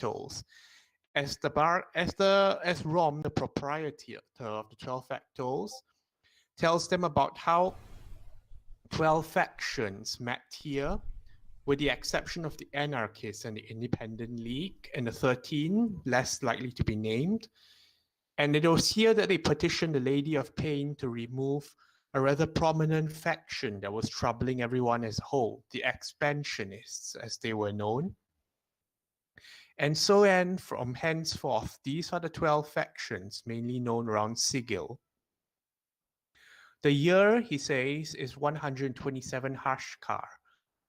factols. As Rom, the proprietor of the 12 factols, tells them about how 12 factions met here, with the exception of the Anarchists and the Independent League, and the 13 less likely to be named. And it was here that they petitioned the Lady of Pain to remove a rather prominent faction that was troubling everyone as a whole, the Expansionists, as they were known. And so on from henceforth, these are the 12 factions, mainly known around Sigil. The year, he says, is 127 Hashkar,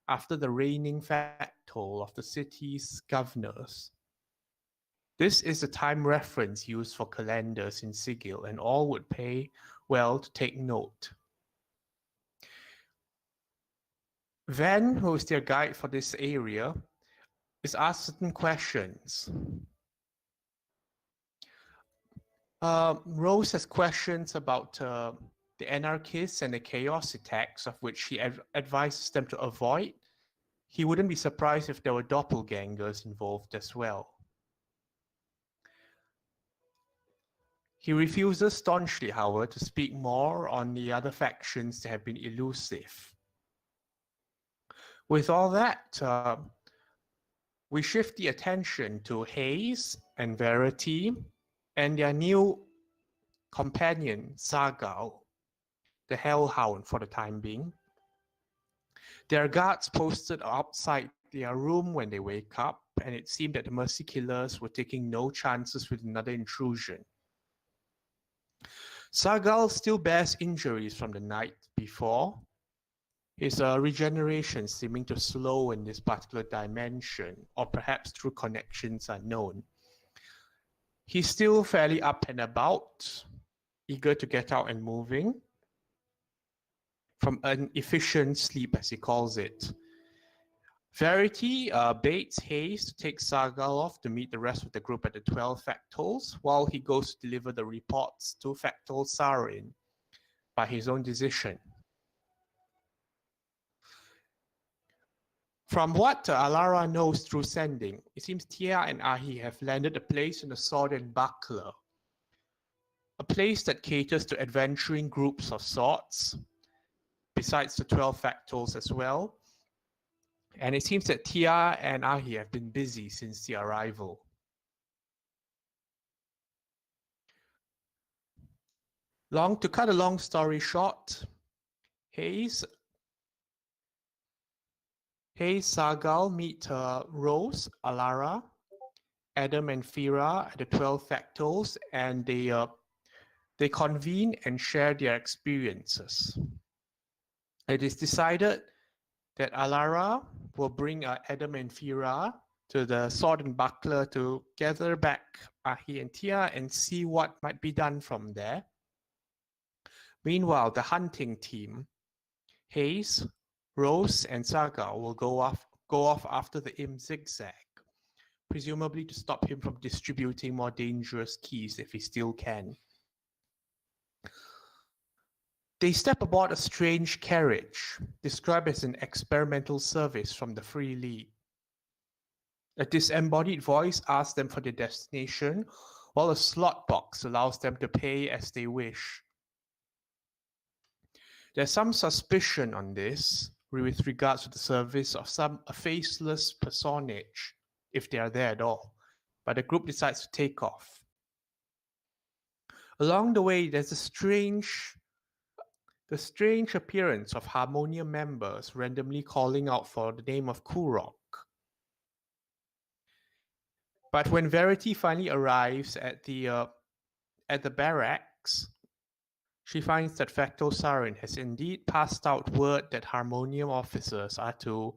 after the reigning factol of the city's governors. This is the time reference used for calendars in Sigil, and all would pay well to take note. Van, who is their guide for this area, is asked certain questions. Rose has questions about the anarchists and the chaos attacks, of which he advises them to avoid. He wouldn't be surprised if there were doppelgangers involved as well. He refuses staunchly, however, to speak more on the other factions that have been elusive. With all that, we shift the attention to Hayes and Verity and their new companion, Sargal, the Hellhound for the time being. There are guards posted outside their room when they wake up, and it seemed that the Mercy Killers were taking no chances with another intrusion. Sargal still bears injuries from the night before, his regeneration seeming to slow in this particular dimension, or perhaps through connections unknown. He's still fairly up and about, eager to get out and moving from an efficient sleep, as he calls it. Verity baits Hayes to take Sargal off to meet the rest of the group at the 12 factols, while he goes to deliver the reports to Factol Sarin by his own decision. From what Alara knows through sending, it seems Tia and Ahi have landed a place in the Sword and Buckler, a place that caters to adventuring groups of sorts, besides the 12 factols as well. And it seems that Tia and Ahi have been busy since the arrival. To cut a long story short, Hayes, Sargal meet Rose, Alara, Adam and Fira at the 12 factols, and they convene and share their experiences. It is decided that Alara will bring Adam and Fira to the Sword and Buckler to gather back Ahi and Tia and see what might be done from there. Meanwhile, the hunting team, Hayes, Rose, and Sargal will go off after the Imp Zigzag, presumably to stop him from distributing more dangerous keys if he still can. They step aboard a strange carriage, described as an experimental service from the Free League. A disembodied voice asks them for their destination, while a slot box allows them to pay as they wish. There's some suspicion on this with regards to the service of a faceless personage, if they are there at all, but the group decides to take off. Along the way, there's the strange appearance of Harmonium members randomly calling out for the name of Kurok. But when Verity finally arrives at the barracks, she finds that Factol Sarin has indeed passed out word that Harmonium officers are to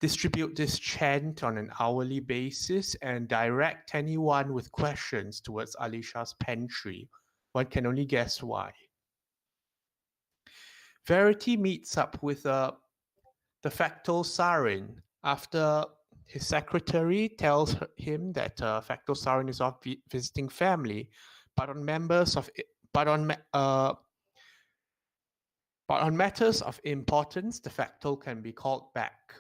distribute this chant on an hourly basis and direct anyone with questions towards Alisha's pantry. One can only guess why. Verity meets up with the Factol Sarin after his secretary tells him that Factol Sarin is off visiting family, but on matters of importance, the Factol can be called back.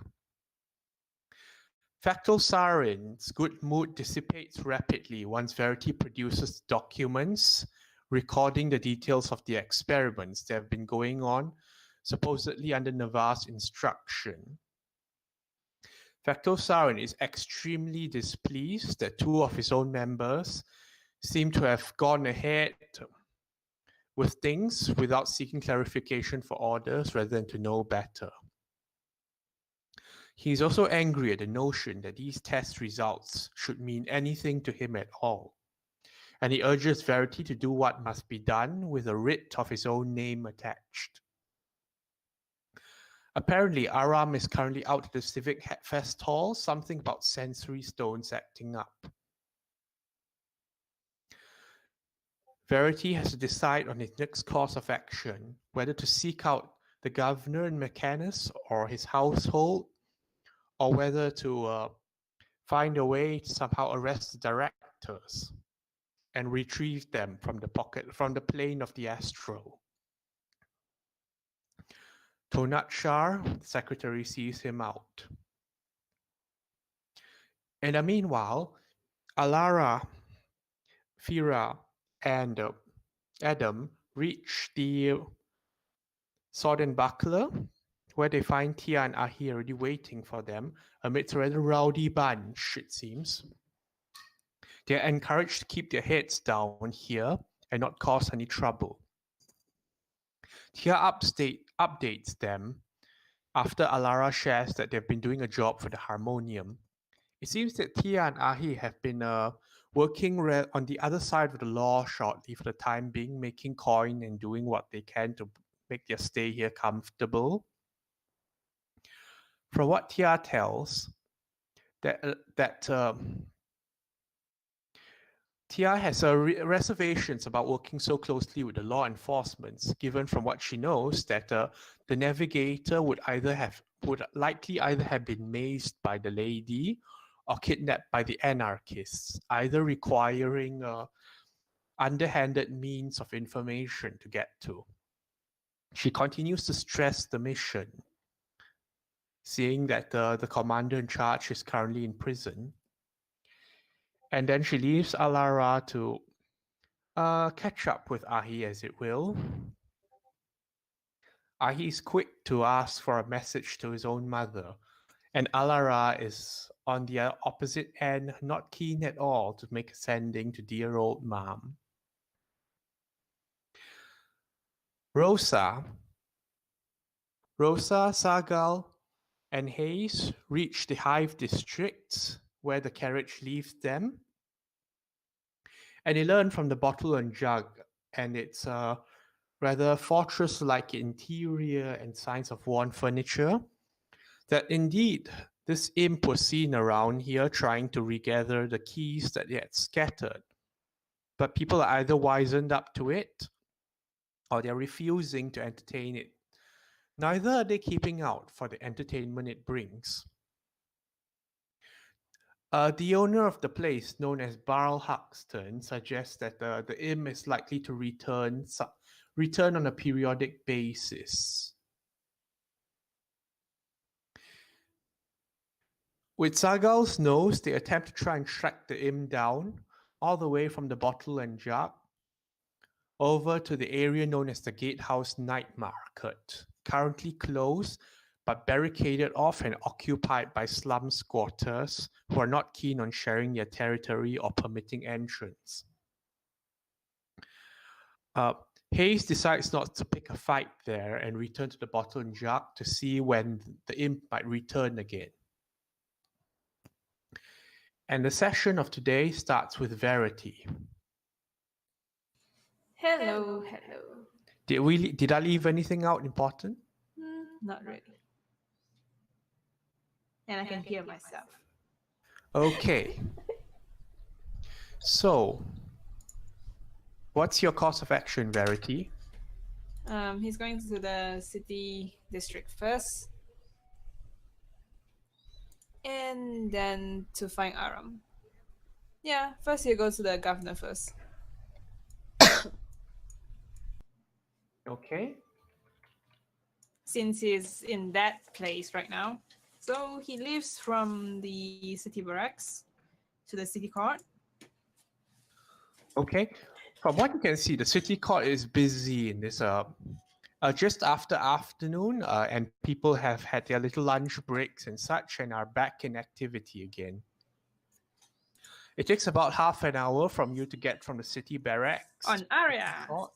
Factal Sarin's good mood dissipates rapidly once Verity produces documents recording the details of the experiments that have been going on, supposedly under Navarre's instruction. Factal Sarin is extremely displeased that two of his own members seem to have gone ahead with things without seeking clarification for orders rather than to know better. He is also angry at the notion that these test results should mean anything to him at all, and he urges Verity to do what must be done with a writ of his own name attached. Apparently, Aram is currently out at the Civic Fest Hall, something about sensory stones acting up. Verity has to decide on his next course of action, whether to seek out the governor and Mechanus or his household, or whether to find a way to somehow arrest the directors and retrieve them from the plane of the astral. Tonatshar, the secretary, sees him out. In the meanwhile, Alara, Fira, and Adam reach the Sword and Buckler, where they find Tia and Ahi already waiting for them amidst a rather rowdy bunch, it seems. They are encouraged to keep their heads down here and not cause any trouble. Tia updates them after Alara shares that they've been doing a job for the Harmonium. It seems that Tia and Ahi have been working on the other side of the law shortly for the time being, making coin and doing what they can to make their stay here comfortable. From what Tia tells, Tia has reservations about working so closely with the law enforcement, given from what she knows that the navigator would likely either have been mazed by the lady or kidnapped by the anarchists, either requiring underhanded means of information to get to. She continues to stress the mission, seeing that the commander in charge is currently in prison. And then she leaves Alara to catch up with Ahi, as it will. Ahi is quick to ask for a message to his own mother, and Alara is on the opposite end, not keen at all to make a sending to dear old mom. Rosa, Sagal, and Hayes reach the Hive district where the carriage leaves them. And they learn from the bottle and jug and its rather fortress-like interior and signs of worn furniture that indeed this imp was seen around here trying to regather the keys that they had scattered. But people are either wizened up to it or they're refusing to entertain it. Neither are they keeping out for the entertainment it brings. The owner of the place, known as Barl Huxton, suggests that the imp is likely to return on a periodic basis. With Sagal's nose, they attempt to try and track the imp down, all the way from the bottle and jug over to the area known as the Gatehouse Night Market, currently closed but barricaded off and occupied by slum squatters who are not keen on sharing their territory or permitting entrance. Hayes decides not to pick a fight there and return to the bottle and jug to see when the imp might return again. And the session of today starts with Verity. Hello. Did I leave anything out important? Not really. And I can hear myself. Okay. So, what's your course of action, Verity? He's going to the city district first. And then to find Aram. Yeah, first he'll go to the governor first. Okay. Since he's in that place right now. So he leaves from the city barracks to the city court. Okay. From what you can see, the city court is busy in this just after afternoon, and people have had their little lunch breaks and such and are back in activity again. It takes about half an hour from you to get from the city barracks On to Arya. the court.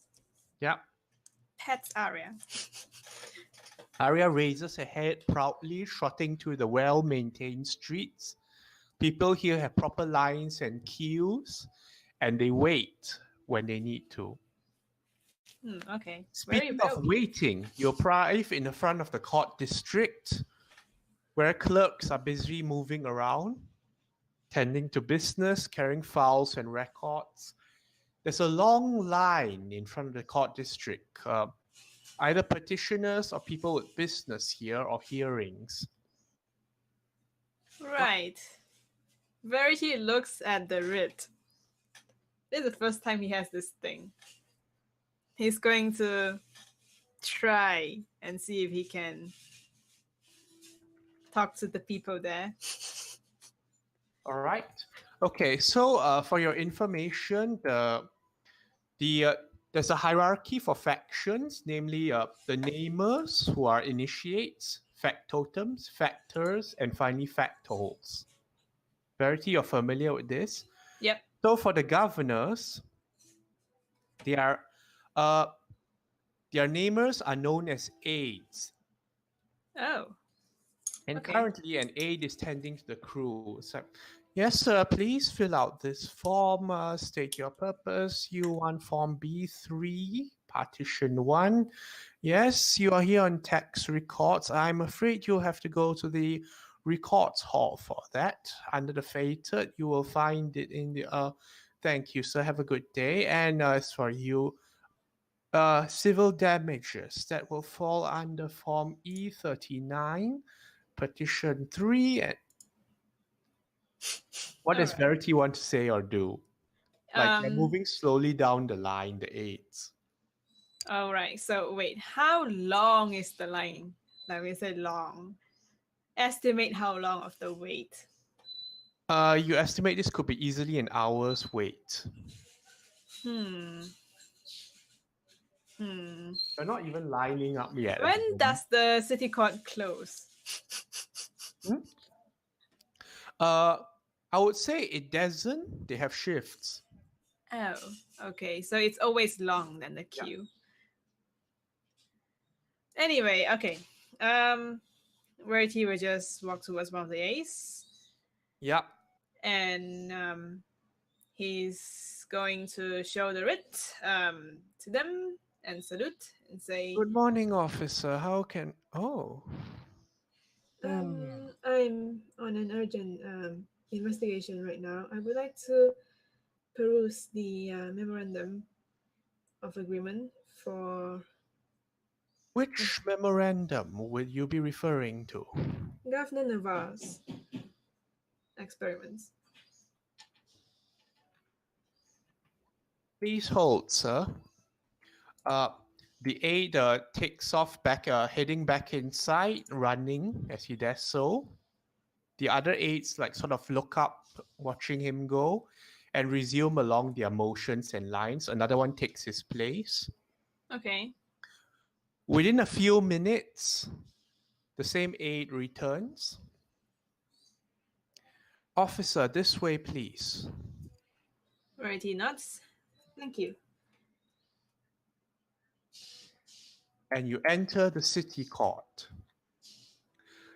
Yeah. Pets Arya. Arya raises her head proudly, trotting through the well-maintained streets. People here have proper lines and queues, and they wait when they need to. Okay. Speaking Very of well. waiting, you arrive in the front of the court district, where clerks are busy moving around, tending to business, carrying files and records. There's a long line in front of the court district, either petitioners or people with business here or hearings. Right. Verity looks at the writ. This is the first time he has this thing. He's going to try and see if he can talk to the people there. All right. Okay. So for your information, there's a hierarchy for factions, namely the namers, who are initiates, factotums, factors, and finally factols. Verity, you're familiar with this? Yep. So for the governors, their namers are known as aides. Oh. And Okay. currently an aide is tending to the crew. So, yes, sir, please fill out this form, state your purpose. You want form B3, partition 1. Yes, you are here on tax records. I'm afraid you'll have to go to the records hall for that. Under the fated, you will find it in the... thank you, sir. Have a good day. And as for you, civil damages, that will fall under form E39. Petition 3. And what does Alright. Verity want to say or do? Like they're moving slowly down the line, the aides. All right. So wait, how long is the line? Like we said, long. Estimate how long of the wait. You estimate this could be easily an hour's wait. They're not even lining up yet. When does the city court close? I would say it doesn't. They have shifts. Oh, okay. So it's always long than the queue. Yeah. Anyway, okay. Verity will just walk towards one of the aides. Yep. And he's going to show the writ to them and salute and say, "Good morning, officer. How can... Oh. I'm on an urgent investigation right now. I would like to peruse the memorandum of agreement for... Which memorandum would you be referring to? Governor Navarre's experiments. Please hold, sir. The aide takes off back, heading back inside, running as he does so. The other aides like sort of look up, watching him go, and resume along their motions and lines. Another one takes his place. Okay. Within a few minutes, the same aide returns. Officer, this way, please. Verity nods. Thank you. And you enter the city court.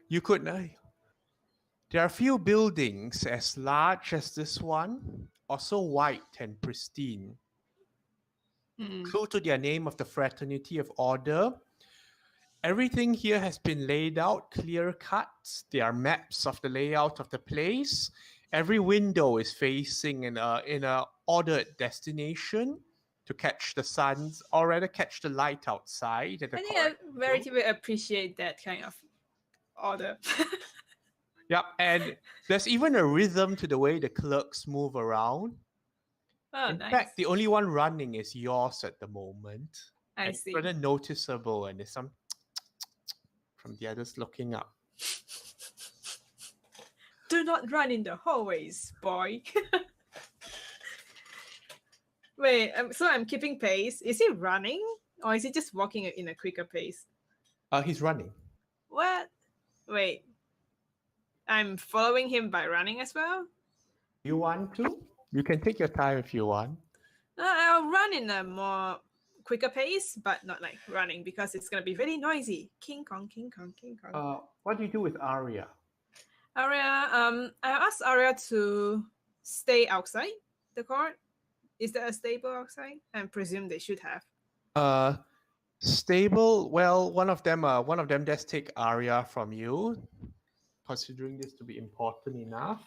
You could... there are few buildings as large as this one, also white and pristine. True to their name of the Fraternity of Order, everything here has been laid out, clear cut. There are maps of the layout of the place. Every window is facing in a ordered destination to catch the suns, or rather catch the light outside. I think Verity will appreciate that kind of order. Yep, and there's even a rhythm to the way the clerks move around. Oh, In nice. fact, the only one running is yours at the moment. I see. It's rather noticeable, and there's some from the others looking up. Do not run in the hallways, boy. Wait, so I'm keeping pace. Is he running? Or is he just walking in a quicker pace? He's running. What? Wait. I'm following him by running as well? You want to? You can take your time if you want. I'll run in a more quicker pace, but not like running because it's gonna be very noisy. King Kong, King Kong, King Kong. What do you do with Arya? Arya, I asked Arya to stay outside the court. Is there a stable outside? I presume they should have. Stable. Well, one of them just take Arya from you, considering this to be important enough.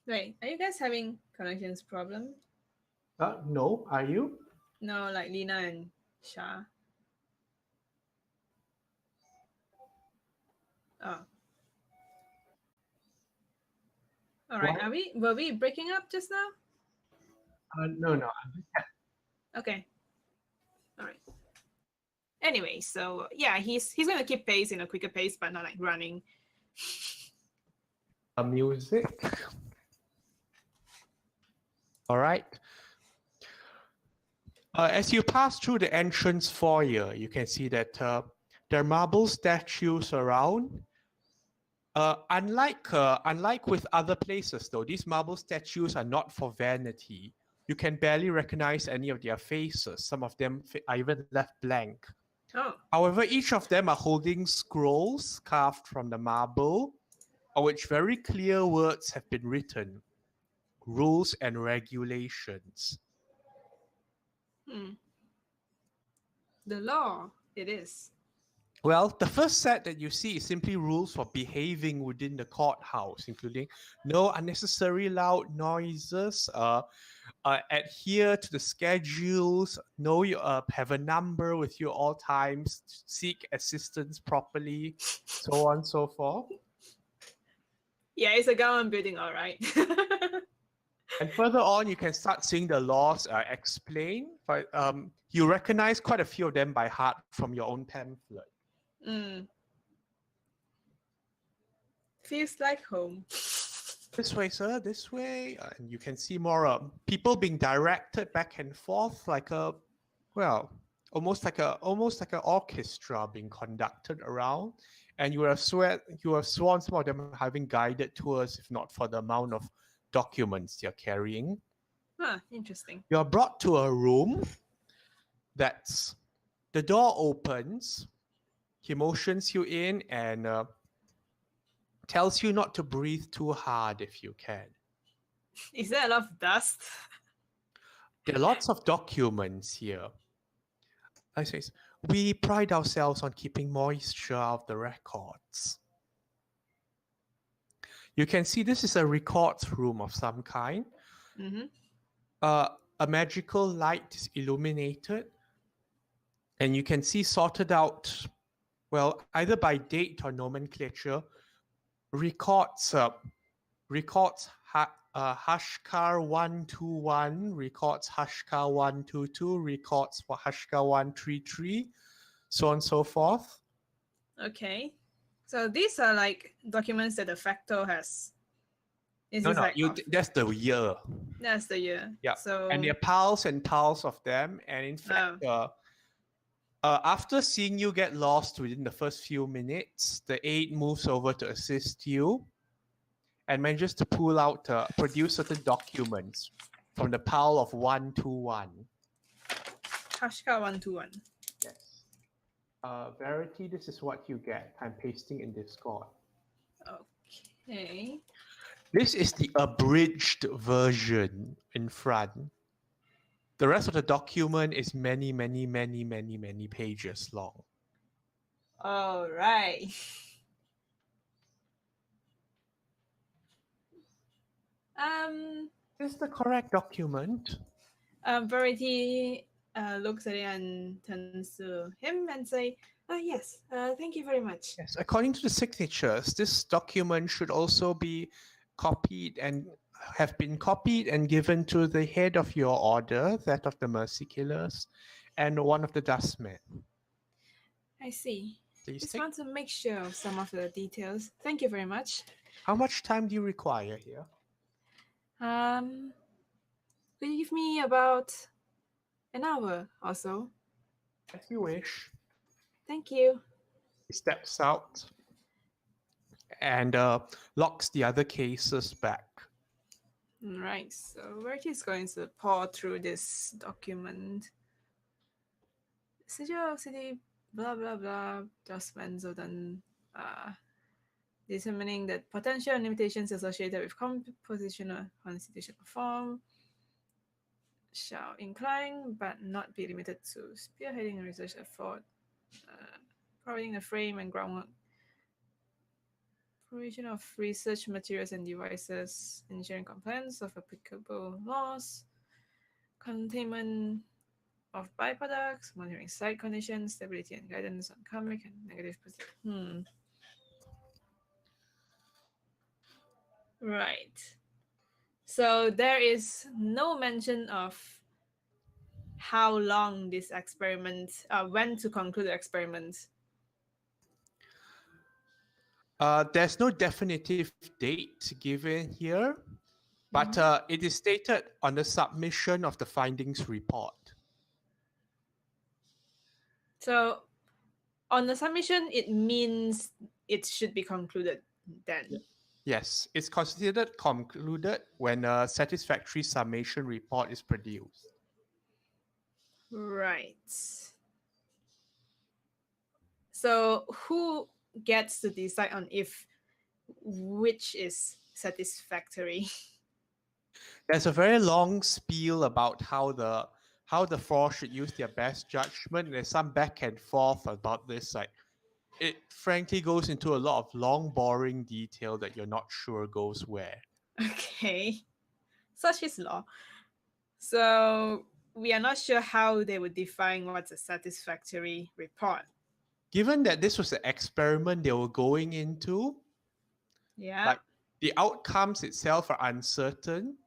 Wait, are you guys having connections problem? No, are you? No, like Lina and Shah. Oh. All right. What? Were we breaking up just now? No. Okay. All right. Anyway, so yeah, he's gonna keep pace in a quicker pace, but not like running. Music. All right. As you pass through the entrance foyer, you can see that there are marble statues around. Unlike with other places, though, these marble statues are not for vanity. You can barely recognize any of their faces. Some of them are even left blank. Oh. However, each of them are holding scrolls carved from the marble, on which very clear words have been written. Rules and regulations. The law, it is. Well, the first set that you see is simply rules for behaving within the courthouse, including no unnecessary loud noises, adhere to the schedules, know you have a number with you all times, seek assistance properly, so on and so forth. Yeah, it's a government building, all right. And further on, you can start seeing the laws explained. But you recognize quite a few of them by heart from your own pamphlet. Feels like home. This way, sir. This way, and you can see more people being directed back and forth, like a, well, almost like an orchestra being conducted around. And you have sworn some of them having guided tours, if not for the amount of documents you're carrying. Interesting. You're brought to a room that's, the door opens, he motions you in and tells you not to breathe too hard if you can. Is there a lot of dust? There are lots of documents here. I say, we pride ourselves on keeping moisture out of the records. You can see this is a records room of some kind. A magical light is illuminated, and you can see sorted out, well, either by date or nomenclature, records Hashkar 121, records Hashkar 122, records Hashkar 133, so on and so forth. Okay. So these are like documents that the facto has. That's the year. That's the year. Yeah. So and there are piles and piles of them. And in fact, after seeing you get lost within the first few minutes, the aide moves over to assist you and manages to produce certain documents from the pile of 121. Hashka 121. Yes. Verity, this is what you get. I'm pasting in Discord. Okay. This is the abridged version in front. The rest of the document is many, many, many, many, many pages long. All right. Is this the correct document? Verity looks at it and turns to him and say, yes, thank you very much. Yes, according to the signatures, this document should also be copied and have been copied and given to the head of your order, that of the Mercy Killers, and one of the Dustmen. I see. Please Just take. want to make sure of some of the details. Thank you very much. How much time do you require here? Um, could you give me about an hour or so? As you wish. Thank you. He steps out and locks the other cases back. Right, so Verity is going to pour through this document. Sigil of City, blah blah blah, adjustments of then determining the potential limitations associated with composition or constitutional form shall incline but not be limited to spearheading a research effort, providing the frame and groundwork, provision of research materials and devices, ensuring compliance of applicable laws, containment of byproducts, monitoring site conditions, stability and guidance on karmic and negative position. Right. So there is no mention of how long this experiment, when to conclude the experiment. There's no definitive date given here, but it is stated on the submission of the findings report. So on the submission, it means it should be concluded then. Yeah. Yes, it's considered concluded when a satisfactory summation report is produced. Right. So who gets to decide on if which is satisfactory? There's a very long spiel about how the four should use their best judgment. There's some back and forth about this. Like, it frankly goes into a lot of long, boring detail that you're not sure goes where. Okay. Such is law. So we are not sure how they would define what's a satisfactory report. Given that this was the experiment they were going into, Yeah. like the outcomes itself are uncertain.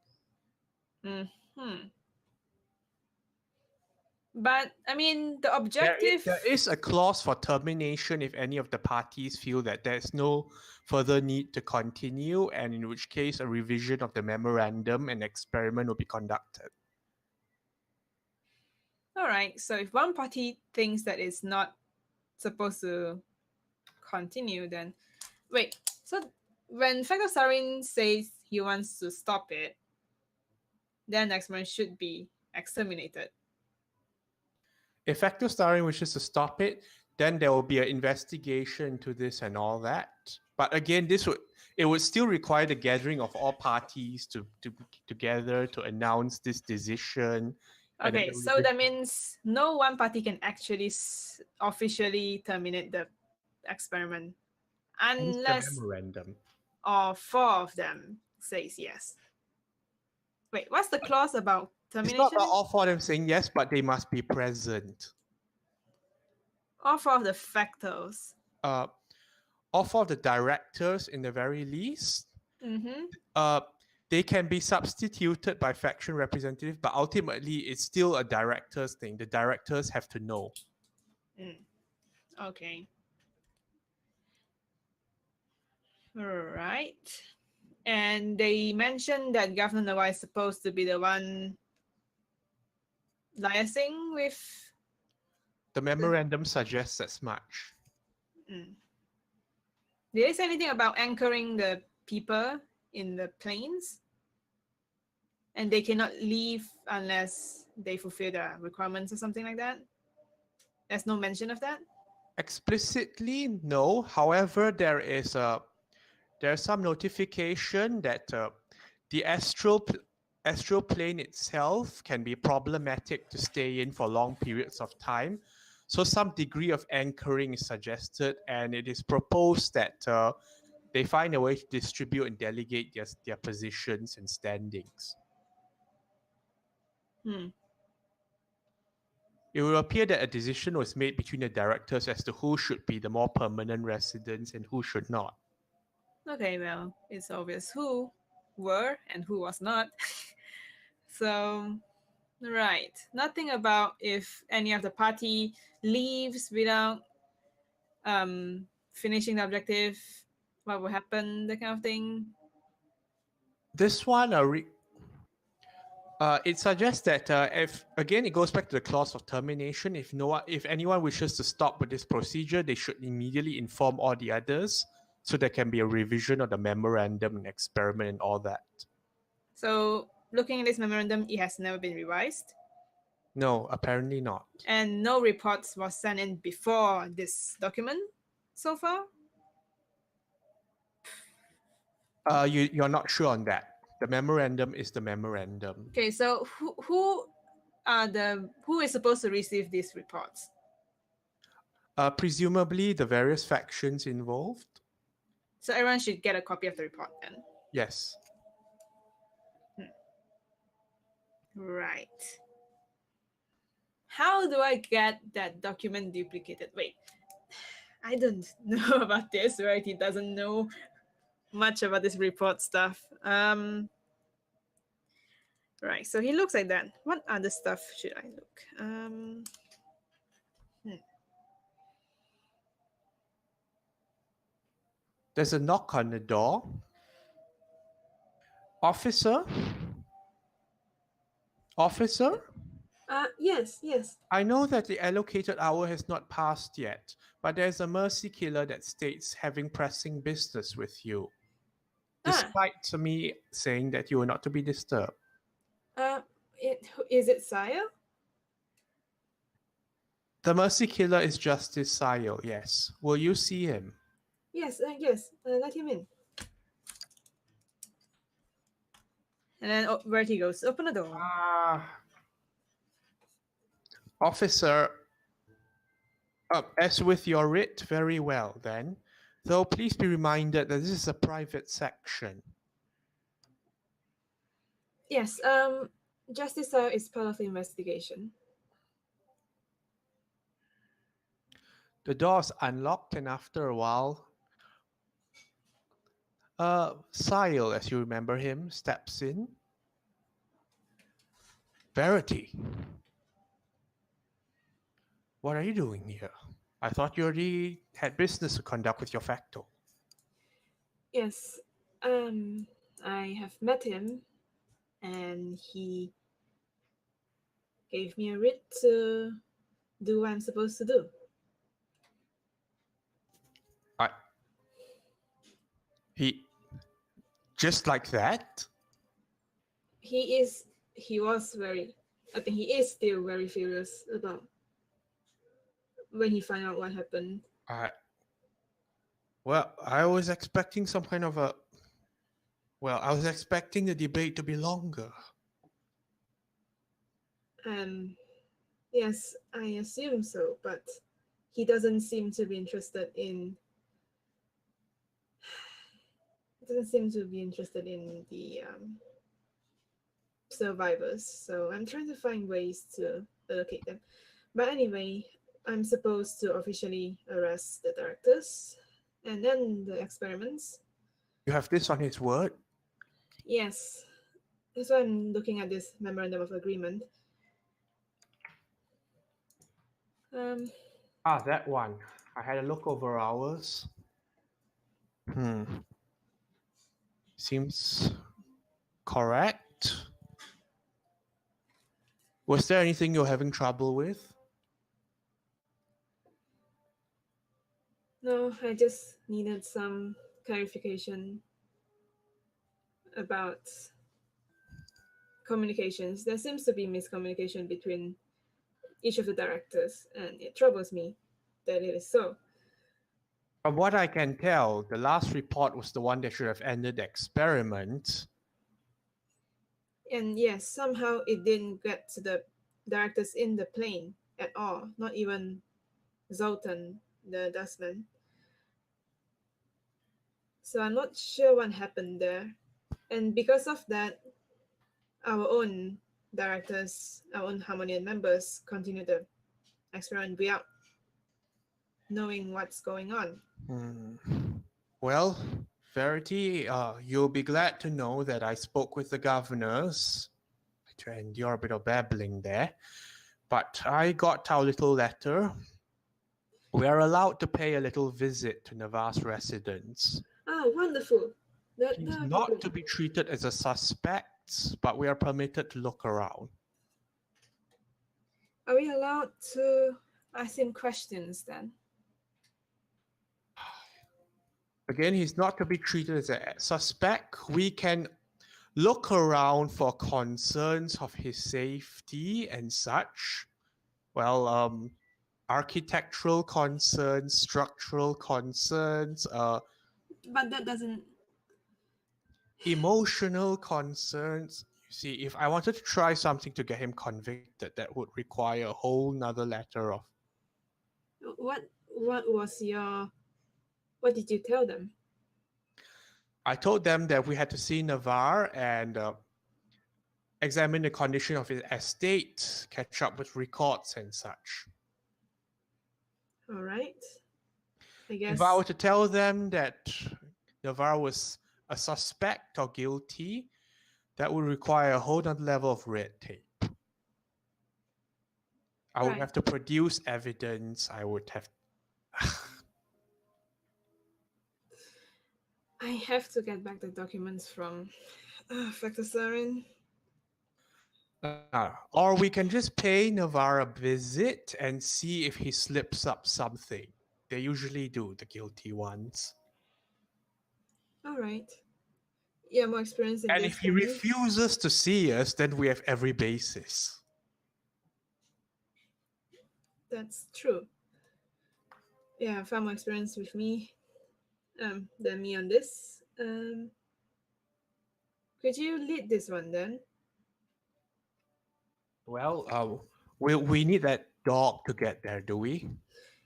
But I mean, the objective. There is a clause for termination if any of the parties feel that there's no further need to continue, and in which case a revision of the memorandum and experiment will be conducted. All right. So if one party thinks that it's not supposed to continue, then wait. So when Factor Sarin says he wants to stop it, then the experiment should be exterminated. If Factor Starring wishes to stop it, then there will be an investigation into this and all that. But again, it would still require the gathering of all parties to together to announce this decision. Okay, so that means no one party can actually officially terminate the experiment unless the memorandum. All four of them says yes. Wait, what's the clause about termination? It's not about all four of them saying yes, but they must be present. All four of the factors. All four of the directors, in the very least. Mm-hmm. They can be substituted by faction representative, but ultimately it's still a director's thing. The directors have to know. Okay. All right. And they mentioned that Governor Nawa is supposed to be the one liaising with. The memorandum suggests as much. Did they say anything about anchoring the people in the planes? And they cannot leave unless they fulfill the requirements or something like that? There's no mention of that? Explicitly, no. However, there's some notification that the astral plane itself can be problematic to stay in for long periods of time. So some degree of anchoring is suggested, and it is proposed that they find a way to distribute and delegate their positions and standings. It will appear that a decision was made between the directors as to who should be the more permanent residents and who should not. Okay, well, it's obvious who were and who was not. So, right. Nothing about if any of the party leaves without finishing the objective, what will happen, that kind of thing. This one, it suggests that if again it goes back to the clause of termination. If anyone wishes to stop with this procedure, they should immediately inform all the others, so there can be a revision of the memorandum and experiment and all that. So looking at this memorandum, it has never been revised, No, apparently not. and no reports was sent in before this document so far. You're not sure on that. The memorandum is the memorandum. Okay, so who is supposed to receive these reports? Presumably the various factions involved. So everyone should get a copy of the report then. Yes. Right. How do I get that document duplicated? Wait, I don't know about this, right? He doesn't know much about this report stuff. Right, so he looks like that. What other stuff should I look? There's a knock on the door. Officer? Officer? Yes. I know that the allocated hour has not passed yet, but there's a mercy killer that states having pressing business with you, despite me saying that you are not to be disturbed. Is it Sire? The mercy killer is Justice Sayo, yes. Will you see him? Yes. Let him in. And then where he goes, open the door. Officer, as with your writ, very well then. Though please be reminded that this is a private section. Yes, Justice Sire is part of the investigation. The door's unlocked, and after a while, Sile, as you remember him, steps in. Verity, what are you doing here? I thought you already had business to conduct with your facto. Yes, I have met him, and he gave me a writ to do what I'm supposed to do. Just like that? He is still very furious about when he found out what happened. Well, I was expecting some kind of I was expecting the debate to be longer. Yes, I assume so, but he doesn't seem to be interested in the survivors, so I'm trying to find ways to locate them. But anyway, I'm supposed to officially arrest the directors and then the experiments. You have this on his word? Yes. That's why I'm looking at this memorandum of agreement. That one. I had a look over ours. Seems correct. Was there anything you're having trouble with? No, I just needed some clarification about communications. There seems to be miscommunication between each of the directors, and it troubles me that it is so. From what I can tell, the last report was the one that should have ended the experiment. And yes, somehow it didn't get to the directors in the plane at all, not even Zoltan, the dustman. So I'm not sure what happened there. And because of that, our own directors, our own Harmonian members continue the experiment without knowing what's going on. Well, Verity, you'll be glad to know that I spoke with the governors. I had to endure a bit of babbling there. But I got our little letter We are allowed to pay a little visit to Navarre's residence. Oh, wonderful. That He's would be not good. to be treated as a suspect, but we are permitted to look around. Are we allowed to ask him questions then? Again, he's not to be treated as a suspect. We can look around for concerns of his safety and such. Well, architectural concerns, structural concerns, But that doesn't. emotional concerns. You see, if I wanted to try something to get him convicted, that would require a whole nother letter of. What was your? What did you tell them? I told them that we had to see Navarre and examine the condition of his estate, catch up with records and such. All right. I guess. If I were to tell them that Navarre was a suspect or guilty, that would require a whole other level of red tape. I would Right. have to produce evidence. I would have. I have to get back the documents from Factor Sarin. Or we can just pay Navarre a visit and see if he slips up something. They usually do, the guilty ones. All right. You have more experience in And this if he than me. refuses to see us, then we have every basis. That's true. Yeah, far more experience with me than me on this. Could you lead this one then? Well, we need that dog to get there, do we?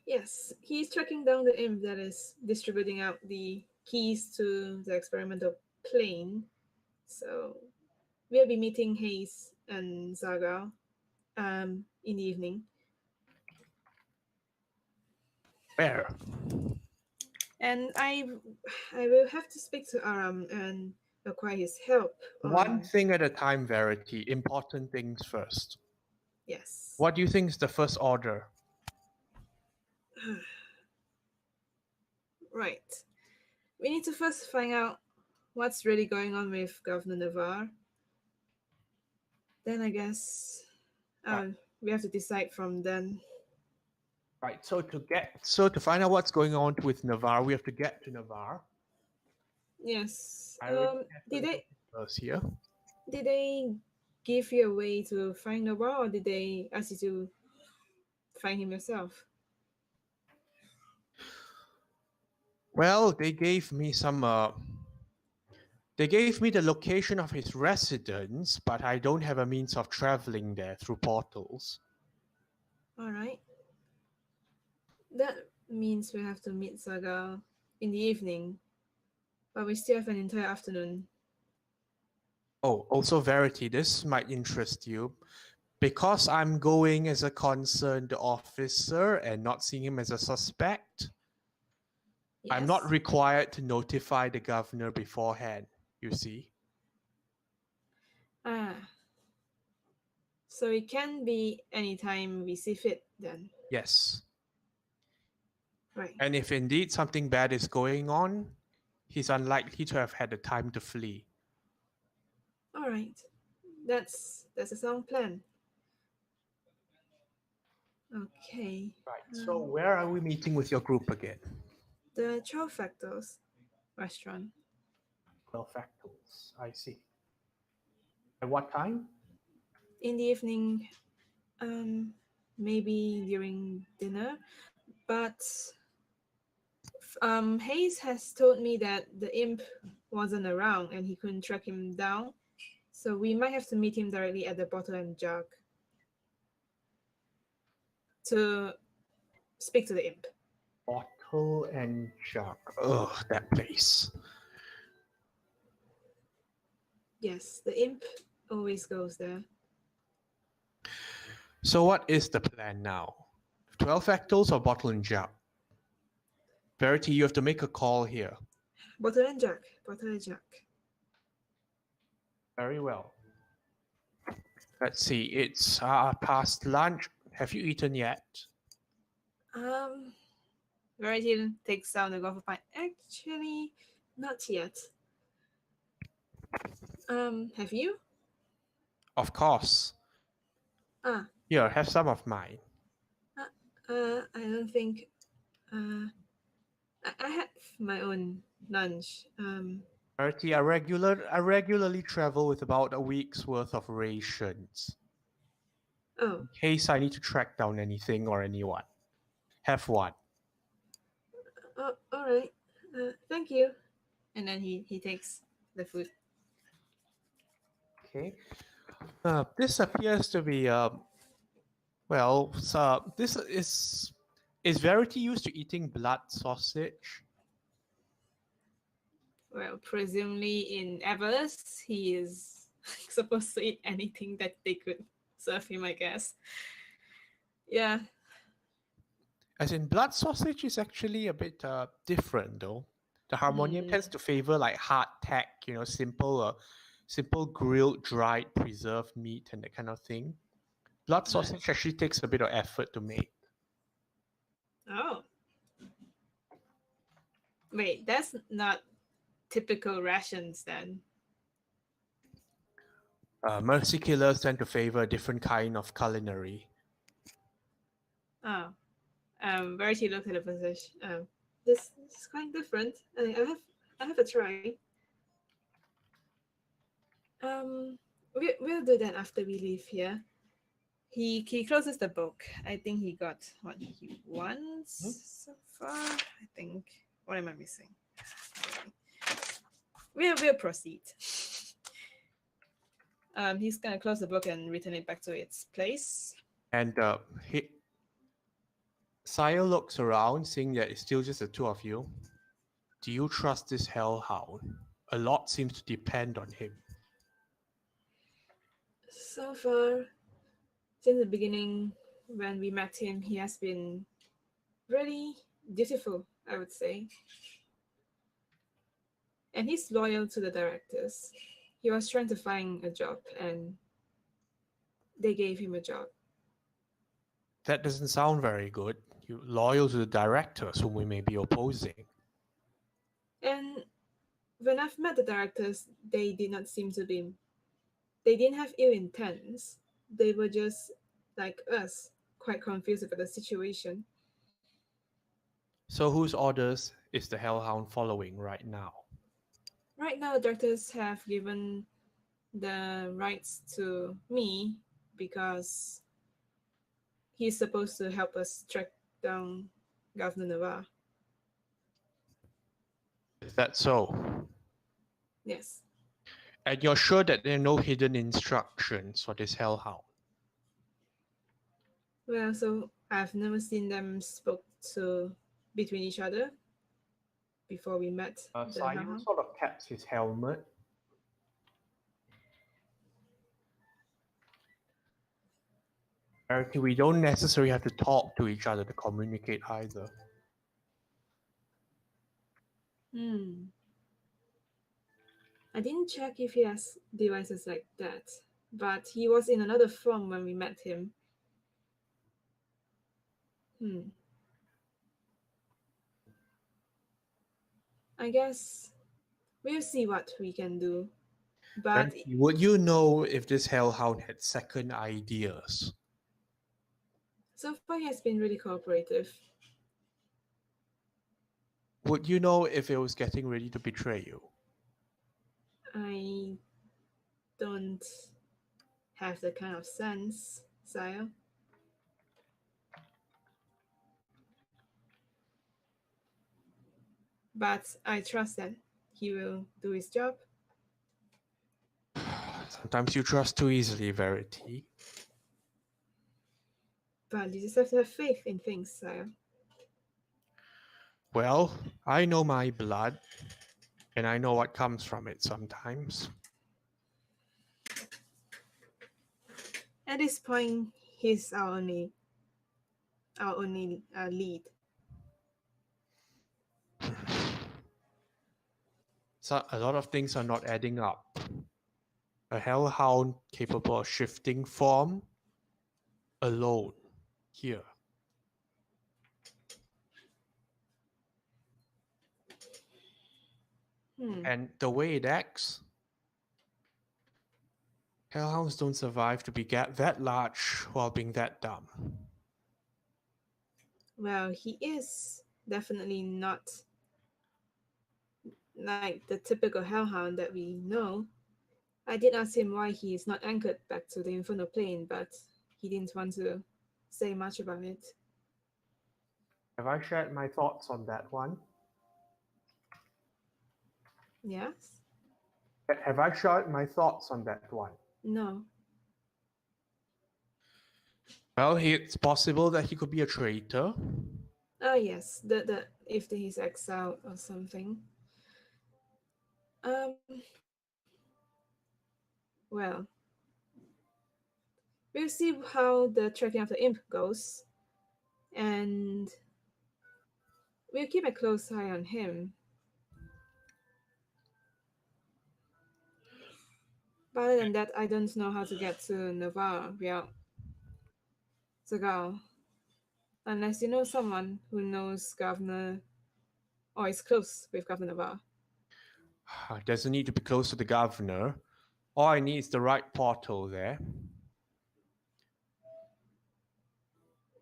Yes, he's tracking down the imp that is distributing out the keys to the experimental plane. So we'll be meeting Hayes and Zaga in the evening. Where? And I will have to speak to Aram and acquire his help. One thing at a time, Verity. Important things first. Yes. What do you think is the first order? Right. We need to first find out what's really going on with Governor Navarre. Then I guess we have to decide from then. Right. So to find out what's going on with Navarre, we have to get to Navarre. Yes. I already Did they here. did they give you a way to find Navarre, or did they ask you to find him yourself? Well, they gave me some. They gave me the location of his residence, but I don't have a means of traveling there through portals. All right. That means we have to meet Saga in the evening, but we still have an entire afternoon. Oh, also Verity, this might interest you. Because I'm going as a concerned officer and not seeing him as a suspect, Yes. I'm not required to notify the governor beforehand, you see. So it can be anytime we see fit then. Yes. Right. And if indeed something bad is going on, he's unlikely to have had the time to flee. All right. That's a sound plan. Okay. Right. So where are we meeting with your group again? The 12 Factors restaurant. 12 Factors. I see. At what time? In the evening, maybe during dinner. But Hayes has told me that the imp wasn't around and he couldn't track him down. So we might have to meet him directly at the Bottle and Jug to speak to the imp. Bottle and Jug. Ugh, that place. Yes, the imp always goes there. So what is the plan now? 12 Factors or Bottle and Jug? Verity, you have to make a call here. Bottle and Jug. Bottle and Jug. Very well. Let's see, it's past lunch. Have you eaten yet? Verity takes down the golf pine. Actually, not yet. Have you? Of course. Ah, Here, have some of mine. I don't think. I have my own lunch. Verity, I regularly travel with about a week's worth of rations. Oh, In case I need to track down anything or anyone. Have one. all right. Thank you. And then he takes the food. Okay. This appears to be well, so this is Verity used to eating blood sausage? Well, presumably in Everest, he is supposed to eat anything that they could serve him, I guess. Yeah. As in, blood sausage is actually a bit different though. The Harmonium tends to favor like hardtack, simple grilled, dried, preserved meat and that kind of thing. Blood sausage actually takes a bit of effort to make. Oh. Wait, that's not typical rations then. Mercy killers tend to favor a different kind of culinary. Oh. Verity looked at the position. This is quite different. I have a try. We'll do that after we leave here. He closes the book. I think he got what he wants so far. I think. What am I missing? We'll proceed. He's gonna close the book and return it back to its place. And Sire looks around, seeing that it's still just the two of you. Do you trust this hellhound? A lot seems to depend on him. So far, since the beginning, when we met him, he has been really dutiful, I would say. And he's loyal to the directors. He was trying to find a job, and they gave him a job. That doesn't sound very good. You're loyal to the directors whom we may be opposing. And when I've met the directors, they did not seem to be. They didn't have ill intents. They were just like us, quite confused about the situation. So whose orders is the hellhound following right now? Right now, the directors have given the rights to me because he's supposed to help us track down Governor Navarre. Is that so? Yes. And you're sure that there are no hidden instructions for this hellhound? Well, so I've never seen them spoke to between each other before we met. Sayu sort of taps his helmet. We don't necessarily have to talk to each other to communicate either. I didn't check if he has devices like that, but he was in another form when we met him. I guess we'll see what we can do. But would you know if this hellhound had second ideas? so far, he has been really cooperative. Would you know if it was getting ready to betray you? I don't have that kind of sense, sire. But I trust that he will do his job. Sometimes you trust too easily, Verity. But you just have to have faith in things, sire. Well, I know my blood, and I know what comes from it sometimes. At this point, he's our only lead. So a lot of things are not adding up. A hellhound capable of shifting form alone here. And the way it acts, hellhounds don't survive to be that large while being that dumb. Well, he is definitely not like the typical hellhound that we know. I did ask him why he is not anchored back to the infernal plane, but he didn't want to say much about it. Have I shared my thoughts on that one? Yes? Have I shared my thoughts on that one? No. Well, it's possible that he could be a traitor. Oh yes, the if he's exiled or something. Um well, we'll see how the tracking of the imp goes. And we'll keep a close eye on him. But other than that, I don't know how to get to Navarre without Zagal. Unless you know someone who knows Governor or is close with Governor Navarre. Doesn't need to be close to the governor. All I need is the right portal there.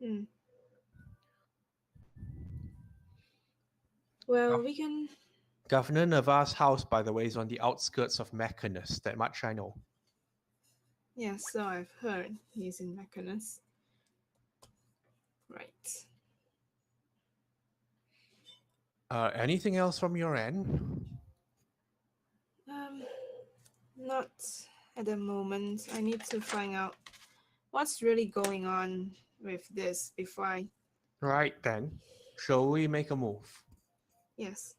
Hmm. Well, we can. Governor Navarre's house, by the way, is on the outskirts of Mechanus. That much I know. Yes, so I've heard he's in Mechanus. Right. Anything else from your end? Um, not at the moment. I need to find out what's really going on with this before I. Right then. Shall we make a move? Yes.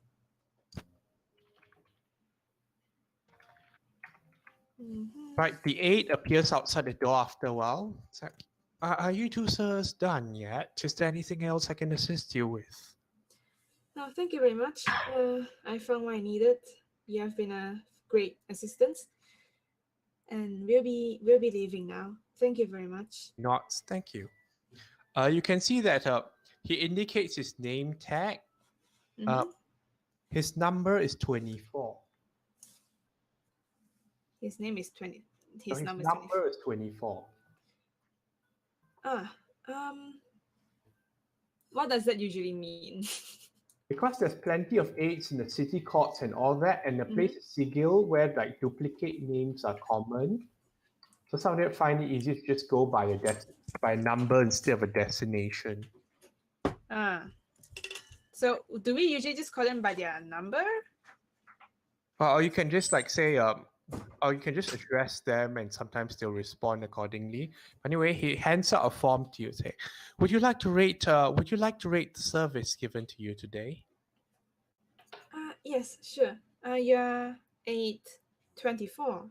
Mm-hmm. Right, the 8 appears outside the door after a while. It's like, are you two sirs done yet? Is there anything else I can assist you with? No, thank you very much. I found what I needed. You have been a great assistance, and we'll be leaving now. Thank you very much. Not, thank you. You can see that he indicates his name tag. Mm-hmm. His number is 24. His name is 20. So His his number is 20. number is 24. Ah, what does that usually mean? Because there's plenty of 8s in the city courts and all that, and the place is Sigil where like duplicate names are common. So some of them find it easier to just go by a number instead of a destination. Ah. So do we usually just call them by their number? Or you can just like say or you can just address them and sometimes they'll respond accordingly. Anyway, he hands out a form to you, say, would you like to rate the service given to you today? Yes, sure. You're 824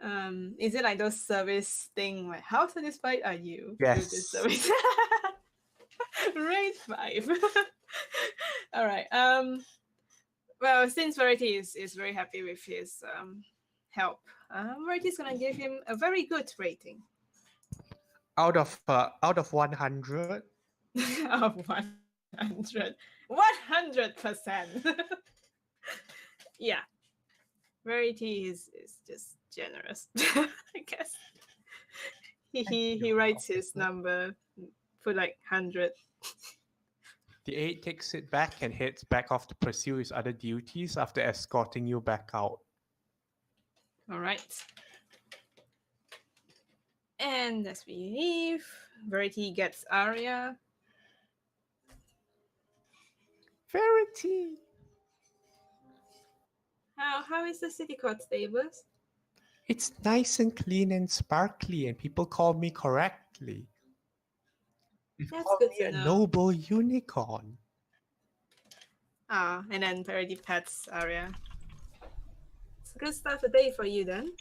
then. Is it like those service thing like how satisfied are you with this Yes. service? Rate 5. All right. Well, since Verity is very happy with his help, Verity's gonna give him a very good rating. Out of 100. Of 100. 100%. Yeah. Verity is just generous, I guess. He writes his number for like 100. The 8 takes it back and heads back off to pursue his other duties after escorting you back out. All right. And as we leave, Verity gets Arya. Verity! How is the city court stables? It's nice and clean and sparkly, and people call me correctly. They That's call good me to a know. noble unicorn. And then Verity pets Arya. It's a good start of the day for you then.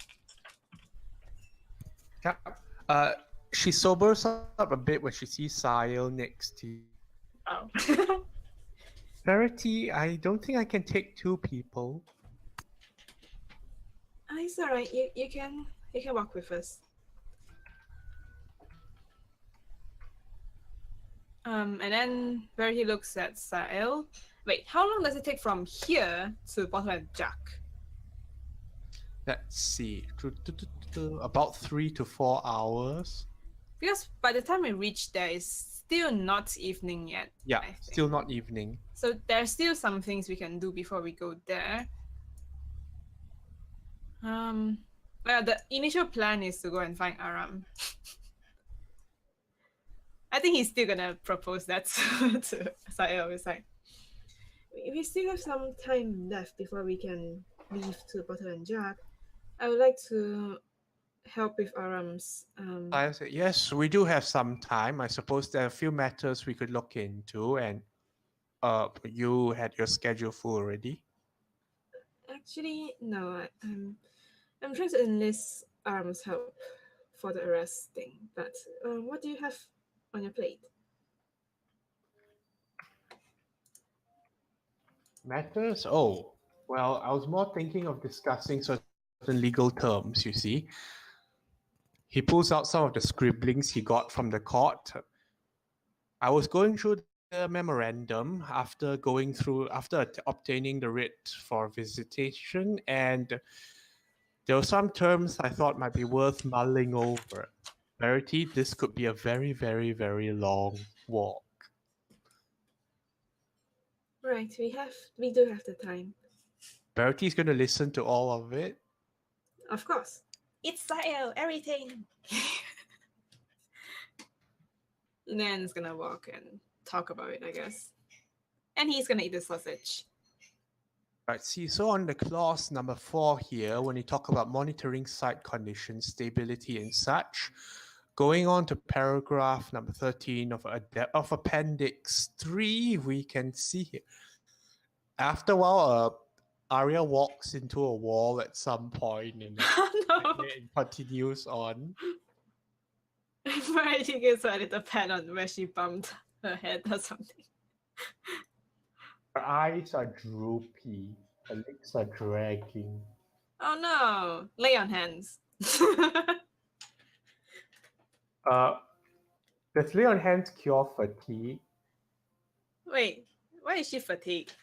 Yeah. She sobers up a bit when she sees Sile next to you. Oh. Verity, I don't think I can take 2 people. It's alright. You can walk with us. And then Verity looks at Sile, Wait, how long does it take from here to Bottle and Jack? Let's see. About 3 to 4 hours. Because by the time we reach there, it's still not evening yet. Yeah, I think. still not evening. So there's still some things we can do before we go there. Well, the initial plan is to go and find Aram. I think he's still gonna propose that to Sael. It's like, we still have some time left before we can leave to Bottle and Jack. I would like to help with Aram's. I said, yes, we do have some time. I suppose there are a few matters we could look into, and you had your schedule full already. Actually, no. I'm trying to enlist Aram's help for the arrest thing. But what do you have on your plate? Matters? Oh, well, I was more thinking of discussing certain legal terms, you see. He pulls out some of the scribblings he got from the court. I was going through the memorandum after obtaining the writ for visitation, and there were some terms I thought might be worth mulling over. Verity, this could be a very, very, very long walk. Right, we do have the time. Verity's going to listen to all of it. Of course. It's Sael, everything. Nan's gonna walk and talk about it, I guess. And he's gonna eat the sausage. Right, see, so on the clause number 4 here, when you talk about monitoring site conditions, stability and such, going on to paragraph number 13 of appendix 3, we can see here. After a while, Arya walks into a wall at some point and No. it continues on. Variety gives her a little pat on where she bumped her head or something. Her eyes are droopy, her legs are dragging. Oh no! Lay on hands. Does lay on hands cure fatigue? Wait, why is she fatigued?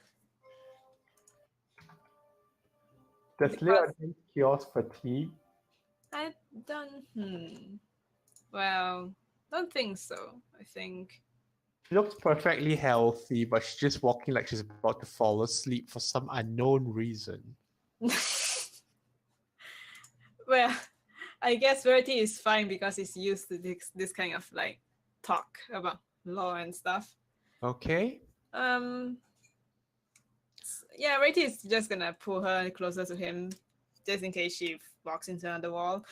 Does lay on hands cures fatigue? I don't. Well, don't think so. I think. She looks perfectly healthy, but she's just walking like she's about to fall asleep for some unknown reason. Well, I guess Verity is fine because he's used to this kind of like talk about law and stuff. Okay. Yeah, Verity is just gonna pull her closer to him, just in case she walks into another wall.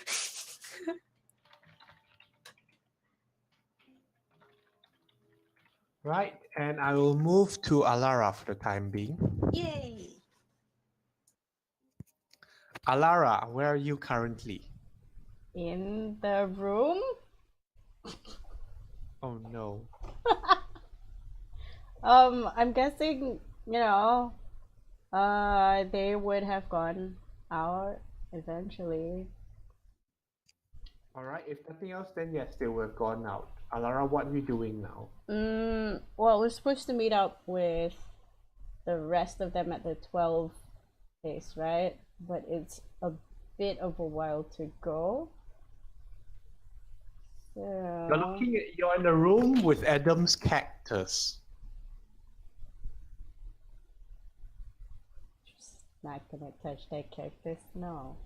Right, and I will move to Alara for the time being. Yay! Alara, where are you currently? In the room? Oh no. I'm guessing, they would have gone out eventually. Alright, if nothing else, then yes, they were gone out. Alara, what are you doing now? Well, we're supposed to meet up with the rest of them at the 12 place, right? But it's a bit of a while to go. So... You're in a room with Adam's cactus. Just not gonna touch that cactus, no.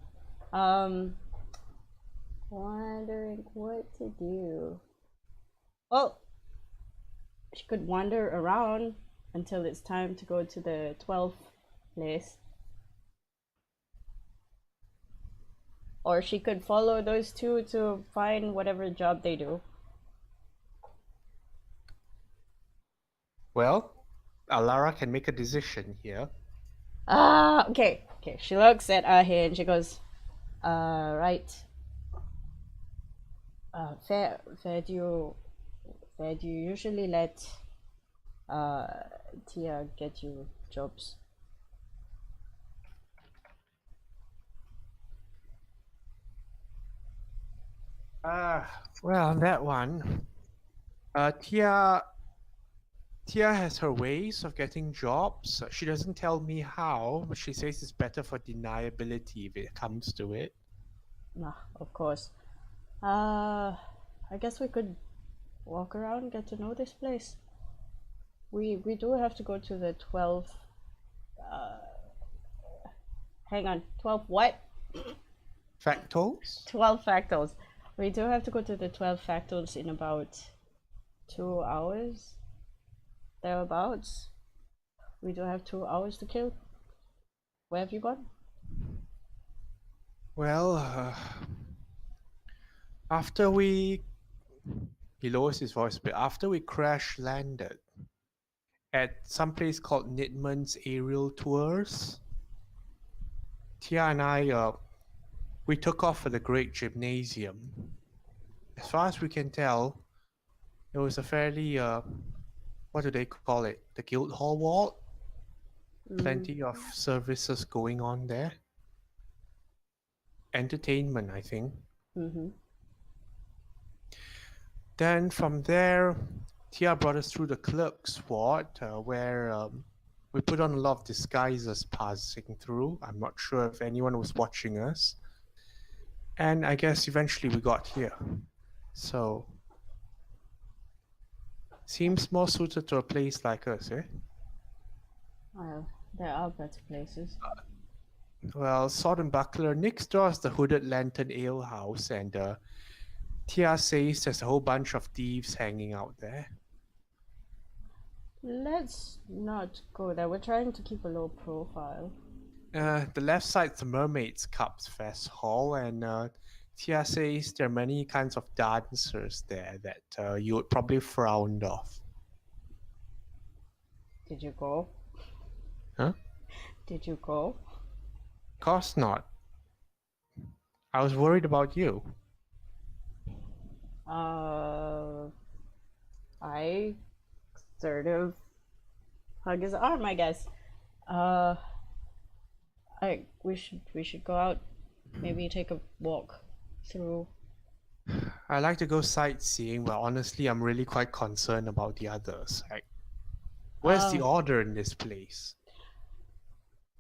Wondering what to do. Well, she could wander around until it's time to go to the 12th place. Or she could follow those two to find whatever job they do. Well, Alara can make a decision here. Okay. She looks at Ahe and she goes, right. Fair do you usually let Tia get you jobs? Well, that one. Tia Tia has her ways of getting jobs. She doesn't tell me how, but she says it's better for deniability if it comes to it. Nah, of course. I guess we could walk around, get to know this place. We do have to go to the 12. Hang on, 12 what? Fractals? 12 fractals. We do have to go to the 12 fractals in about 2 hours. Thereabouts. We do have 2 hours to kill. Where have you gone? Well, after we... He lowers his voice a bit. After we crash landed at some place called Nitman's Aerial Tours, Tia and I, we took off for the Great Gymnasium. As far as we can tell, it was a fairly, what do they call it? The Guildhall Ward? Plenty of services going on there. Entertainment, I think. Mm-hmm. Then from there, Tia brought us through the clerk's ward, where we put on a lot of disguises passing through. I'm not sure if anyone was watching us. And I guess eventually we got here. So, seems more suited to a place like us, eh? Well, there are better places. Well, Sword and Buckler, next door is the Hooded Lantern Ale House, and Tia says there's a whole bunch of thieves hanging out there. Let's not go there. We're trying to keep a low profile. The left side's the Mermaid's Cups Fest Hall, and Tia says there are many kinds of dancers there that you would probably frown off. Did you go? Huh? Did you go? Of course not. I was worried about you. I sort of hug his arm, I guess. We should go out, maybe take a walk through. I like to go sightseeing, but honestly, I'm really quite concerned about the others. Like, where's the order in this place?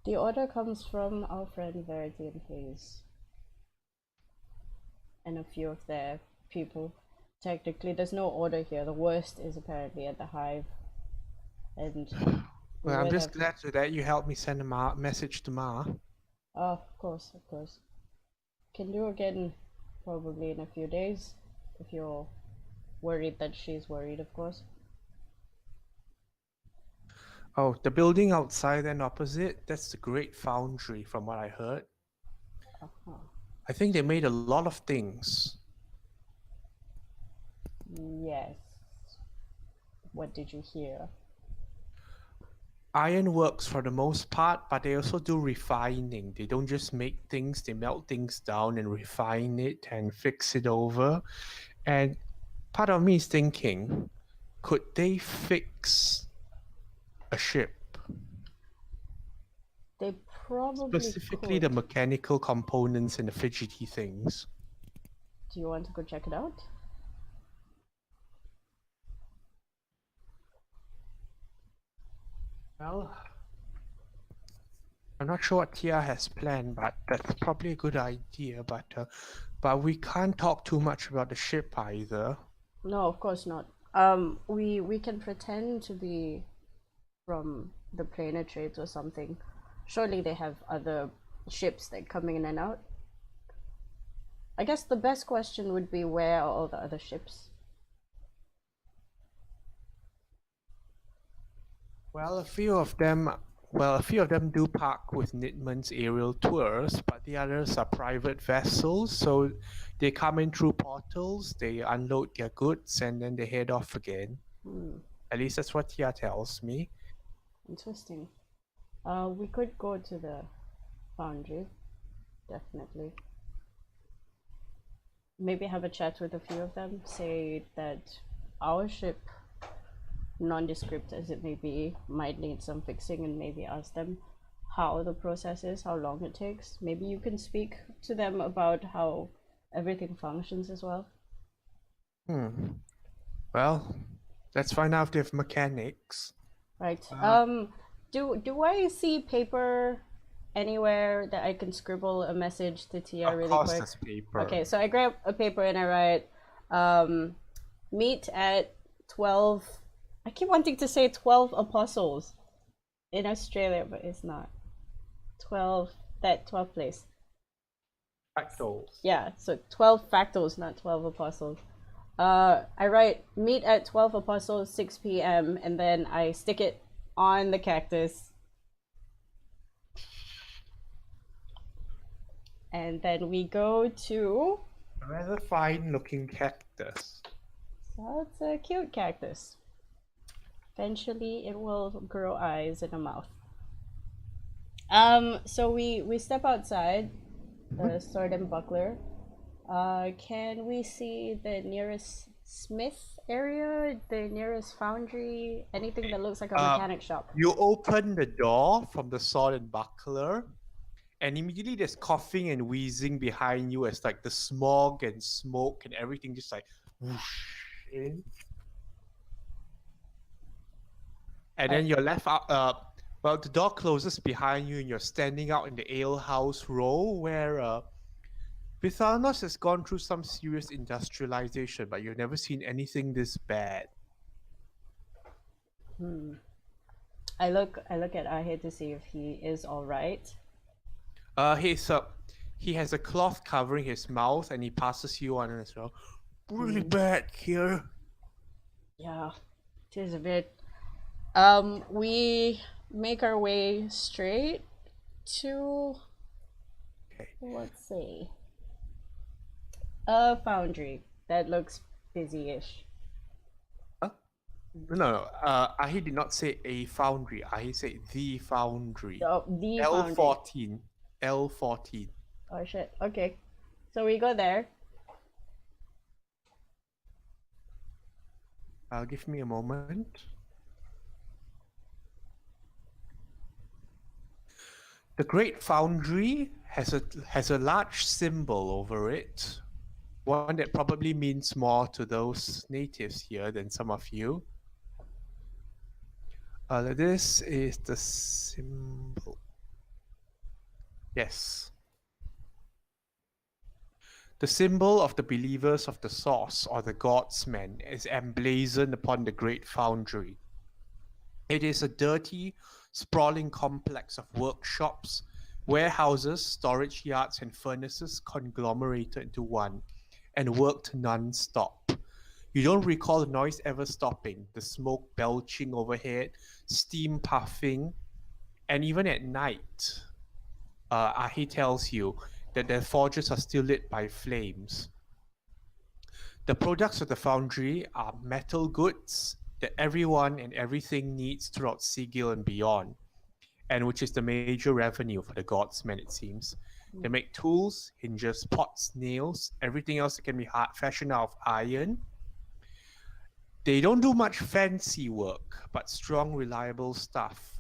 The order comes from our friend Verity and Hayes, and a few of their people. Technically, there's no order here. The worst is apparently at the Hive, and Well, I'm just glad that you helped me send a message to Ma. Oh, of course. Can do again, probably in a few days, if you're worried that she's worried, of course. Oh, the building outside and opposite, that's the Great Foundry, from what I heard. I think they made a lot of things. Yes. What did you hear? Ironworks for the most part, but they also do refining. They don't just make things, they melt things down and refine it and fix it over. And part of me is thinking, could they fix a ship? They probably Specifically could. the mechanical components and the fidgety things. Do you want to go check it out? Well, I'm not sure what Tia has planned, but that's probably a good idea. But we can't talk too much about the ship either. No, of course not. We can pretend to be from the planar trades or something. Surely they have other ships that come in and out. I guess the best question would be, where are all the other ships? Well, a few of them do park with Nitman's Aerial Tours, but the others are private vessels, so they come in through portals, they unload their goods, and then they head off again. At least that's what Tia tells me. Interesting. We could go to the foundry, definitely. Maybe have a chat with a few of them, say that our ship, nondescript as it may be, might need some fixing, and maybe ask them how the process is, how long it takes. Maybe you can speak to them about how everything functions as well. Well, Let's find out if they have mechanics. Right. Do I see paper anywhere that I can scribble a message to Tia Of really course, quick? there's paper. Okay, so I grab a paper and I write, meet at 12. I keep wanting to say 12 apostles in Australia, but it's not. 12, that 12 place. Fractals. Yeah, so 12 fractals, not 12 apostles. I write meet at 12 apostles, 6 p.m., and then I stick it on the cactus. And then we go to. A rather fine-looking cactus. So it's a cute cactus. Eventually, it will grow eyes and a mouth. So we step outside the sword and buckler. Can we see the nearest smith area, the nearest foundry, anything that looks like a mechanic shop? You open the door from the sword and buckler, and immediately there's coughing and wheezing behind you as like the smog and smoke and everything just like whoosh in. And then you're left out. Well, the door closes behind you, and you're standing out in the alehouse row where Bitharnos has gone through some serious industrialization, but you've never seen anything this bad. I look at Ahe to see if he is all right. He has a cloth covering his mouth, and he passes you on as well. Really bad here. Yeah, it is a bit. We make our way straight to, let's see, a foundry that looks busy-ish. No. Ahi did not say a foundry. Ahi said the foundry. Oh, the L14. foundry. L14. Oh shit. Okay, so we go there. Give me a moment. The Great Foundry has a large symbol over it, one that probably means more to those natives here than some of you. This is the symbol. Yes. The symbol of the believers of the Source, or the God's Men, is emblazoned upon the Great Foundry. It is a dirty, sprawling complex of workshops, warehouses, storage yards, and furnaces conglomerated into one and worked non-stop. You don't recall the noise ever stopping, the smoke belching overhead, steam puffing, and even at night, Ahi tells you that their forges are still lit by flames. The products of the foundry are metal goods that everyone and everything needs throughout Sigil and beyond, and which is the major revenue for the Gods Men, it seems. They make tools, hinges, pots, nails, everything else that can be fashioned out of iron. They don't do much fancy work, but strong, reliable stuff.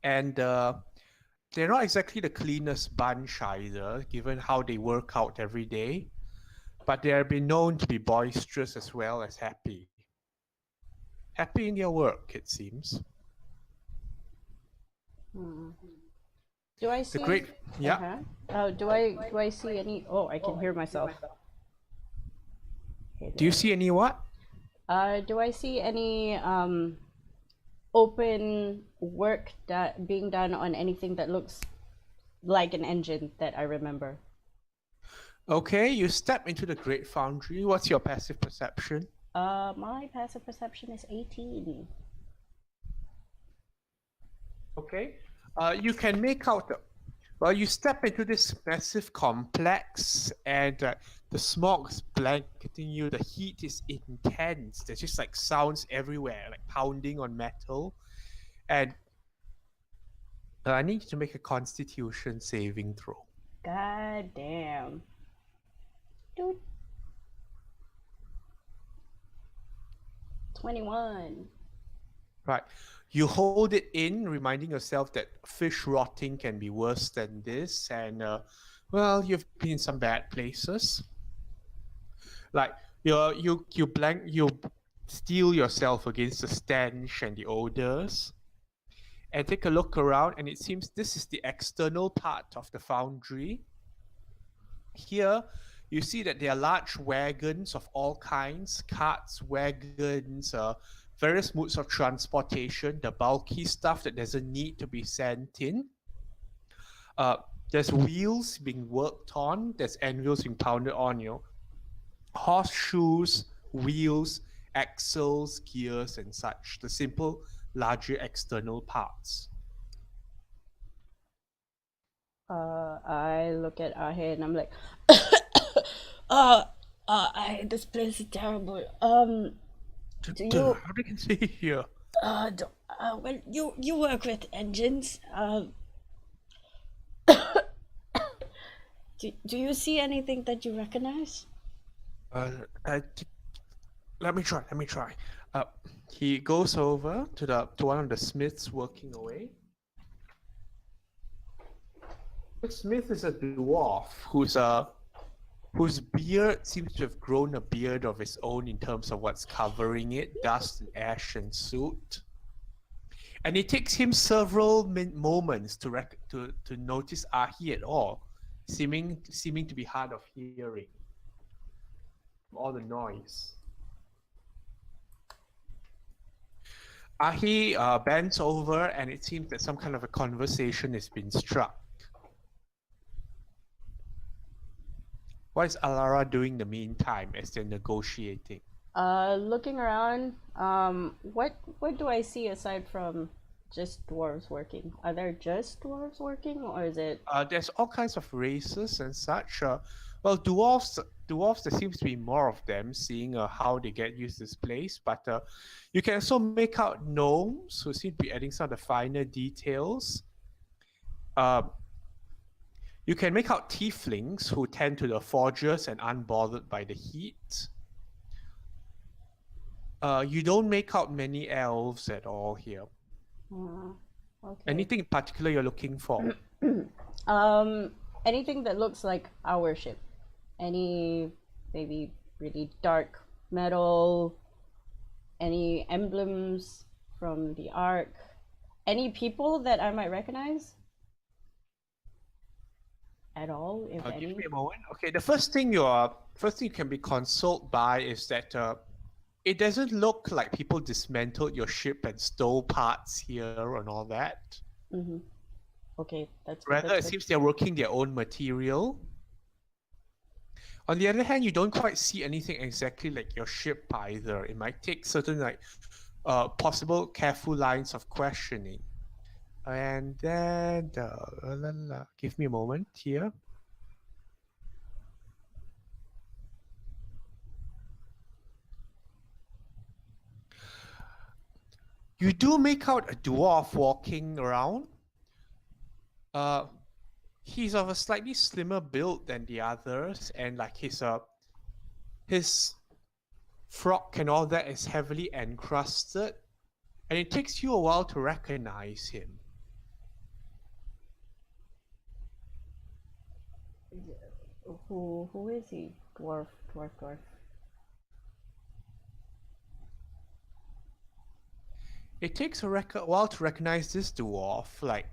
And they're not exactly the cleanest bunch either, given how they work out every day. But they have been known to be boisterous as well as happy. Happy in their work, it seems. Do I see? The great, yeah. Oh, do I see any? Oh, I can hear myself. Do you see any what? Do I see any open work that being done on anything that looks like an engine that I remember? Okay, you step into the Great Foundry. What's your passive perception? My passive perception is 18. Okay. You can make out well, you step into this massive complex, and the smog is blanketing you. The heat is intense. There's just like sounds everywhere, like pounding on metal. And I need you to make a Constitution saving throw. God damn. Dude. 21. Right. You hold it in, reminding yourself that fish rotting can be worse than this. And, well, you've been in some bad places. Like, You steel yourself against the stench and the odors, and take a look around, and it seems this is the external part of the foundry. Here, you see that there are large wagons of all kinds, carts, wagons, various modes of transportation, the bulky stuff that doesn't need to be sent in. Uh, there's wheels being worked on, there's anvils being pounded on, horseshoes, wheels, axles, gears, and such, the simple, larger external parts. I look at Ahe and I'm like, this place is terrible. Do you, How do you see here? well, you work with engines. Do you see anything that you recognize? Let me try. He goes over to one of the smiths working away. The smith is a dwarf whose beard seems to have grown a beard of his own in terms of what's covering it, dust and ash and soot. And it takes him several moments to notice Ahi at all, seeming to be hard of hearing. All the noise. Ahi bends over, and it seems that some kind of a conversation has been struck. What is Alara doing in the meantime as they're negotiating? Looking around, what do I see aside from just dwarves working? Are there just dwarves working, or is it? There's all kinds of races and such. Well, dwarves, there seems to be more of them, seeing how they get used to this place. But you can also make out gnomes who seem to be adding some of the finer details. You can make out tieflings who tend to the forges and unbothered by the heat. You don't make out many elves at all here. Okay. Anything in particular you're looking for? Anything that looks like our ship. Any maybe really dark metal. Any emblems from the Ark. Any people that I might recognize? At all, if any? Give me a moment. Okay, the first thing you can be consoled by is that it doesn't look like people dismantled your ship and stole parts here and all that. Mm-hmm. Okay, that's Rather, it seems they're working their own material. On the other hand, you don't quite see anything exactly like your ship either. It might take certain possible careful lines of questioning. And then, give me a moment here. You do make out a dwarf walking around. He's of a slightly slimmer build than the others, and like his frock and all that is heavily encrusted, and it takes you a while to recognize him. Who is he? Dwarf. It takes a while to recognize this dwarf, like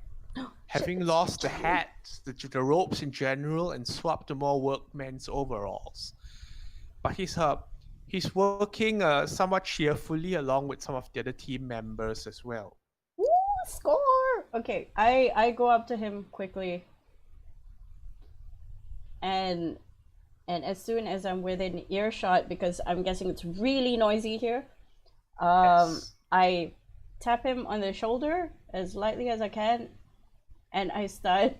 having lost the hat, the robes in general, and swapped to more workman's overalls. But he's working somewhat cheerfully along with some of the other team members as well. Ooh, score! Okay, I go up to him quickly. And as soon as I'm within earshot, because I'm guessing it's really noisy here, Yes. I tap him on the shoulder as lightly as I can, and I start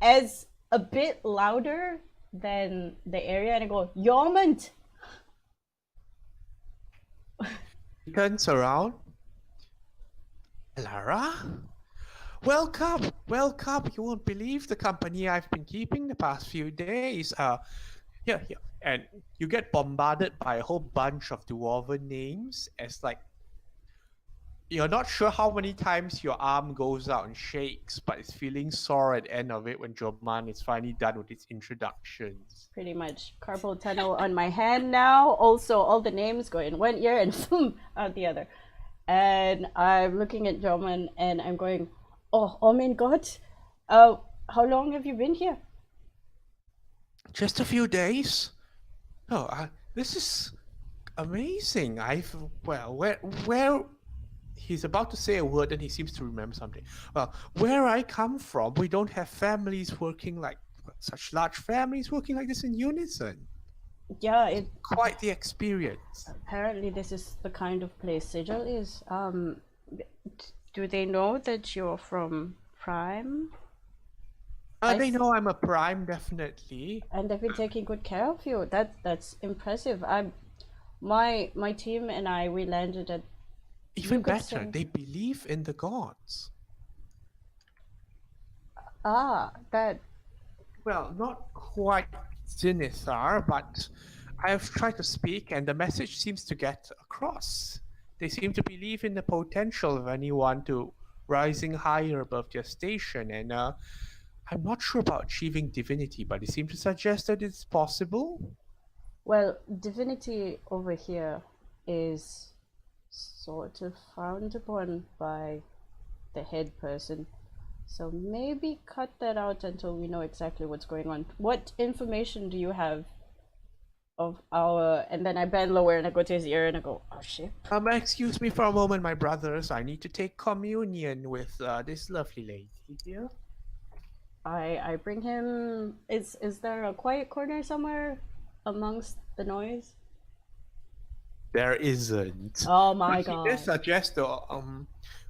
as a bit louder than the area, and I go, "Yeoman!" He turns around. Lara? Welcome! You won't believe the company I've been keeping the past few days. Here. And you get bombarded by a whole bunch of dwarven names as like You're not sure how many times your arm goes out and shakes, but it's feeling sore at the end of it when Joman is finally done with its introductions. Pretty much carpal tunnel on my hand now. Also, all the names go in one ear and out the other. And I'm looking at Joman and I'm going, oh my god. How long have you been here? Just a few days. Oh, this is amazing. Where he's about to say a word and he seems to remember something. Well, where I come from, we don't have families working like such large families working like this in unison. Yeah, it Quite the experience. apparently this is the kind of place Sigil is. Do they know that you're from Prime? They know I'm a prime, definitely. And they've been taking good care of you. That's impressive. My team and I, we landed at. Even could better, say- they believe in the gods. That. Well, not quite Zinithar, but I have tried to speak and the message seems to get across. They seem to believe in the potential of anyone to rising higher above their station, and I'm not sure about achieving divinity, but they seem to suggest that it's possible. Well, divinity over here is sort of frowned upon by the head person. So maybe cut that out until we know exactly what's going on. What information do you have of our... And then I bend lower and I go to his ear and I go, oh shit. Excuse me for a moment, my brothers. I need to take communion with this lovely lady here. I bring him... Is there a quiet corner somewhere amongst the noise? There isn't. Oh my But god. he did suggest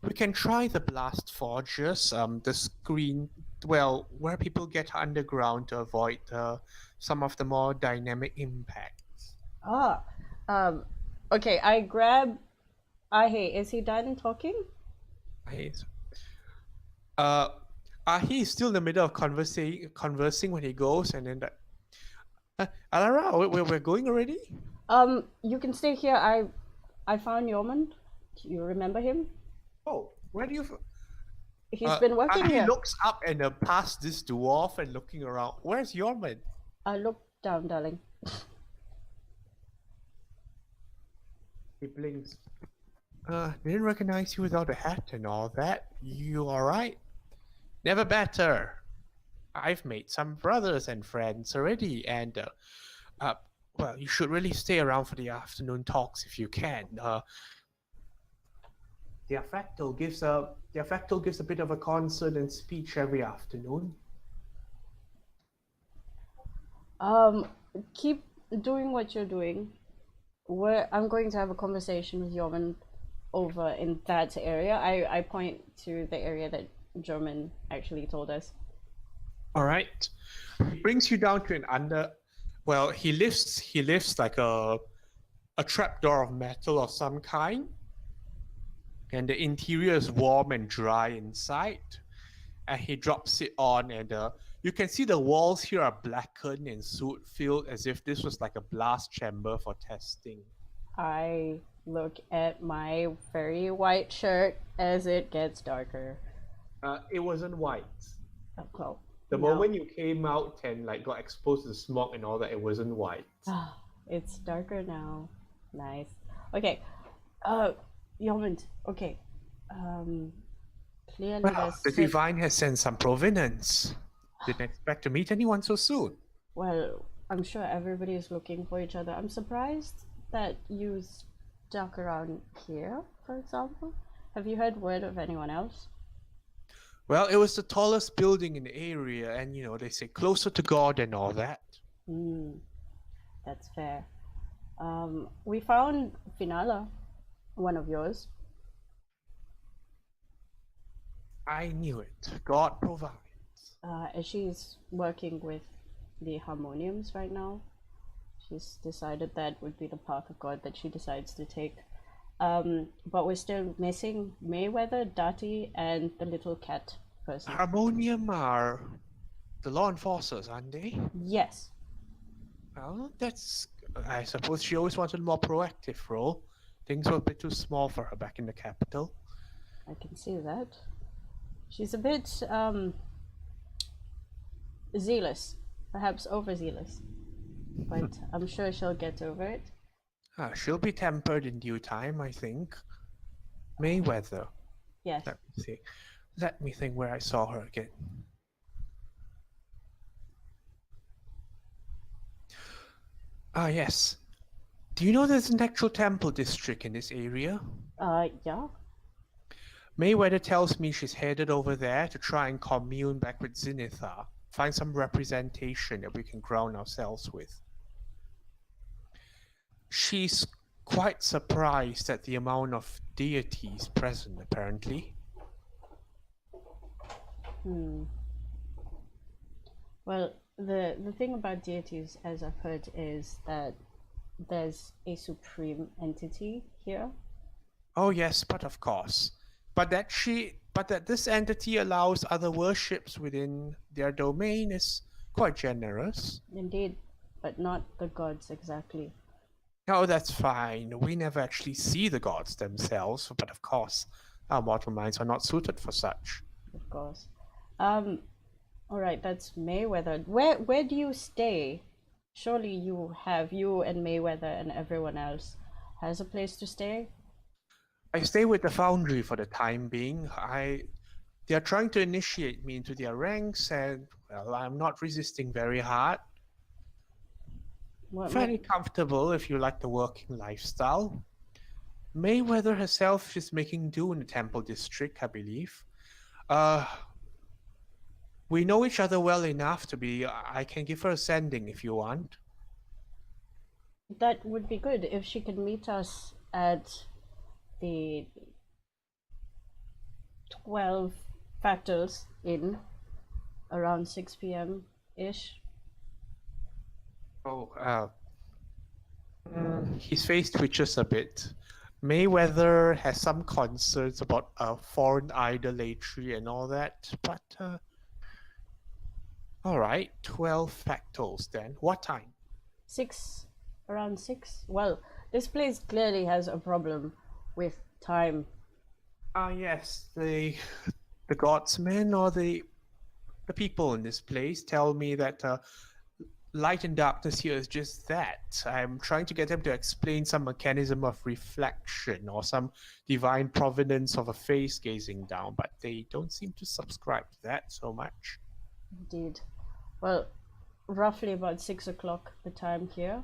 we can try the blast forges, the screen, well, where people get underground to avoid some of the more dynamic impacts. Okay, I grab... Hey, is he done talking? He's he's still in the middle of conversing when he goes, and then Alara, we're going already? You can stay here. I found Yeoman. Do you remember him? Oh, where do you... He's been working he here. looks up and past this dwarf and looking around. Where's Yorman? Look down, darling. He blinks. Didn't recognize you without a hat and all that. You alright? Never better. I've made some brothers and friends already, and well, you should really stay around for the afternoon talks if you can. The Affectal gives a bit of a concert and speech every afternoon. Keep doing what you're doing. I'm going to have a conversation with Yeoman over in that area. I point to the area that German actually told us. All right. He brings you down to an under. Well, he lifts like a trapdoor of metal of some kind, and the interior is warm and dry inside. And he drops it on, and you can see the walls here are blackened and soot-filled, as if this was like a blast chamber for testing. I look at my very white shirt as it gets darker. It wasn't white. Well, The no. moment you came out and like got exposed to the smoke and all that, it wasn't white. It's darker now. Nice. Okay. Yeoman. Okay. Clearly Well, the divine has sent some provenance. Didn't expect to meet anyone so soon. Well, I'm sure everybody is looking for each other. I'm surprised that you stuck around here, for example. Have you heard word of anyone else? Well, it was the tallest building in the area, and you know, they say closer to God and all that. That's fair. We found Finala, one of yours. I knew it. God provides. She's working with the harmoniums right now. She's decided that would be the path of God that she decides to take. But we're still missing Mayweather, Dati, and the little cat person. Harmonium are the law enforcers, aren't they? Yes. Well, that's... I suppose she always wanted a more proactive role. Things were a bit too small for her back in the capital. I can see that. She's a bit zealous, perhaps overzealous, but I'm sure she'll get over it. She'll be tempered in due time, I think. Mayweather. Yes. Let me see. Let me think where I saw her again. Ah, yes. Do you know there's an actual temple district in this area? Yeah. Mayweather tells me she's headed over there to try and commune back with Zenithar, find some representation that we can ground ourselves with. She's quite surprised at the amount of deities present, apparently. Well, the thing about deities, as I've heard, is that there's a supreme entity here. Oh yes, but of course. But that this entity allows other worships within their domain is quite generous. Indeed, but not the gods exactly. Oh, that's fine. We never actually see the gods themselves, but of course, our mortal minds are not suited for such. Of course. All right, that's Mayweather. Where do you stay? Surely you and Mayweather and everyone else has a place to stay. I stay with the Foundry for the time being. They are trying to initiate me into their ranks, and well, I'm not resisting very hard. Fairly comfortable if you like the working lifestyle. Mayweather herself is making do in the Temple District, I believe. We know each other well enough to be. I can give her a sending if you want. That would be good if she could meet us at the 12 Factors Inn around 6 p.m. ish. Oh, his face twitches a bit. Mayweather has some concerns about foreign idolatry and all that, but all right, 12 factals then. What time? 6, around 6. Well, this place clearly has a problem with time. Yes, the godsmen or the people in this place tell me that light and darkness here is just that. I'm trying to get them to explain some mechanism of reflection or some divine providence of a face gazing down, but they don't seem to subscribe to that so much. Indeed. Well, roughly about 6 o'clock the time here.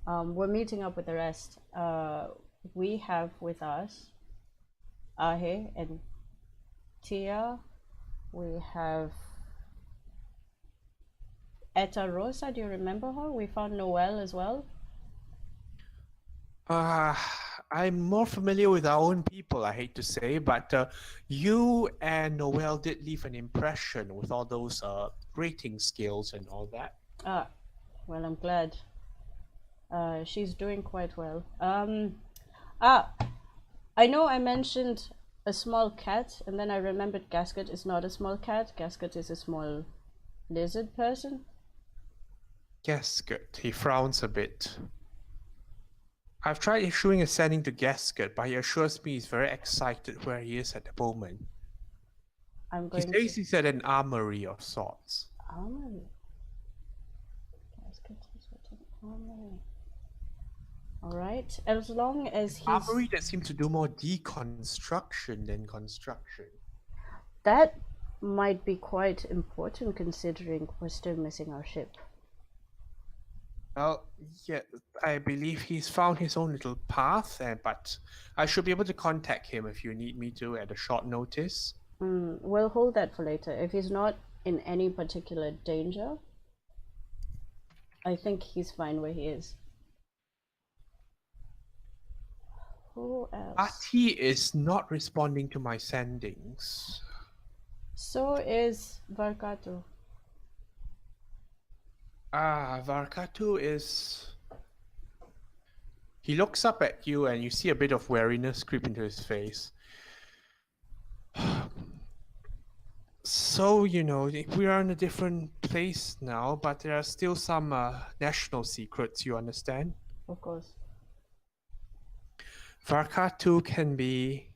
We're meeting up with the rest. We have with us Ahe and Tia. We have Eta Rosa, do you remember her? We found Noelle as well. I'm more familiar with our own people, I hate to say, but you and Noelle did leave an impression with all those rating skills and all that. Well, I'm glad. She's doing quite well. I know I mentioned a small cat, and then I remembered Gasket is not a small cat. Gasket is a small lizard person. Gasket, he frowns a bit. I've tried issuing a sending to Gasket, but he assures me he's very excited where he is at the moment. He says he's at an armory of sorts. Armory? Gasket is at an armory. Alright, as long as he's... Armory that seems to do more deconstruction than construction. That might be quite important considering we're still missing our ship. Well, yeah, I believe he's found his own little path, but I should be able to contact him if you need me to at a short notice. We'll hold that for later. If he's not in any particular danger, I think he's fine where he is. Who else? Ati is not responding to my sendings. So is Varkatu. Varkatu is... He looks up at you and you see a bit of wariness creep into his face. So, you know, we are in a different place now, but there are still some national secrets, you understand? Of course. Varkatu can be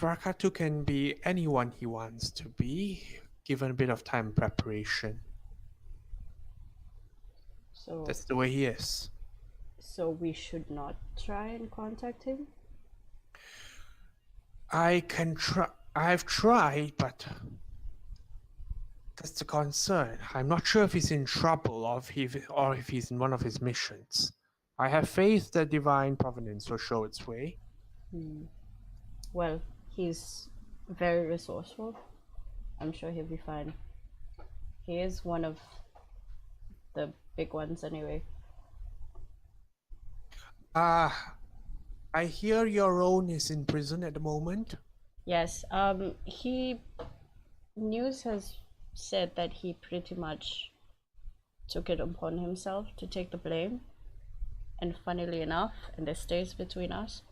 Varkatu can be anyone he wants to be, given a bit of time and preparation. So, That's the way he is. so we should not try and contact him? I can try. I've tried, but that's the concern. I'm not sure if he's in trouble or if he's in one of his missions. I have faith that divine providence will show its way. Well, he's very resourceful. I'm sure he'll be fine. He is one of the big ones anyway. I hear your own is in prison at the moment. Yes, news has said that he pretty much took it upon himself to take the blame. And funnily enough, and this stays between us,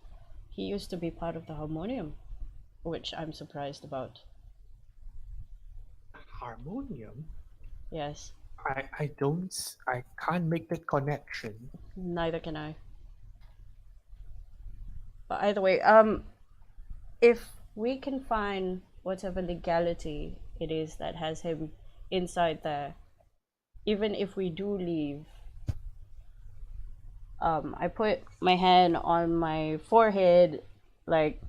he used to be part of the harmonium, which I'm surprised about. Harmonium? Yes, I can't make that connection. neither can I. But either way, if we can find whatever legality it is that has him inside there, even if we do leave, I put my hand on my forehead, like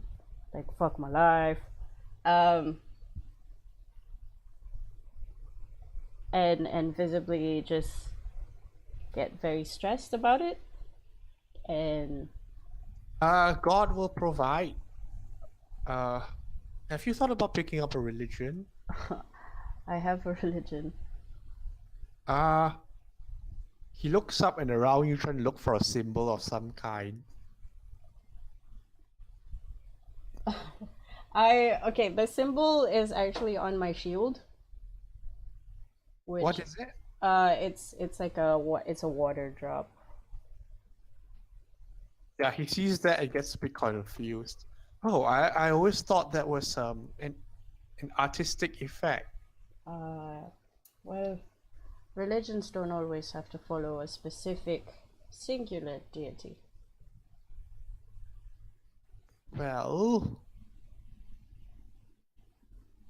fuck my life, and visibly just get very stressed about it, and God will provide. Have you thought about picking up a religion? I have a religion. He looks up and around you trying to look for a symbol of some kind. Okay, the symbol is actually on my shield. What is it? It's like it's a water drop. Yeah, he sees that and gets a bit confused. Oh, I always thought that was an artistic effect. Well, religions don't always have to follow a specific singular deity. Well,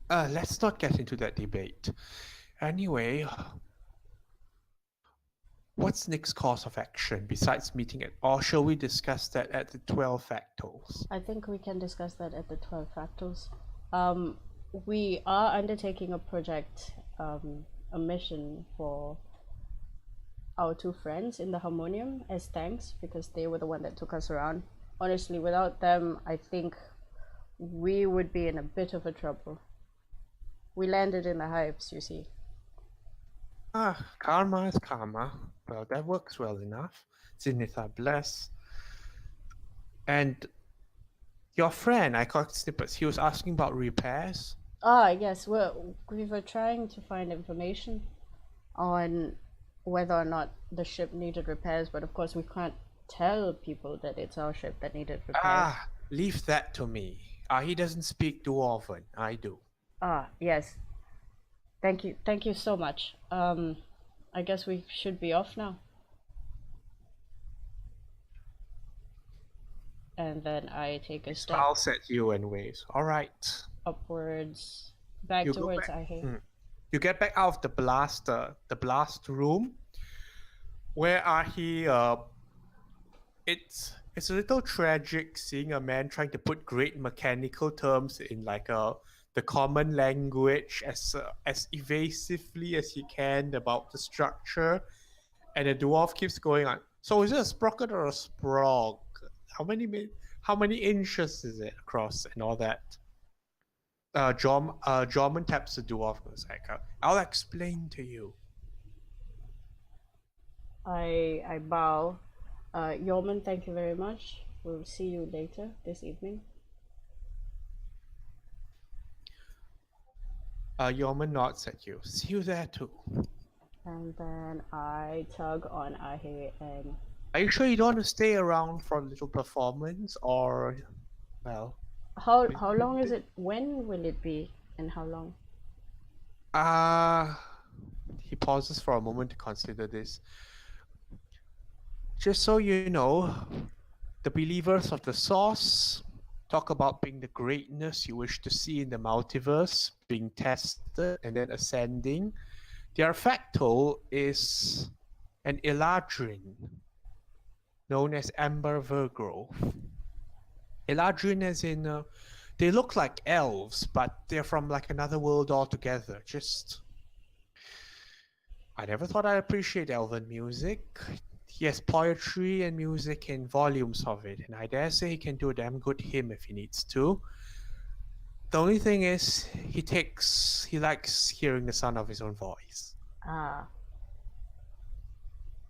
let's not get into that debate. Anyway, what's next course of action besides meeting it, or shall we discuss that at the 12 fractals? I think we can discuss that at the 12 fractals. We are undertaking a project, a mission for our two friends in the harmonium as thanks, because they were the one that took us around. Honestly, without them, I think we would be in a bit of a trouble. We landed in the hypes, you see. Karma is karma. Well, that works well enough. Zenith are blessed. And your friend, I caught snippets, he was asking about repairs. Yes, we were trying to find information on whether or not the ship needed repairs, but of course we can't tell people that it's our ship that needed repairs. Leave that to me. He doesn't speak Dwarven. I do. Yes. Thank you so much. I guess we should be off now. And then I take a step I'll set you and waves. All right. upwards, back You go towards back. Ahe. You get back out of the blast room, where Ahi, it's a little tragic seeing a man trying to put great mechanical terms in like the common language as evasively as he can about the structure, and the dwarf keeps going on. So is it a sprocket or a sprog? How many inches is it across and all that? Jorman taps the dwarf and goes like, I'll explain to you. I bow. Yeoman, thank you very much. We'll see you later this evening. Yeoman nods at you. See you there too. And then I tug on Ahe and... Are you sure you don't want to stay around for a little performance, or, well... How long is it? When will it be? And how long? He pauses for a moment to consider this. Just so you know, the believers of the source talk about being the greatness you wish to see in the multiverse, being tested and then ascending. The Arfactal is an Eladrin known as Amber Vergrove. Eladrin as in, they look like elves, but they're from like another world altogether. I never thought I'd appreciate elven music. He has poetry and music in volumes of it, and I dare say he can do a damn good hymn if he needs to. The only thing is, he likes hearing the sound of his own voice. Ah.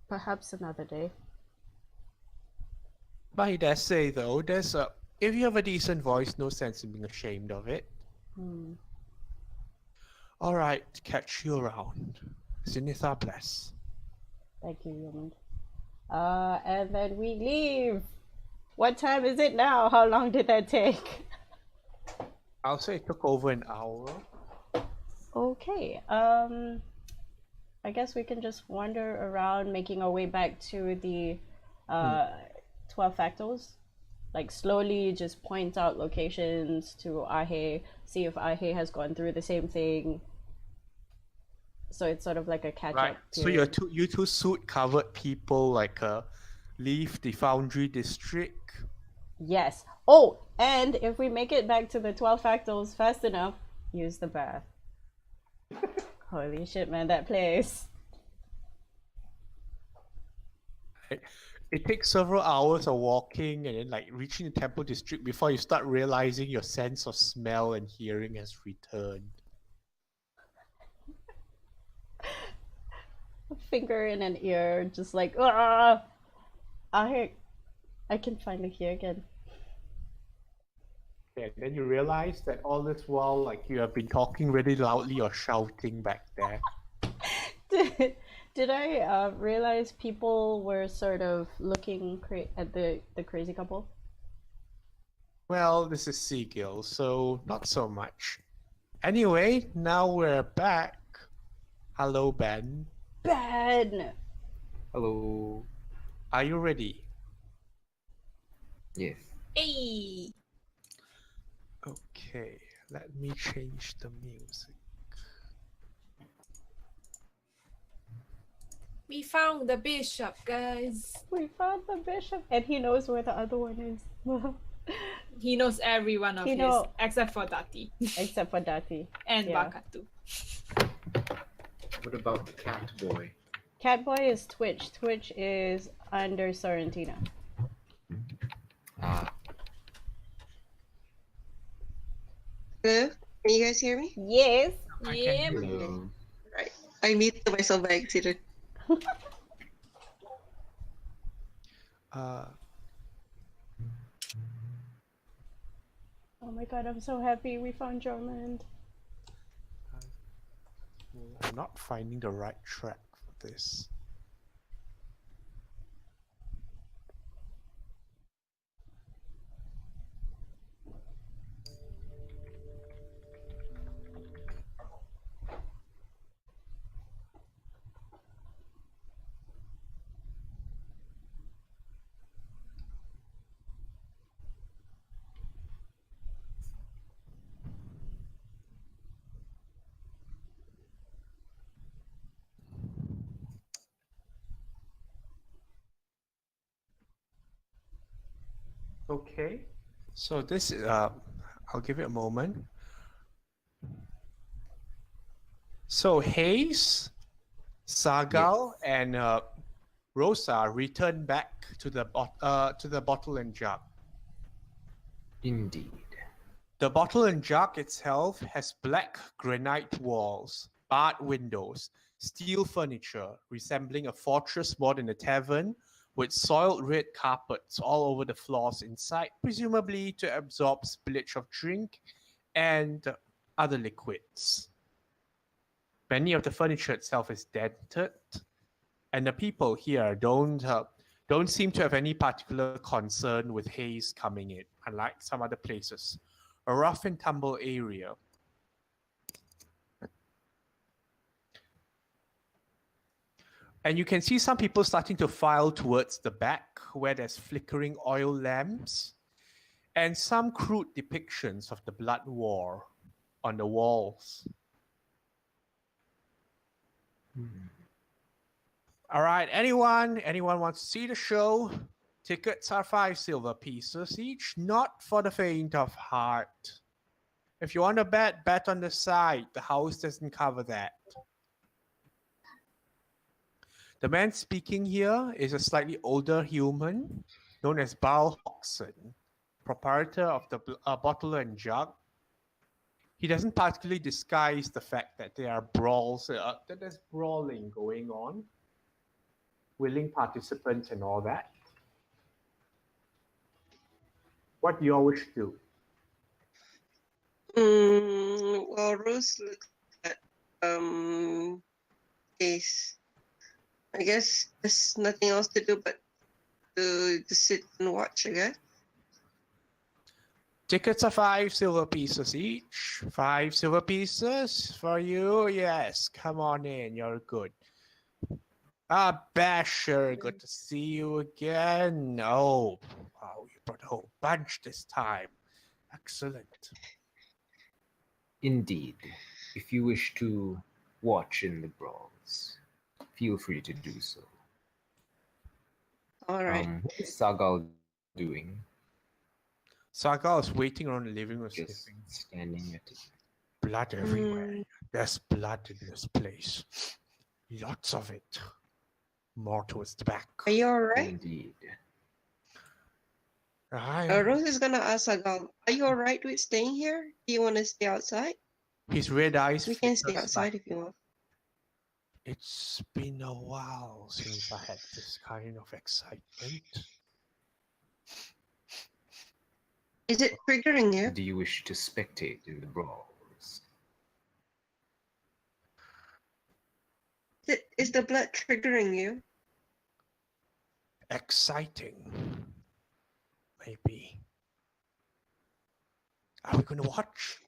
Perhaps another day. But I dare say though, if you have a decent voice, no sense in being ashamed of it. Alright, catch you around. Zenithar bless. Thank you, Raymond. And then we leave. What time is it now? How long did that take? I'll say it took over an hour. Okay. I guess we can just wander around, making our way back to the 12 fractals. Like slowly just point out locations to Ahe, see if Ahe has gone through the same thing. So it's sort of like a catch-up. Right. So you two suit-covered people like leave the Foundry District. Yes. Oh, and if we make it back to the 12 fractals fast enough, use the bath. Holy shit, man, that place. It takes several hours of walking and then like reaching the Temple District before you start realizing your sense of smell and hearing has returned. A finger in an ear, just like, ah! I can finally hear again. And then you realize that all this while, like, you have been talking really loudly or shouting back there. Did I realize people were sort of looking at the crazy couple? Well, this is Seagill, so not so much. Anyway, now we're back. Hello, Ben. Ben! Hello. Are you ready? Yes. Hey! Okay, let me change the music. We found the bishop, guys. We found the bishop, and he knows where the other one is. He knows every one of his, except for Dati. Except for Dati. And Bakatu. What about the cat boy? Catboy is Twitch. Twitch is under Sorrentina. Ah. Hello? Can you guys hear me? Yes. Yep. Hello. Right. I muted myself by accident. Oh my god, I'm so happy we found Jormund. I'm not finding the right track for this. Okay, so this is, I'll give it a moment. So Hayes, Sagal, and Rosa return back to the bottle and jug. Indeed. The bottle and jug itself has black granite walls, barred windows, steel furniture resembling a fortress more than a tavern, with soiled red carpets all over the floors inside, presumably to absorb spillage of drink and other liquids. Many of the furniture itself is dented, and the people here don't seem to have any particular concern with haze coming in, unlike some other places. A rough and tumble area. And you can see some people starting to file towards the back where there's flickering oil lamps. and some crude depictions of the blood war on the walls. All right, anyone wants to see the show? Tickets are 5 silver pieces each, not for the faint of heart. If you want to bet on the side. The house doesn't cover that. The man speaking here is a slightly older human known as Barl Hoxon, proprietor of the Bottle and Jug. He doesn't particularly disguise the fact that there are brawls, that there's brawling going on, willing participants and all that. What do you all wish to do? Well, Rose looks at Ace. I guess there's nothing else to do but to sit and watch, I guess. Tickets are 5 silver pieces each. 5 silver pieces for you. Yes, come on in. You're good. Basher, good to see you again. Oh, wow, you brought a whole bunch this time. Excellent. Indeed. If you wish to watch in the brawls, feel free to do so. All right. What is Sagal doing? Saga is waiting around the living room, Just sniffing. standing at it. Blood everywhere. There's blood in this place. Lots of it. More towards the back. Are you all right? Indeed. Rose is gonna ask Agal, are you all right with staying here? Do you want to stay outside? His red eyes. We can stay flickers outside back. if you want. It's been a while since I had this kind of excitement. Is it triggering you? Do you wish to spectate in the brawls? Is the blood triggering you? Exciting. Maybe. Are we going to watch?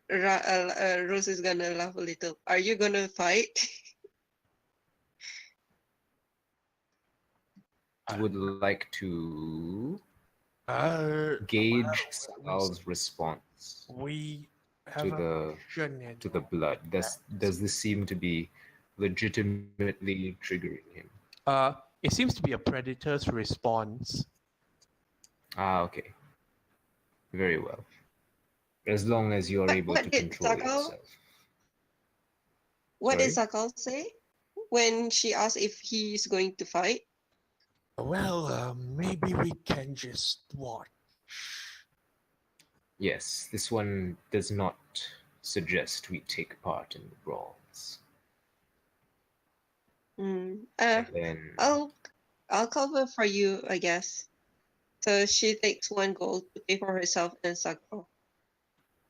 Rose is gonna laugh a little. Are you gonna fight? I would like to Well, gauge Sagal's response we have to a the mission in- to the blood. Does this seem to be legitimately triggering him? It seems to be a predator's response. Okay. Very well. As long as you are able to what did control Sagal- yourself. What did Sorry? Sakal say when she asked if he's going to fight? Well, maybe we can just watch. Yes, this one does not suggest we take part in the brawls. And then I'll cover for you, I guess. So she takes 1 gold to pay for herself and Sakal.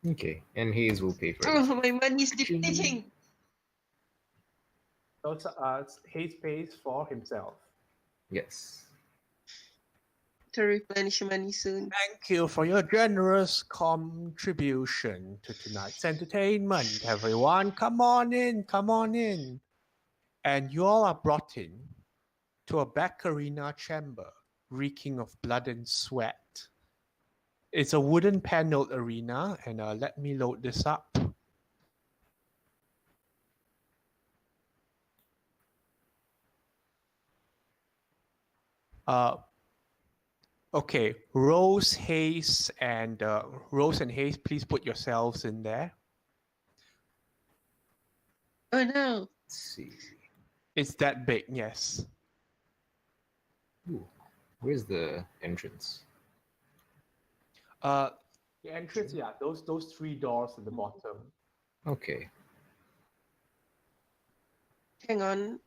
okay, and Hayes will pay for it. Oh, my money's depleting. So Hayes pays for himself. Yes. To replenish money soon. Thank you for your generous contribution to tonight's entertainment, everyone. Come on in, come on in. And you all are brought in to a back arena chamber reeking of blood and sweat. It's a wooden paneled arena, and let me load this up. Okay, Rose, Hayes, and Hayes, please put yourselves in there. Oh no. Let's see. It's that big, yes. Ooh, where's the entrance? The entrance, yeah, those 3 doors at the bottom. Okay. Hang on.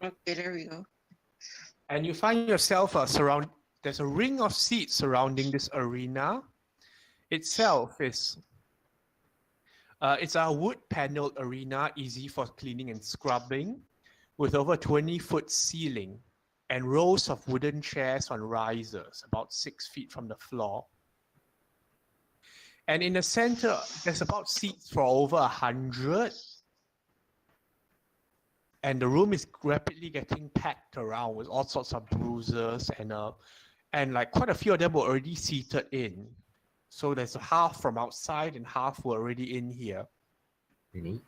Okay, there we go. And you find yourself there's a ring of seats surrounding this arena. Itself is it's a wood paneled arena, easy for cleaning and scrubbing, with over 20-foot ceiling and rows of wooden chairs on risers about 6 feet from the floor. And in the center, there's about seats for over 100. and the room is rapidly getting packed around with all sorts of bruisers and like quite a few of them were already seated in. So there's half from outside and half were already in here. Neat.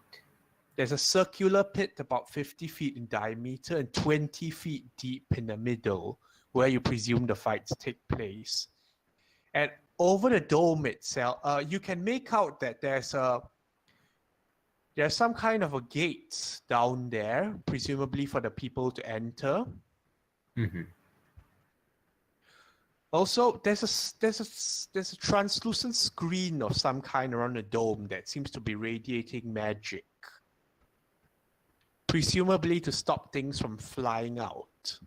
There's a circular pit about 50 feet in diameter and 20 feet deep in the middle, where you presume the fights take place. And over the dome itself, you can make out that there's some kind of a gate down there, presumably for the people to enter. Mm-hmm. Also, there's a translucent screen of some kind around the dome that seems to be radiating magic, presumably to stop things from flying out.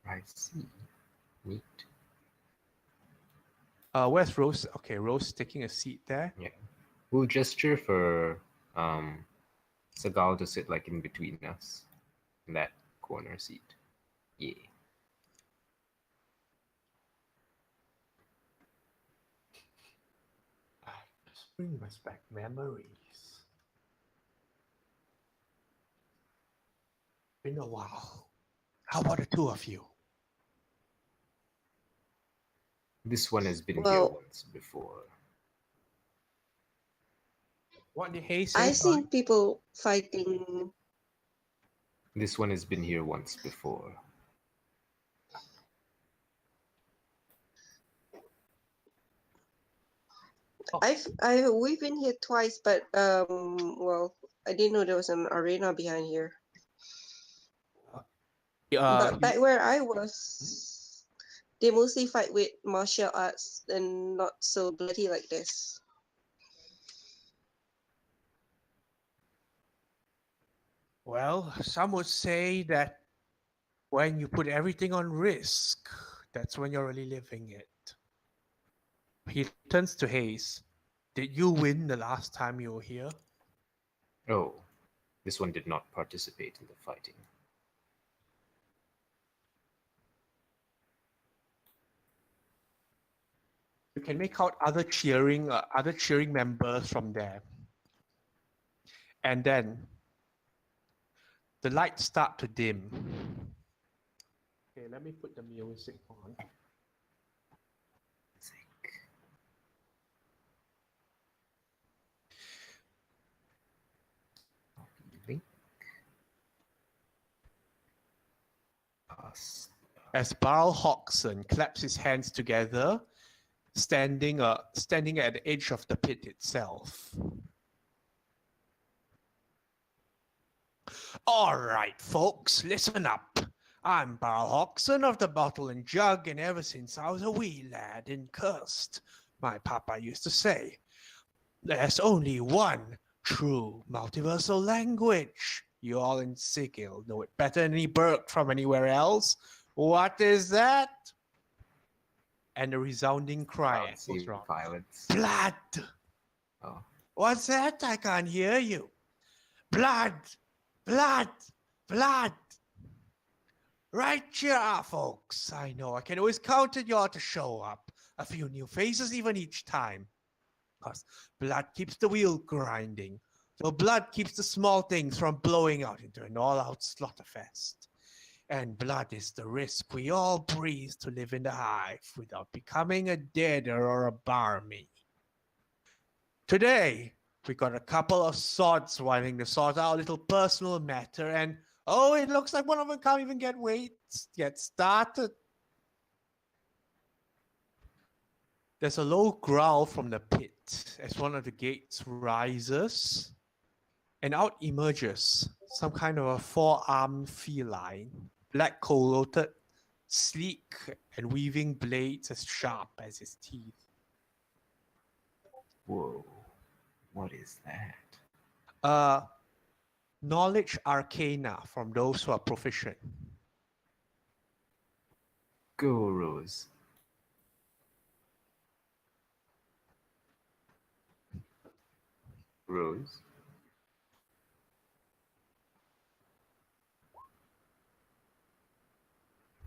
I see. Neat. Where's Rose? Okay, Rose taking a seat there. Yeah. We'll gesture for Sagal to sit like in between us in that corner seat. Yeah. Just bring us back memories. Been a while. How about the two of you? This one has been here Well- once before. What did Hay say? I've seen people fighting. This one has been here once before. We've been here twice, but well, I didn't know there was an arena behind here. But back where I was, they mostly fight with martial arts and not so bloody like this. Well, some would say that when you put everything on risk, that's when you're really living it. He turns to Hayes. Did you win the last time you were here? Oh, this one did not participate in the fighting. You can make out other cheering members from there. And then the lights start to dim. Okay, let me put the music on. Link. Pass. As Barl Hodgson claps his hands together, standing at the edge of the pit itself. All right, folks, listen up. I'm Barl Hodgson of the Bottle and Jug, and ever since I was a wee lad and cursed, my papa used to say, there's only one true multiversal language. You all in Sigil know it better than any Burke from anywhere else. What is that? And a resounding cry echoes round. Violence. Blood! Oh. What's that? I can't hear you. Blood! Blood! Blood! Right here are, folks. I know I can always count on you all to show up. A few new faces even each time. Because blood keeps the wheel grinding. So blood keeps the small things from blowing out into an all-out slaughterfest. And blood is the risk we all breathe to live in the hive without becoming a deader or a barmy. Today, we got a couple of swords wanting to sort out a little personal matter, and oh, it looks like one of them can't even get started. There's a low growl from the pit as one of the gates rises, and out emerges some kind of a four-armed feline, black coated, sleek, and weaving blades as sharp as his teeth. Whoa. What is that? Knowledge arcana from those who are proficient. Go, Rose. Rose.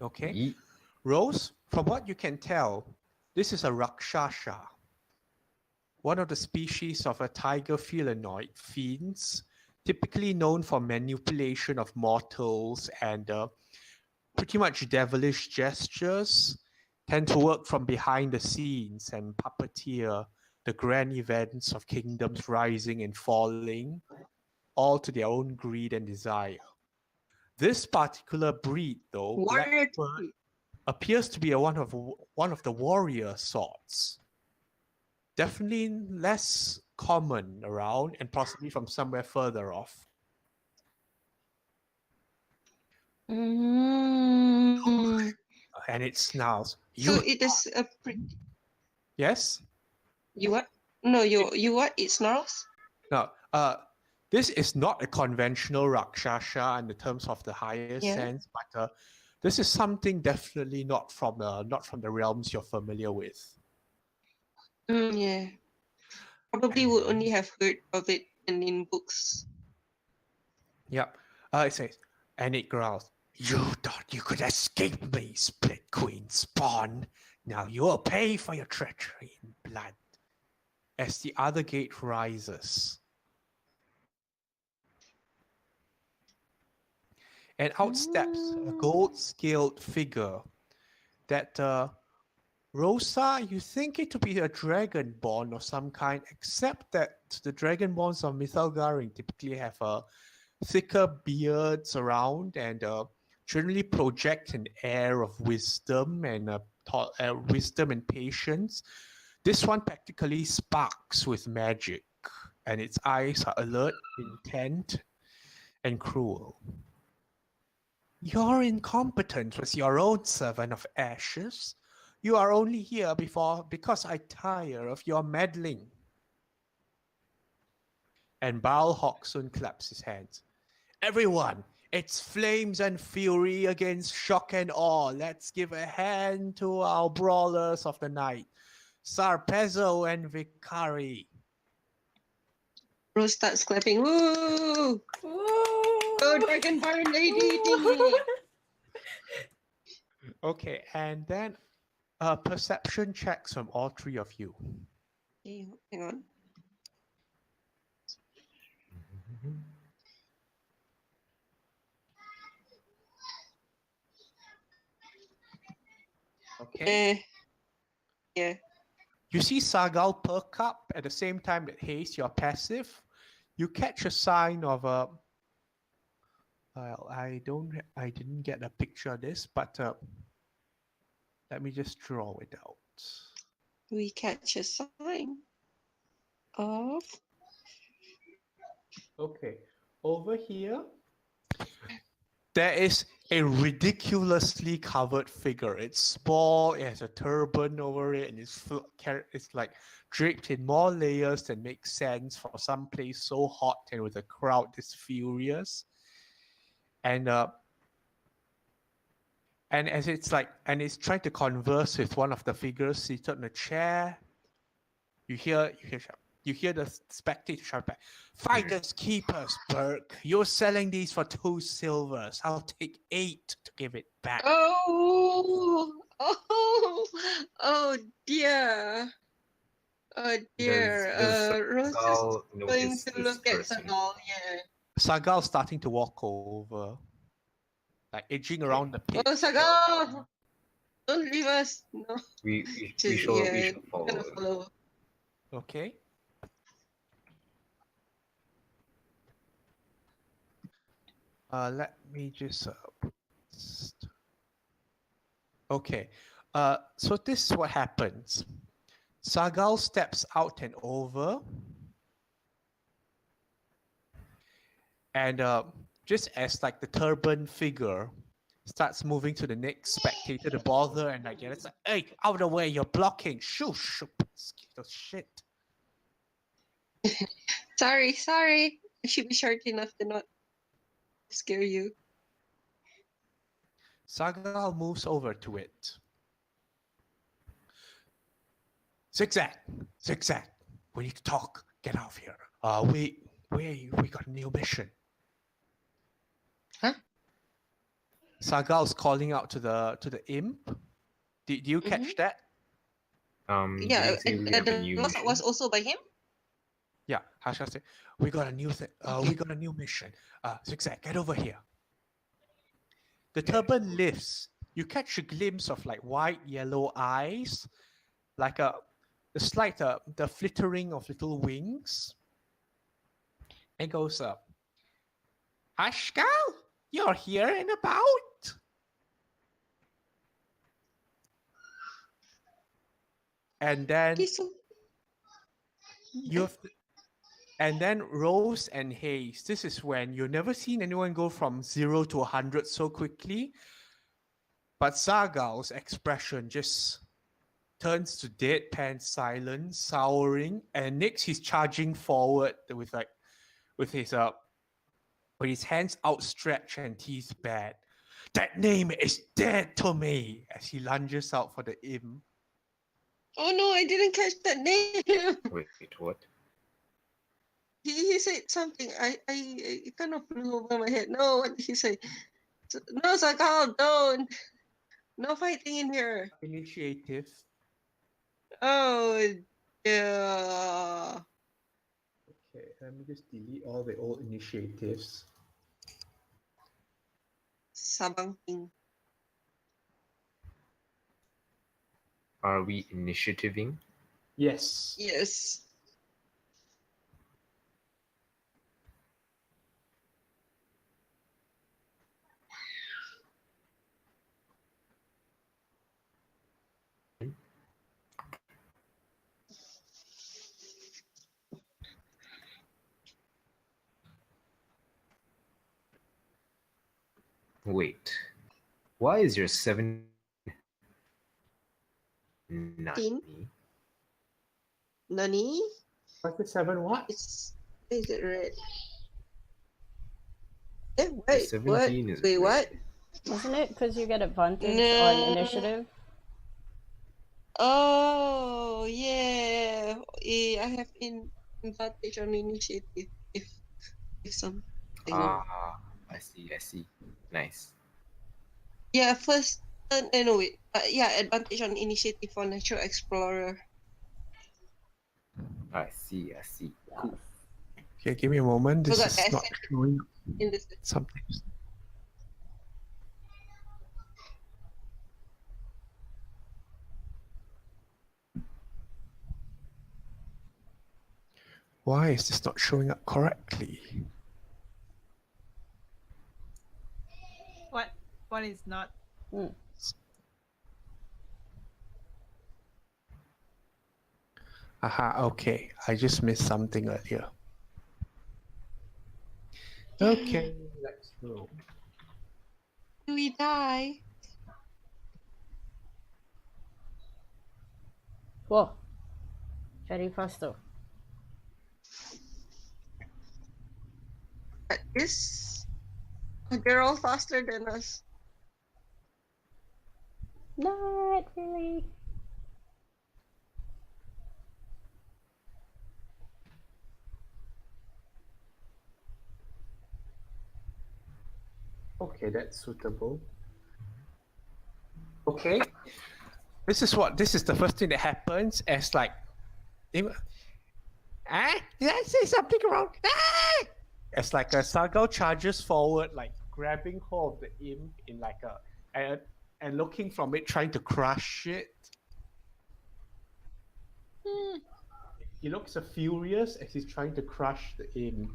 Okay. Yeet. Rose, from what you can tell, this is a Rakshasa, one of the species of a tiger felinoid fiends typically known for manipulation of mortals and pretty much devilish gestures, tend to work from behind the scenes and puppeteer the grand events of kingdoms rising and falling, all to their own greed and desire. This particular breed, though, Warrior Blackbird, team. appears to be one of the warrior sorts. Definitely less common around and possibly from somewhere further off. Mm. And it snarls. So it is a pretty. Yes? You what? No, you what? It snarls. No. This is not a conventional Rakshasa in the terms of the highest Yeah. sense, but this is something definitely not from the realms you're familiar with. Yeah. Probably would only have heard of it in books. Yep. It says, and it growls, "You thought you could escape me, Split Queen spawn. Now you will pay for your treachery in blood." As the other gate rises. And out steps a gold-scaled figure that Rosa, you think it to be a dragonborn of some kind, except that the dragonborns of Mythalgaring typically have thicker beards around and generally project an air of wisdom and wisdom and patience. This one practically sparks with magic, and its eyes are alert, intent, and cruel. Your incompetence was your own servant of ashes. You are only here because I tire of your meddling. And Baal Hoxun claps his hands. Everyone, it's flames and fury against shock and awe. Let's give a hand to our brawlers of the night, Sarpezzo and Vicari. Rose starts clapping. Woo! Woo! Oh, Dragonborn lady! Ding. Okay, and then perception checks from all three of you. Okay, hang on. Okay. Yeah. You see Sargal perk up at the same time that Haze, you're passive. You catch a sign of a. Well, I didn't get a picture of this, but let me just draw it out. We catch a sign of. Okay, over here, there is a ridiculously covered figure. It's small, it has a turban over it, and it's like draped in more layers than makes sense for some place so hot and with a crowd this furious. And as it's trying to converse with one of the figures seated in a chair. You hear the spectator shout back, "Finders keepers, Burke. You're selling these for 2 silvers. I'll take 8 to give it back." Oh dear. Oh dear. Rose is going to look at Sagal, yeah. Sagal's starting to walk over, like edging around the pit. Oh, Sagal! Don't leave us. No. We Yeah, should follow. gonna follow. Okay. Let me just. Okay. So this is what happens. Sagal steps out and over. And just as like the turban figure starts moving to the next spectator to bother, and like, it's like, "Hey, out of the way, you're blocking." Shoosh, shit. Sorry. I should be short enough to not scare you. Sagal moves over to it. Zigzag. We need to talk. Get out of here. We got a new mission. Huh? Sagal's calling out to the imp. Did you catch that? Yeah, did he say we have a the new boss mission? was also by him? Yeah, Harsha said, we got a new thing. We got a new mission. Zigzag, get over here. The turban lifts. You catch a glimpse of like white, yellow eyes, like the slight, the flittering of little wings. And goes up. Ashkal, you're here and about. And then He's so you've and then Rose and Hayes. This is when you've never seen anyone go from 0 to 100 so quickly. But Zargal's expression just turns to deadpan silence, souring, and next he's charging forward with his hands outstretched and teeth bared. That name is dead to me as he lunges out for the imp. Oh no, I didn't catch that name. Wait, what? He said something. I it kind of flew over my head. No, what did he say? No, Sakal, don't. No fighting in here. Initiative. Oh, yeah. Okay, let me just delete all the old initiatives. Sabang King. Are we initiativing? Yes. Yes. Wait. Why is your 7 Nani? Nani? What's the 7 what? Is it red? Eh, The wait, what? 17 is Wait, red. what? Isn't it because you get advantage No. on initiative? Oh, yeah. I have advantage on initiative if something. Ah, I see. Nice. Yeah, first turn. No, wait. Yeah, advantage on initiative for Natural Explorer. I see. Cool. Okay, give me a moment. This Forgot is that I not said showing in this. something. Why is this not showing up correctly? What is not? Aha, okay. I just missed something earlier. Okay, let's go. Do we die? Whoa. Very fast though. This? They're all faster than us. Not really. Okay, that's suitable. Okay. This is the first thing that happens as like did I say something wrong? As like a Sargal charges forward, like grabbing hold of the imp in like and looking from it, trying to crush it. He looks furious as he's trying to crush the imp.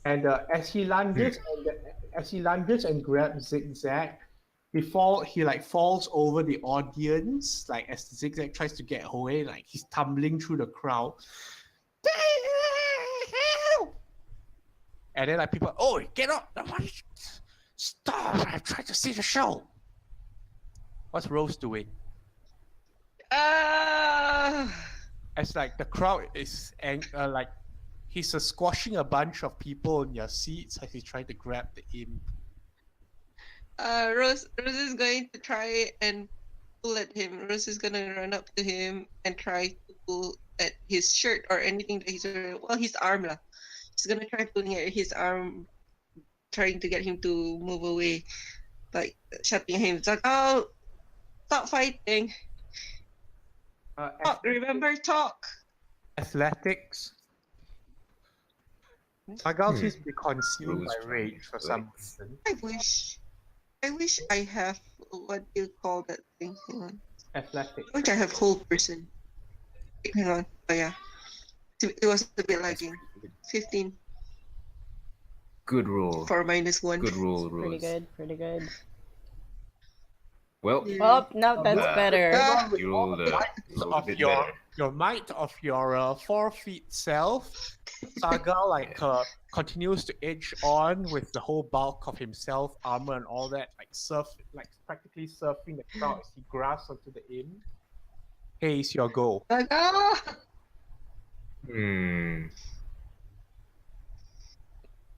And as he lunges and grabs Zigzag, he falls over the audience, like as Zigzag tries to get away, like he's tumbling through the crowd. And then like people, oh, get up! Stop! I'm trying to see the show. What's Rose doing? As like the crowd is like he's squashing a bunch of people in their seats as he's trying to grab the imp. Rose is going to try and pull at him. Rose is gonna run up to him and try to pull at his shirt or anything that he's wearing. Well, his arm lah. She's gonna try pulling at his arm, trying to get him to move away, like shouting at him. It's like, oh, stop fighting. Talk, remember talk. Athletics. Sargal seems to be consumed Rose by rage for some athletics. reason. I wish I have what do you call that thing? Hang on. Athletics. I wish I have whole person. Hang on. Oh yeah. It was a bit That's lagging. pretty good. 15 Good roll. for -1. Good roll, Pretty Rose. good, pretty good. Well, Yeah. Oh, no, that's Uh, better. Ah, you rolled a Of bit your better. your might of your 4 feet self, Sargal continues to edge on with the whole bulk of himself, armor and all that, practically surfing the crowd as he grasps onto the inn. Hey, it's your goal.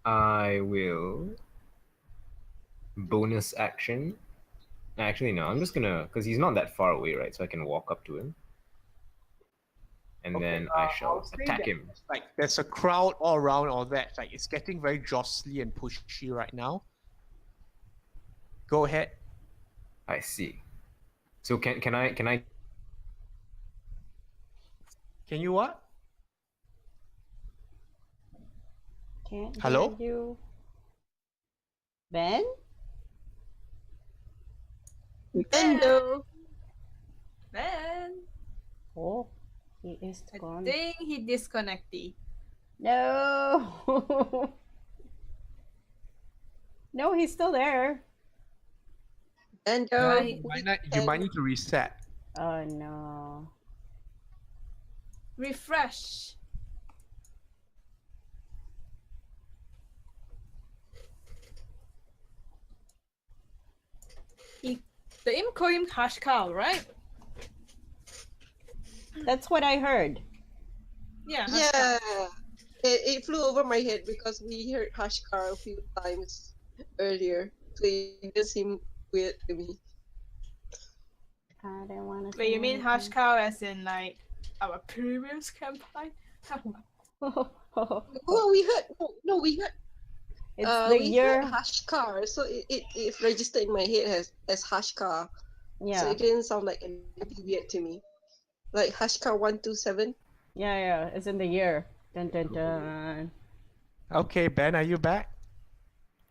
I will bonus action. Actually, no, I'm just gonna, because he's not that far away, right? So I can walk up to him. And Okay, then I I'll shall say attack that him. There's a crowd all around all that. It's getting very jostly and pushy right now. Go ahead. I see. So can I Can you what? Can't Hello? hear you. Ben? Endo. Man, Oh, he is I gone. think he disconnected. No. No, he's still there. Endo. I- You might need to reset. Oh no. Refresh. The imp called him Hash Cow, right? That's what I heard. Yeah. Hash Cow. Yeah. It flew over my head because we heard Hashkar a few times earlier. So it just seemed weird to me. I don't want to. Wait, you mean Hash Cow as in like our previous campaign? Well, we heard we heard It's the we year. heard Hashkar, so it registered in my head as Hashkar. So Yeah, it didn't sound like anything weird to me. Like Hashkar 127. yeah. It's in the year. Dun dun dun. Okay, Ben, are you back?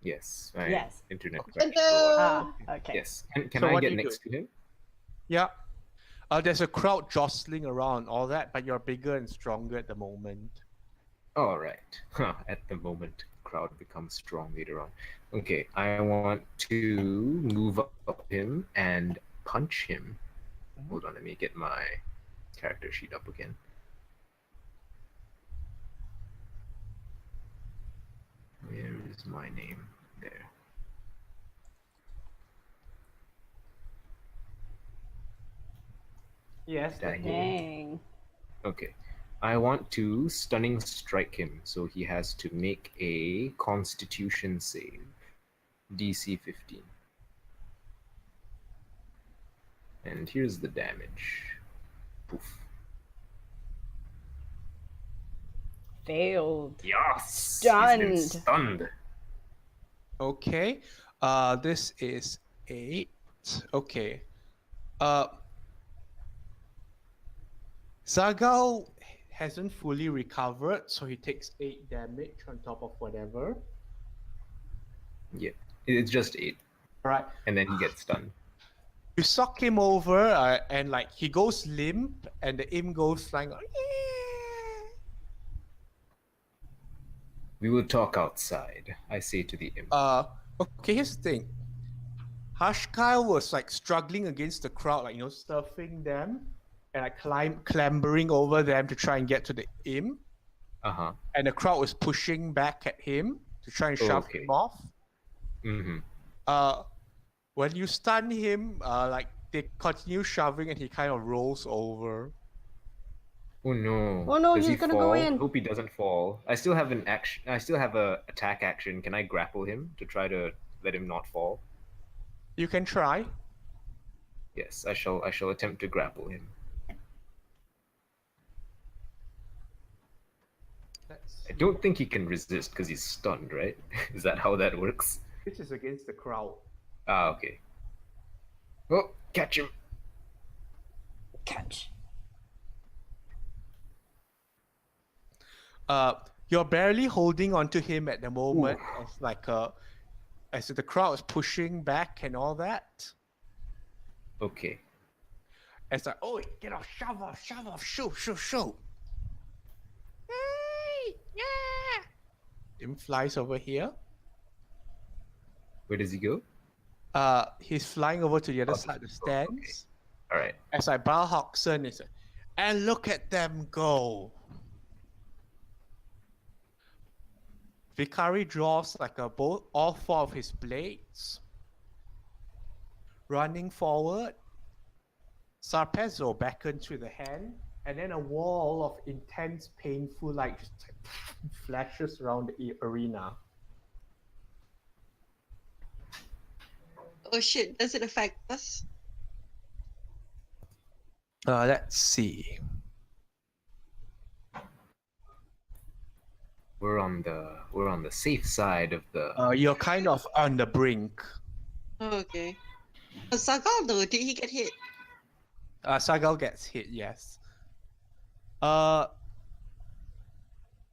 Yes. My Yes. internet. Endo. Ah, okay. Yes. Can So I what get do you next to him? Yeah. There's a crowd jostling around all that, but you're bigger and stronger at the moment. All right. At the moment, crowd becomes strong later on. Okay, I want to move up him and punch him. Hold on, let me get my character sheet up again. Where is my name? There. Yes. Dang. Dang. Okay. I want to stunning strike him, so he has to make a Constitution save, DC 15. And here's the damage. Poof. Failed. Yes! Stunned. He's been stunned. Okay. This is 8. Okay. Zargal hasn't fully recovered, so he takes 8 damage on top of whatever. Yeah, it's just 8. Alright. And then he gets stunned. You sock him over, and he goes limp, and the imp goes like, We will talk outside, I say to the imp. okay, here's the thing. Hashkyle was struggling against the crowd, surfing them and clambering over them to try and get to the imp. Uh-huh. And the crowd was pushing back at him to try and shove Okay. him off. Mm-hmm. When you stun him, they continue shoving and he kind of rolls over. Oh no. Oh no, Does he's he gonna fall? go in. Hope he doesn't fall. I still have an action. I still have a attack action. Can I grapple him to try to let him not fall? You can try. Yes, I shall attempt to grapple him. I don't think he can resist because he's stunned, right? Is that how that works? This is against the crowd. Ah, okay. Oh, catch him. Catch. You're barely holding onto him at the moment, as the crowd is pushing back and all that. Okay. It's like, oh, get off, shove off, shoot. Hey, yeah. Him flies over here. Where does he go? He's flying over to the other Oh, side of the okay. stands. All right. As like Bar Hoxton is, and look at them go. Vicari draws like a bolt, all four of his blades. Running forward, Sarpezzo beckons with a hand, and then a wall of intense, painful light just flashes around the arena. Oh shit, does it affect us? Let's see. We're on the safe side of the. You're kind of on the brink. Oh, okay. Sagal though, did he get hit? Sagal gets hit, yes.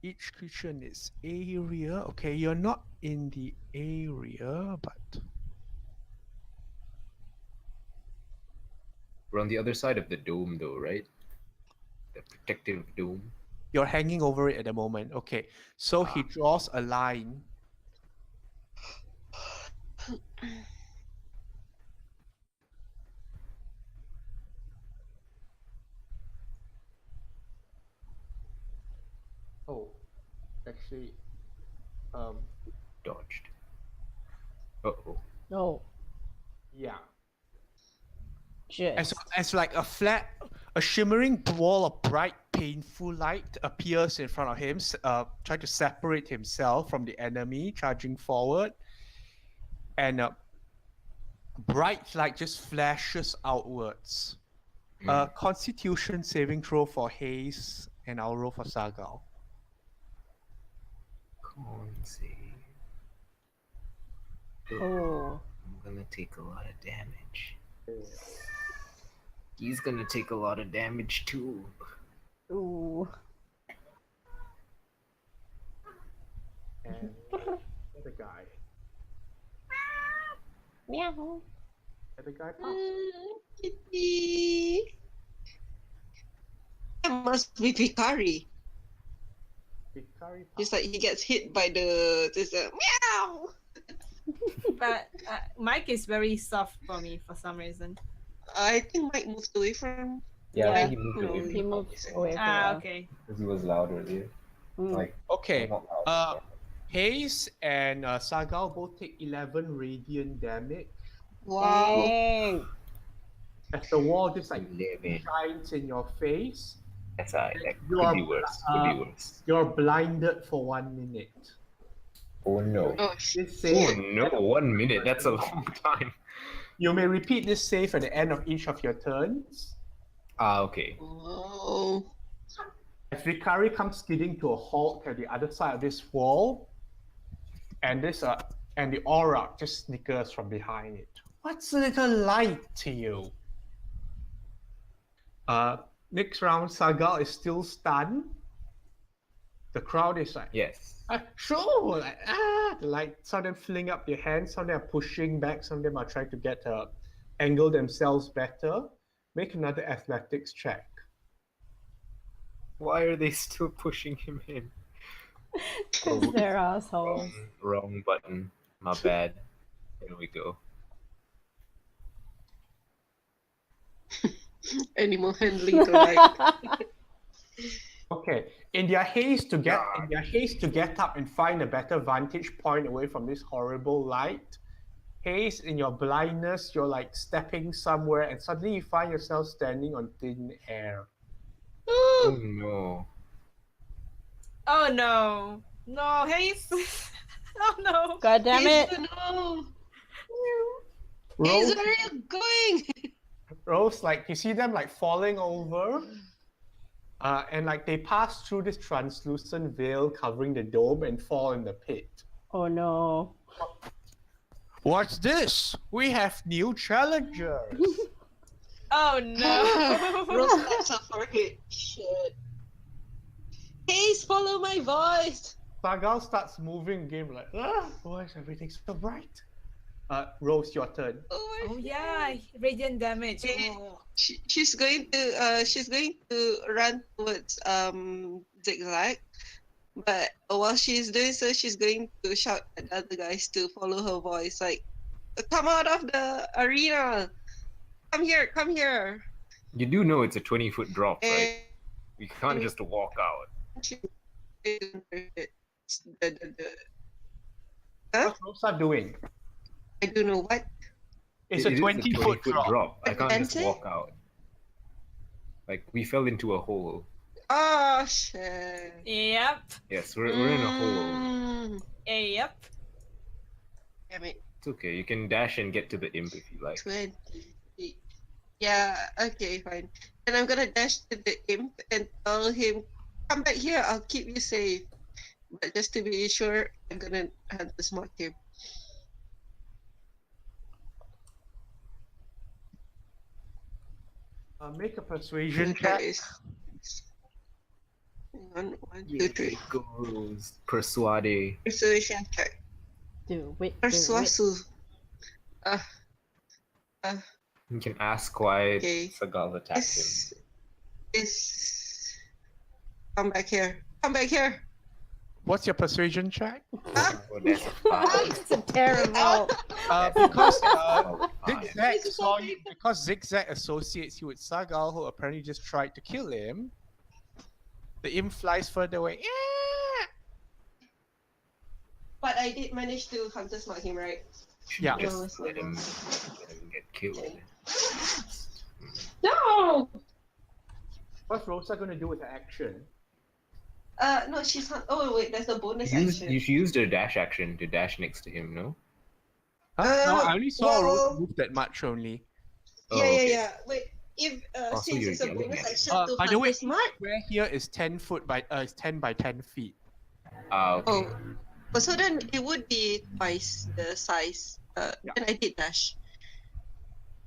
Each creature in its area. Okay, you're not in the area, but We're on the other side of the dome, though, right? The protective dome. you're hanging over it at the moment. Okay, so he draws a line. Oh, actually, Dodged. Uh-oh. No. yeah. Just. As like a shimmering ball of bright, painful light appears in front of him, trying to separate himself from the enemy charging forward, and bright light just flashes outwards. Constitution saving throw for Haze, and I'll roll for Sagal. Con save. Oh. I'm gonna take a lot of damage. He's gonna take a lot of damage too. Ooh. And the guy. Meow. The guy pops. Kitty. That must be Vicari. Vicari Just pops. like he gets hit by the meow. But Mike is very soft for me for some reason. I think Mike moved away from. Yeah, Yeah. he moved away from He the moved conversation away from Ah, the- okay. because he was loud earlier. Mm. Like, Okay. not loud. Haze and Sagal both take 11 radiant damage Wow. Dang. as the wall just like 11. shines in your face. That's that You could are, be worse. Could be worse. You're blinded for 1 minute. Oh no. Oh shit. This Oh save, no, 1 minute. That's a long time. you may repeat this save at the end of each of your turns. Okay. Oh. As Vicari comes skidding to a halt at the other side of this wall, and the aura just snickers from behind it. What's a little light to you? Next round, Sagal is still stunned. The crowd is like, Yes. sure, like, the light. Some of them fling up their hands, some of them are pushing back, some of them are trying to get angle themselves better. Make another athletics check. Why are they still pushing him in? Because they're assholes. Wrong button. My bad. Here we go. Animal handling the light. Okay, in their haste to get up and find a better vantage point away from this horrible light, haste in your blindness, you're like stepping somewhere, and suddenly you find yourself standing on thin air. Oh no. Oh no. No, Haze. Oh no. God damn it. No. Rose, Haze, where are you going? Rose, like you see them like falling over, and like they pass through this translucent veil covering the dome and fall in the pit. Oh no. What's this? We have new challengers. Oh no. Rose taps her forehead. Shit. Haze, follow my voice. Sagal starts moving game like, why is everything so bright? Rose, your turn. Oh my Oh yeah, radiant damage. Eh, Oh. she's going to run towards Zigzag, but while she's doing so, she's going to shout at the other guys to follow her voice, like, "Come out of the arena! Come here! Come here!" You do know it's a 20-foot drop, right? And We can't just walk out. Huh? What's Rosa doing? I don't know what. It's It a is 20-foot drop. I can't just Advantage? walk out. Like, we fell into a hole. Oh shit. Yep. Yes, we're in a hole. Mm, Yep. Damn it. It's okay. You can dash and get to the imp if you like. 20. Yeah, okay, fine. And I'm gonna dash to the imp and tell him, "Come back here, I'll keep you safe." But just to be sure, I'm gonna hunt the smart him. Make a persuasion Okay, check. hang on, one, two, Here three. it goes. Persuade. Persuasion check. Do it. Persuasu. You can ask why Okay. Sagal attacked him. This. Come back here. Come back here. What's your persuasion check? Ah, Oh, that's a five. It's a terrible. Because Oh, five. Zigzag This is saw so you, because Zigzag associates you with Sagal, who apparently just tried to kill him. The imp flies further away. but I did manage to hunter smart him, right? Yeah. Just No, it's let not. him get killed. No! What's Rosa gonna do with her action? No, she's not. Oh, wait, there's a bonus You action. used a dash action to dash next to him, no? No, I only saw well- Rosa move that much only. Oh, Yeah, okay. yeah. Wait, if Oh, so since you're it's a yelling bonus at him. action to By the hunter way, smart. Square here is 10 foot by is 10 by 10 feet. Okay. Oh, so then it would be twice the size. Yeah. And I did dash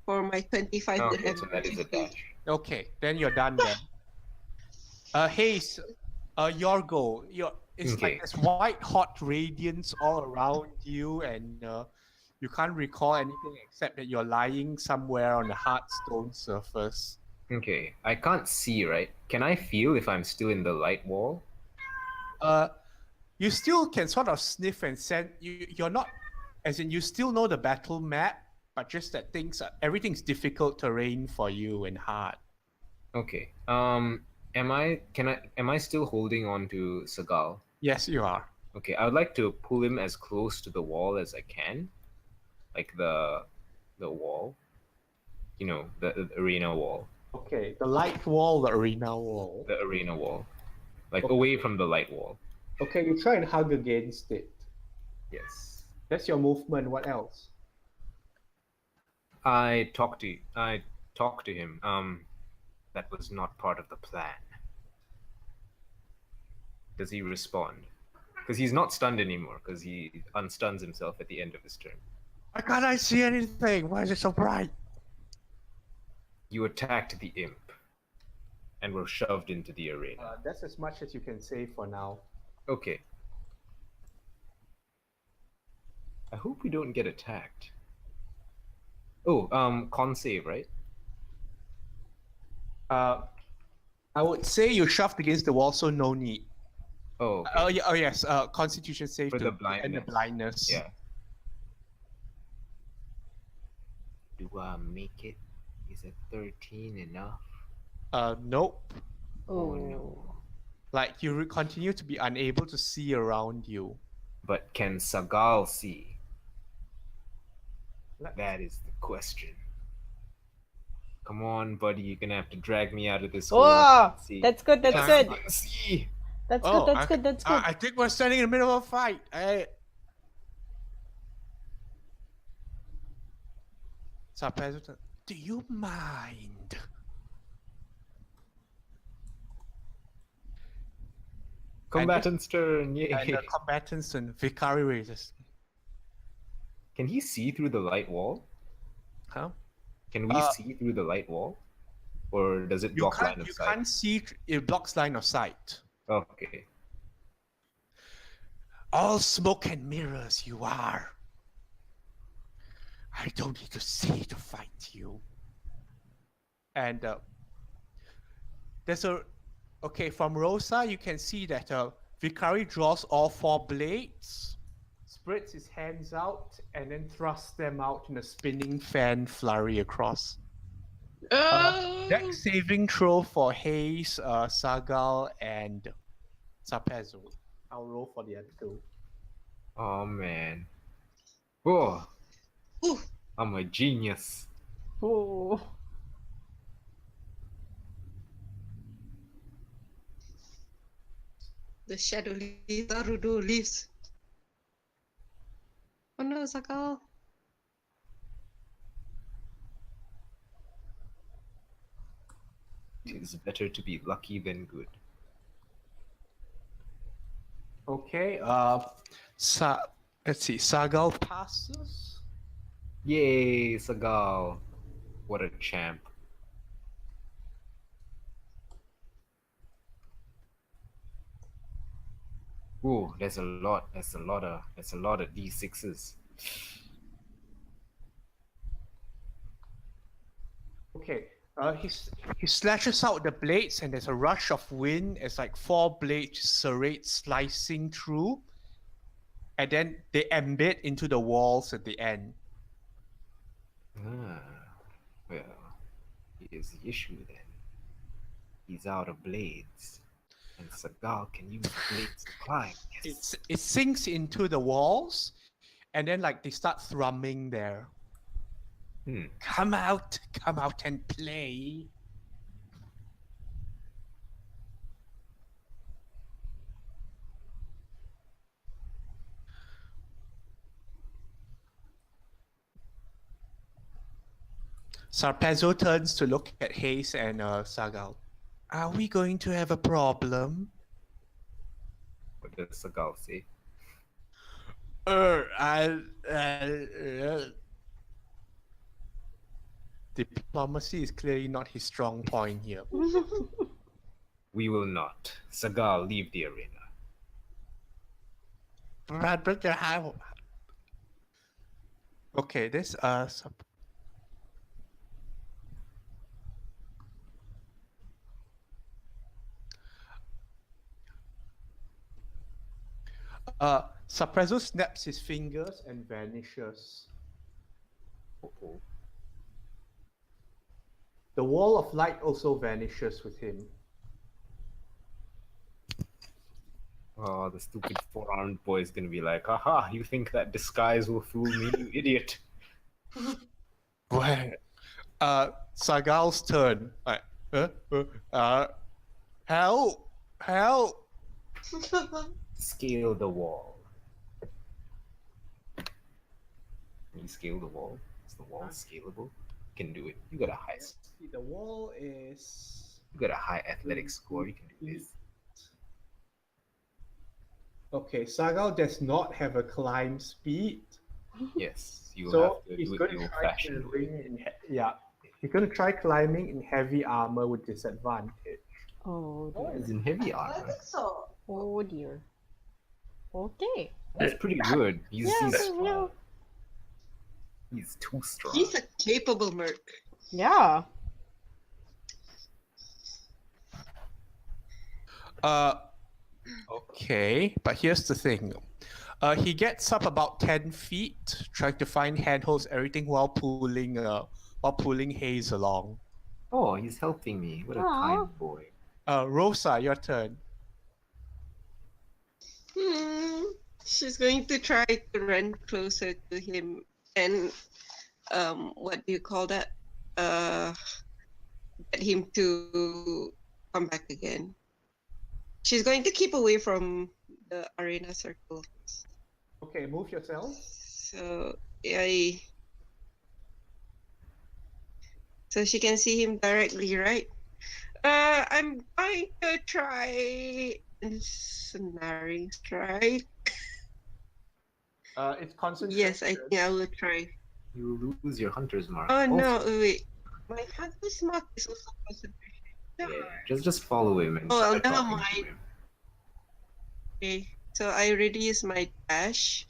for my 25 to Okay, have so that is a 50. dash. Okay, then you're done then. Haze, your go. It's Okay. like this white hot radiance all around you, and you can't recall anything except that you're lying somewhere on a hard stone surface. Okay, I can't see, right? Can I feel if I'm still in the light wall? You still can sort of sniff and sense. You're not, as in you still know the battle map, but just that everything's difficult terrain for you and hard. Okay. Am I still holding on to Sagal? Yes, you are. Okay, I would like to pull him as close to the wall as I can. Like the wall. You know, the arena wall. Okay, the light wall, the arena wall. The arena wall. Like Okay. away from the light wall. Okay, you try and hug against it. Yes. That's your movement. What else? I talked to him. That was not part of the plan. Does he respond? Because he's not stunned anymore, because he unstuns himself at the end of his turn. Why can't I see anything? Why is it so bright? You attacked the imp and were shoved into the arena. That's as much as you can say for now. Okay. I hope we don't get attacked. Oh, con save, right? I would say you shoved against the wall, so no need. Oh, okay. Oh yes. Constitution save For to the and the blindness. blindness. Yeah. Do I make it? Is a 13 enough? Nope. Oh no. Like you continue to be unable to see around you. But can Sagal see? Let's- That is the question. Come on, buddy, you're gonna have to drag me out of this hole. Oh, See. that's good. That's Yeah. good. See. That's Oh, good. That's good. That's good. I think we're standing in the middle of a fight. Subpresident, do you mind? Combatant's turn. Yay. And the combatants and Vicari raises. Can he see through the light wall? Huh? Can we see through the light wall? Or does it You block line can't. of You sight? can't see. It blocks line of sight. Okay. All smoke and mirrors you are. I don't need to see to fight you. And there's a... Okay, from Rosa, you can see that Vicari draws all 4 blades, spreads his hands out, and then thrusts them out in a spinning fan flurry across. Dex saving throw for Hayes, Sagal, and Sarpezzo. I'll roll for the other 2. Oh man. Oh, Ooh, I'm a genius. Oh. the shadow leaves, Naruto leaves. Oh no, Sakal. It is better to be lucky than good. Okay, let's see, Sagal passes. Yay, Sagal. What a champ. Ooh, that's a lot of D6s. Okay, he slashes out the blades, and there's a rush of wind as like 4 blades serrate, slicing through, and then they embed into the walls at the end. Ah, well, here's the issue then. He's out of blades, and Sagal can use the blades to climb. Yes. It sinks into the walls, and then like they start thrumming there. Come out and play. Sarpezzo turns to look at Hayes and Sagal. Are we going to have a problem? What does Sagal say? Diplomacy is clearly not his strong point here. We will not. Sagal, leave the arena. But how? Okay, this Sarpezzo snaps his fingers and vanishes. Uh-oh. The wall of light also vanishes with him. Oh, the stupid 4-armed boy is gonna be like, "Aha! You think that disguise will fool me, you idiot?" Well, Sagal's turn. Help! Help! Scale the wall. Can you scale the wall? Is the wall scalable? You can do it. You got a high. The wall is... You got a high athletic score. You can do this. Okay, Sagal does not have a climb speed. Yes, you will So have to he's do it going the to try old-fashioned way. climbing he's going to try climbing in heavy armor with disadvantage. Oh Oh, dear. it's in heavy I armor. think so. Oh dear. Okay. That's pretty good. Yeah. He's too strong. He's a capable merc. Yeah. Okay, but here's the thing. He gets up about 10 feet, trying to find handholds, everything while pulling Hayes along. Oh, he's helping me. What a Aw. kind boy. Rosa, your turn. She's going to try to run closer to him and what do you call that? Get him to come back again. She's going to keep away from the arena circle. Okay, move yourself. So so she can see him directly, right? I'm going to try ensnaring strike. It's concentration. Yes, I think I will try. You lose your hunter's mark. Oh Also, no, wait. My hunter's mark is also concentration. Yeah, just follow him and Oh, try never talking to mind. him. Okay, so I already used my dash.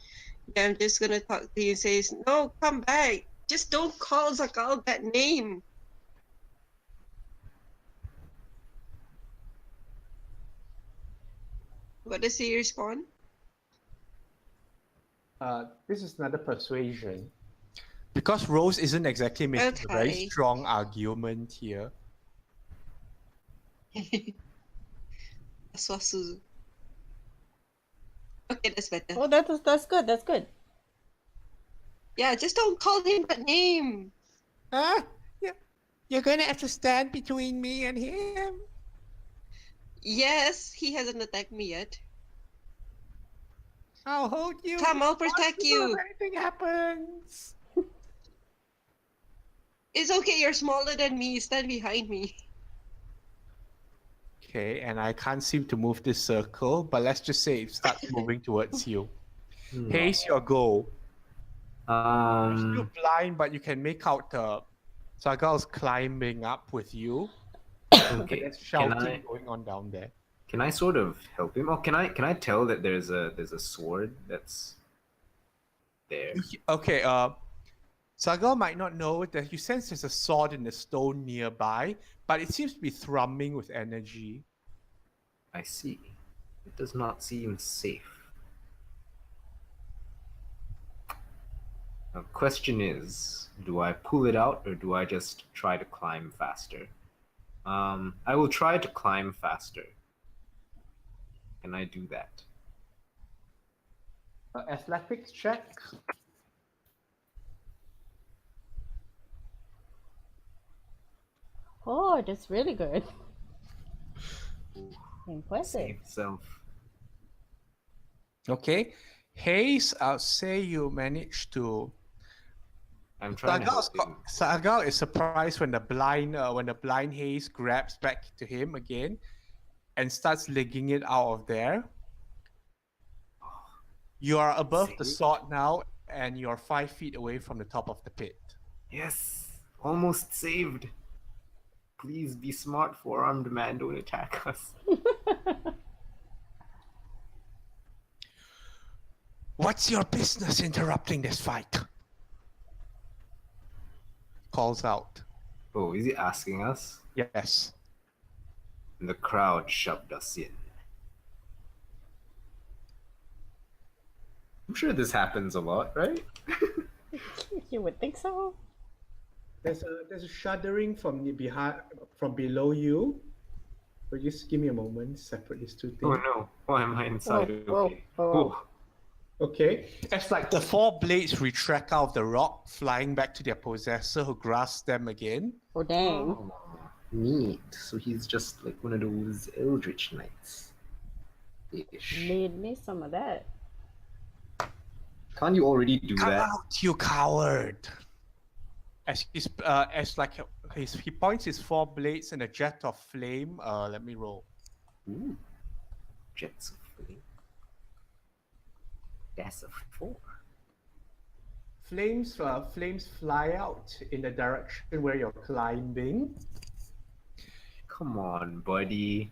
Yeah, I'm just gonna talk to you and say, no, come back. Just don't call Zakal that name. What does he respond? This is another persuasion. Because Rose isn't exactly making a very Okay. strong argument here. Aswasuzu. Okay, that's better. Oh, that's good. That's good. Yeah, just don't call him that name. Ah, yeah. You're gonna have to stand between me and him. Yes, he hasn't attacked me yet. I'll hold you. Come, I'll protect you. If anything happens. It's okay, you're smaller than me. Stand behind me. Okay, and I can't seem to move this circle, but let's just say it starts moving towards you. Haze your go. You're still blind, but you can make out the Sagal's climbing up with you. Okay. There's Can shouting going on down there. I sort of help him? Or can I tell that there's a sword that's there? Okay, Sagal might not know that you sense there's a sword in the stone nearby, but it seems to be thrumming with energy. I see. It does not seem safe. Now, question is, do I pull it out or do I just try to climb faster? I will try to climb faster. Can I do that? Athletics check. Oh, that's really good. Impressive. Save self. Okay. Haze, I'll say you managed to. I'm trying to help him. Sagal is surprised when the blind Haze grabs back to him again and starts legging it out of there. You are above the Saved. sword now, and you're 5 feet away from the top of the pit. Yes, almost saved. Please be smart, four-armed man. Don't attack us. What's your business interrupting this fight? Calls out. Oh, is he asking us? Yes. And the crowd shoved us in. I'm sure this happens a lot, right? You would think so. There's a shuddering from below you. But just give me a moment. Separate these two things. Oh no! Why am I inside? Whoa, Okay. whoa, whoa. Okay. It's like the 4 blades retract out of the rock, flying back to their possessor, who grasps them again. Oh, dang. Oh, neat. So he's just like one of those eldritch knights. Ish. Need me some of that. Can't you already do Come that? out, you coward! He points his 4 blades and a jet of flame. Let me roll. Ooh. Jets of flame. That's a 4. Flames fly out in the direction where you're climbing. Come on, buddy.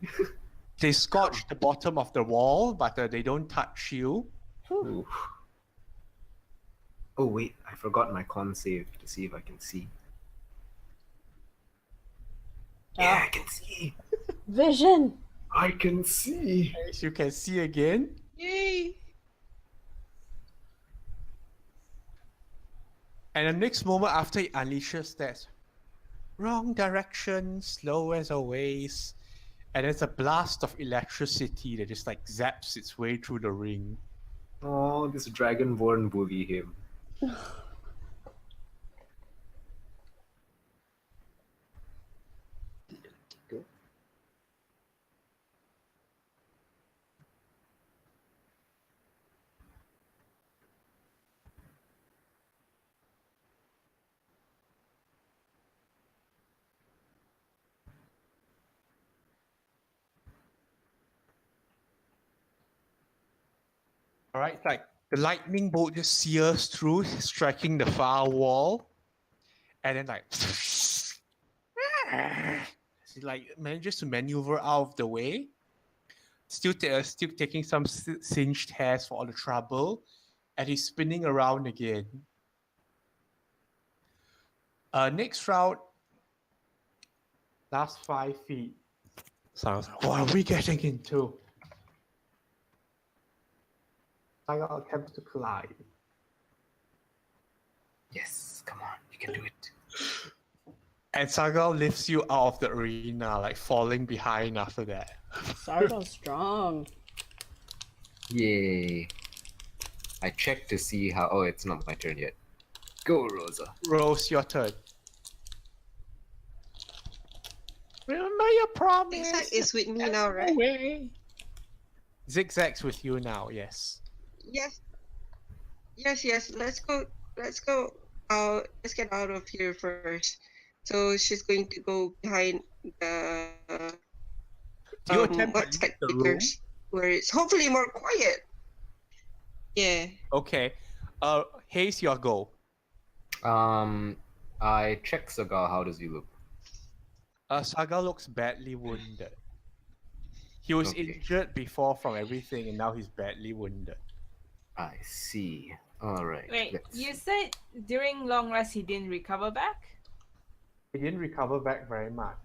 They scorch the bottom of the wall, but they don't touch you. Ooh. Oh wait, I forgot my con save to see if I can see. Yeah, I can see. Vision! I can see. As you can see again. Yay! And the next moment after he unleashes that wrong direction, slow as always, and there's a blast of electricity that just like zaps its way through the ring. Oh, this dragonborn bully him. All right, like the lightning bolt just sears through, striking the far wall, and then like he like manages to maneuver out of the way. still taking some singed hairs for all the trouble, and he's spinning around again. Next round, last 5 feet. So I was like, what are we getting into? Sagal attempts to climb. Yes, come on, you can do it. And Sagal lifts you out of the arena, like falling behind after that. Sargo's strong. Yay. I checked to see how. Oh, it's not my turn yet. Go, Rosa. Rose, your turn. Remember your promise. Zigzag is with me now, right? Away. Zigzag's with you now, yes. Yes. Yes. Let's go. Let's get out of here first. So she's going to go behind the Do you attempt to leave the room? spectators, where it's hopefully more quiet. Yeah. Okay. Haze, your go. I check Sagal. How does he look? Sagal looks badly wounded. He was Okay. injured before from everything, and now he's badly wounded. I see. All right. Wait, let's you see. said during long rest he didn't recover back? He didn't recover back very much.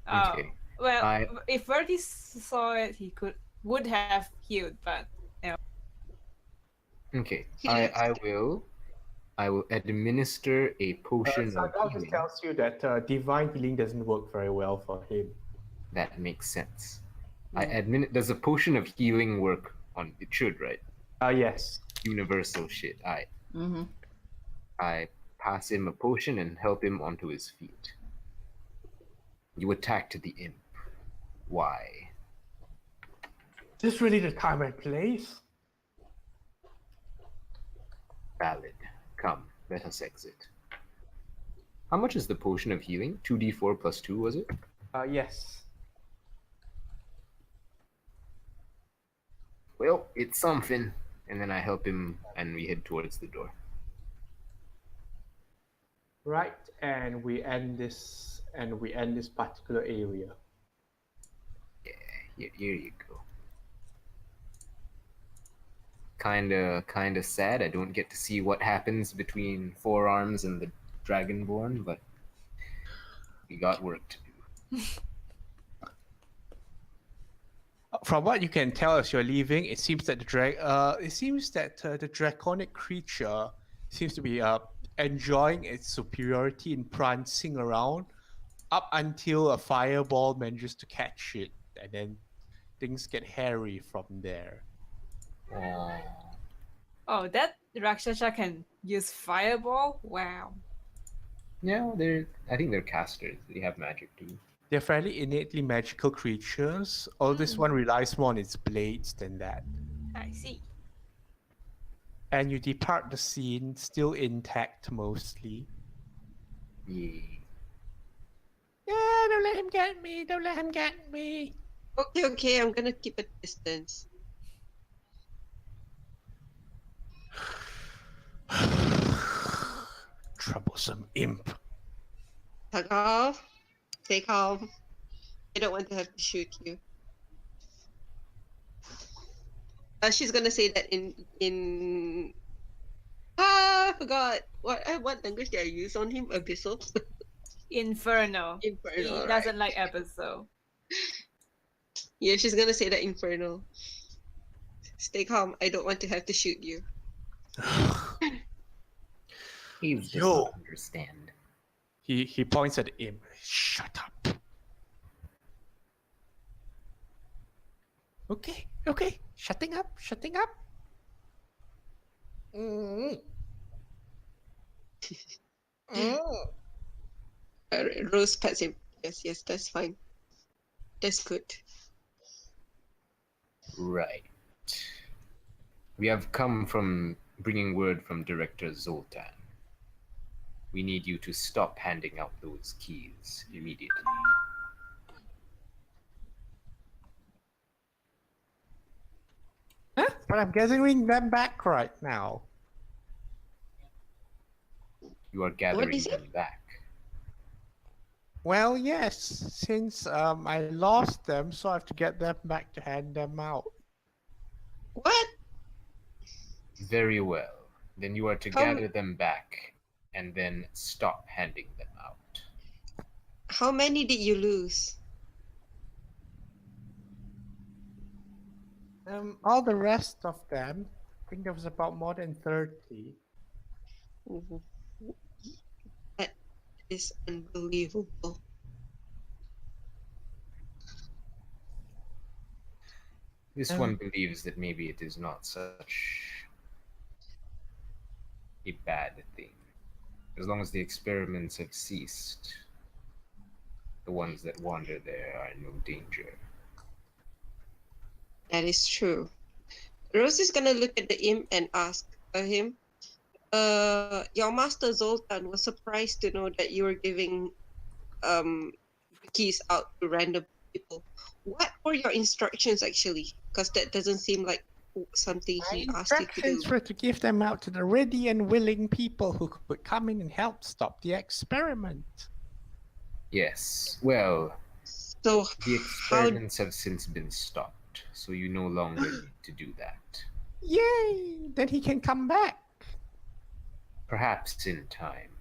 Oh, Okay. well, if Verdi saw it, he would have healed, but Okay. He I will administer a potion of Sagal just healing. tells you that divine healing doesn't work very well for him. That makes sense. Yeah. Does a potion of healing work on it? Should, right? Yes. Universal shit. Mm-hmm. I pass him a potion and help him onto his feet. You attacked the imp. Why? Is this really the time and place? Valid. Come, let us exit. How much is the potion of healing? 2d4 plus 2, was it? Yes. Well, it's something. And then I help him and we head towards the door. Right, and we end this particular area. Here you go. Kinda sad. I don't get to see what happens between Forearms and the Dragonborn, but we got work to do. From what you can tell as you're leaving, it seems that the draconic creature seems to be enjoying its superiority in prancing around up until a fireball manages to catch it, and then things get hairy from there. oh, that Rakshasa can use fireball? Wow. Yeah, I think they're casters. They have magic too. They're fairly innately magical creatures, although this one relies more on its blades than that. I see. And you depart the scene still intact mostly. Yeah. Yeah, don't let him get me, don't let him get me. Okay. I'm gonna keep a distance. Troublesome imp. Tug off. Stay calm. I don't want to have to shoot you. She's gonna say that in I forgot what language did I use on him? Abyssal. Inferno. Infernal. He doesn't like episode. Yeah, she's gonna say that infernal. Stay calm. I don't want to have to shoot you. He does Yo. not understand. He points at him. Shut up. Okay. Shutting up. Rose pets him. Yes, that's fine. That's good. Right. We have come from bringing word from Director Zoltan. We need you to stop handing out those keys immediately. Huh? But I'm gathering them back right now. You are gathering is it? them back. Well, yes, since I lost them, so I have to get them back to hand them out. What? Very well. Then you are to How m- gather them back and then stop handing them out. How many did you lose? All the rest of them, I think there was about more than 30. Mhm. That is unbelievable. This Um, one believes that maybe it is not such a bad thing. As long as the experiments have ceased, the ones that wander there are in no danger. That is true. Rose is gonna look at the imp and ask him, your master Zoltan was surprised to know that you were giving the keys out to random people. What were your instructions actually? Because that doesn't seem like something My he asked you to do. instructions were to give them out to the ready and willing people who could come in and help stop the experiment. Yes, well, So the how experiments have since been stopped, so you no longer need to do that. Yay! Then he can come back. Perhaps in time.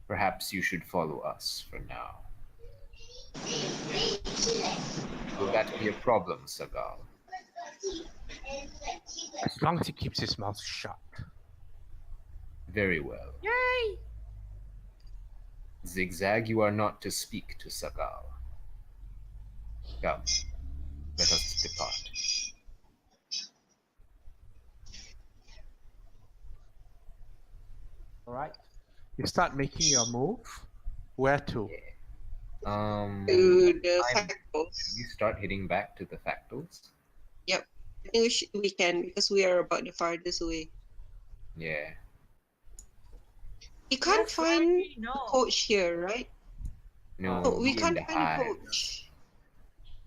Perhaps you should follow us for now. Will that be a problem, Sagal? As long as he keeps his mouth shut. Very well. Yay! Zigzag, you are not to speak to Sagal. Come, let us depart. All right. You start making your move. Where to? to the Should factors? we start heading back to the factals? Yep. I think we can because we are about the farthest away. Yeah. We can't Yes, find Rarity, a no. coach here, right? No, Oh, we be in can't the find a hive. coach.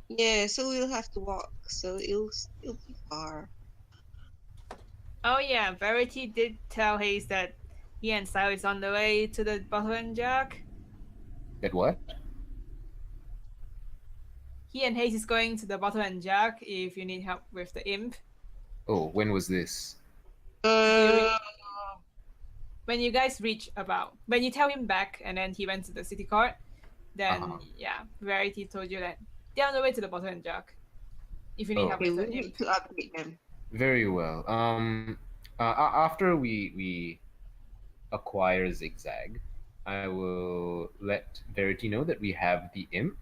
Yeah, so we'll have to walk. So it'll be far. Oh yeah, Verity did tell Hayes that he and Sao is on the way to the bottle and jug. That what? He and Hayes is going to the bottle and jug if you need help with the imp. Oh, when was this? During Uh, when you guys reach about when you tell him back and then he went to the city court, then Uh-huh. yeah, Verity told you that they're on the way to the bottle and jug. If you need Oh. help okay, with we the need imp. to update them. Very well. After we acquire Zigzag, I will let Verity know that we have the imp.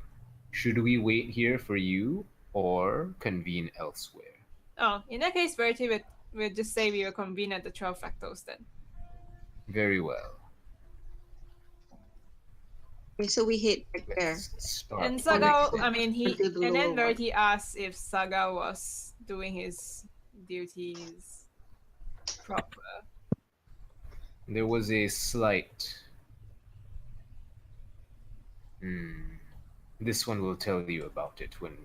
Should we wait here for you or convene elsewhere? Oh, in that case, Verity would just say we will convene at the 12 Fractals then. Very well. Okay, so we head back there. Let's start. And with Sagal, Zigzag. I mean, Until the and then lower one. Verity asks if Sagal was doing his duties proper. There was a slight. This one will tell you about it when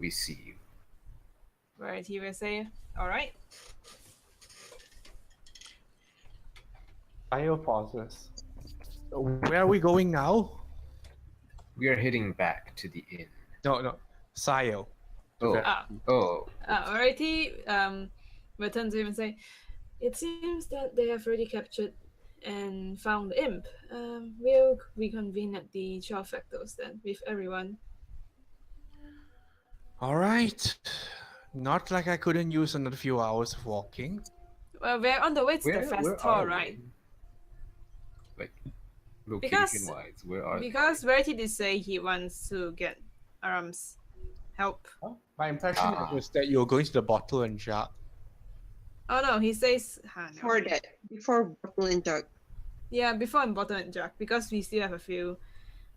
we see you. Verity will say, alright. Bio pauses. Where are we going now? We are heading back to the inn. No. Sayo. Oh, Ah. oh, Verity will turn to him and say, it seems that they have already captured and found the imp. We'll reconvene at the 12 Fractals then with everyone. All right. Not like I couldn't use another few hours of walking. Well, we're on the way to the where fast are tour, we? right? Like, Because- location-wise, where are Because Verity did say he wants to get Aram's help. My impression Ah. was that you were going to the bottle and jug. Oh no, he says no. Before that, before bottle and jug. Yeah, before in Bottle and Jack, because we still have a few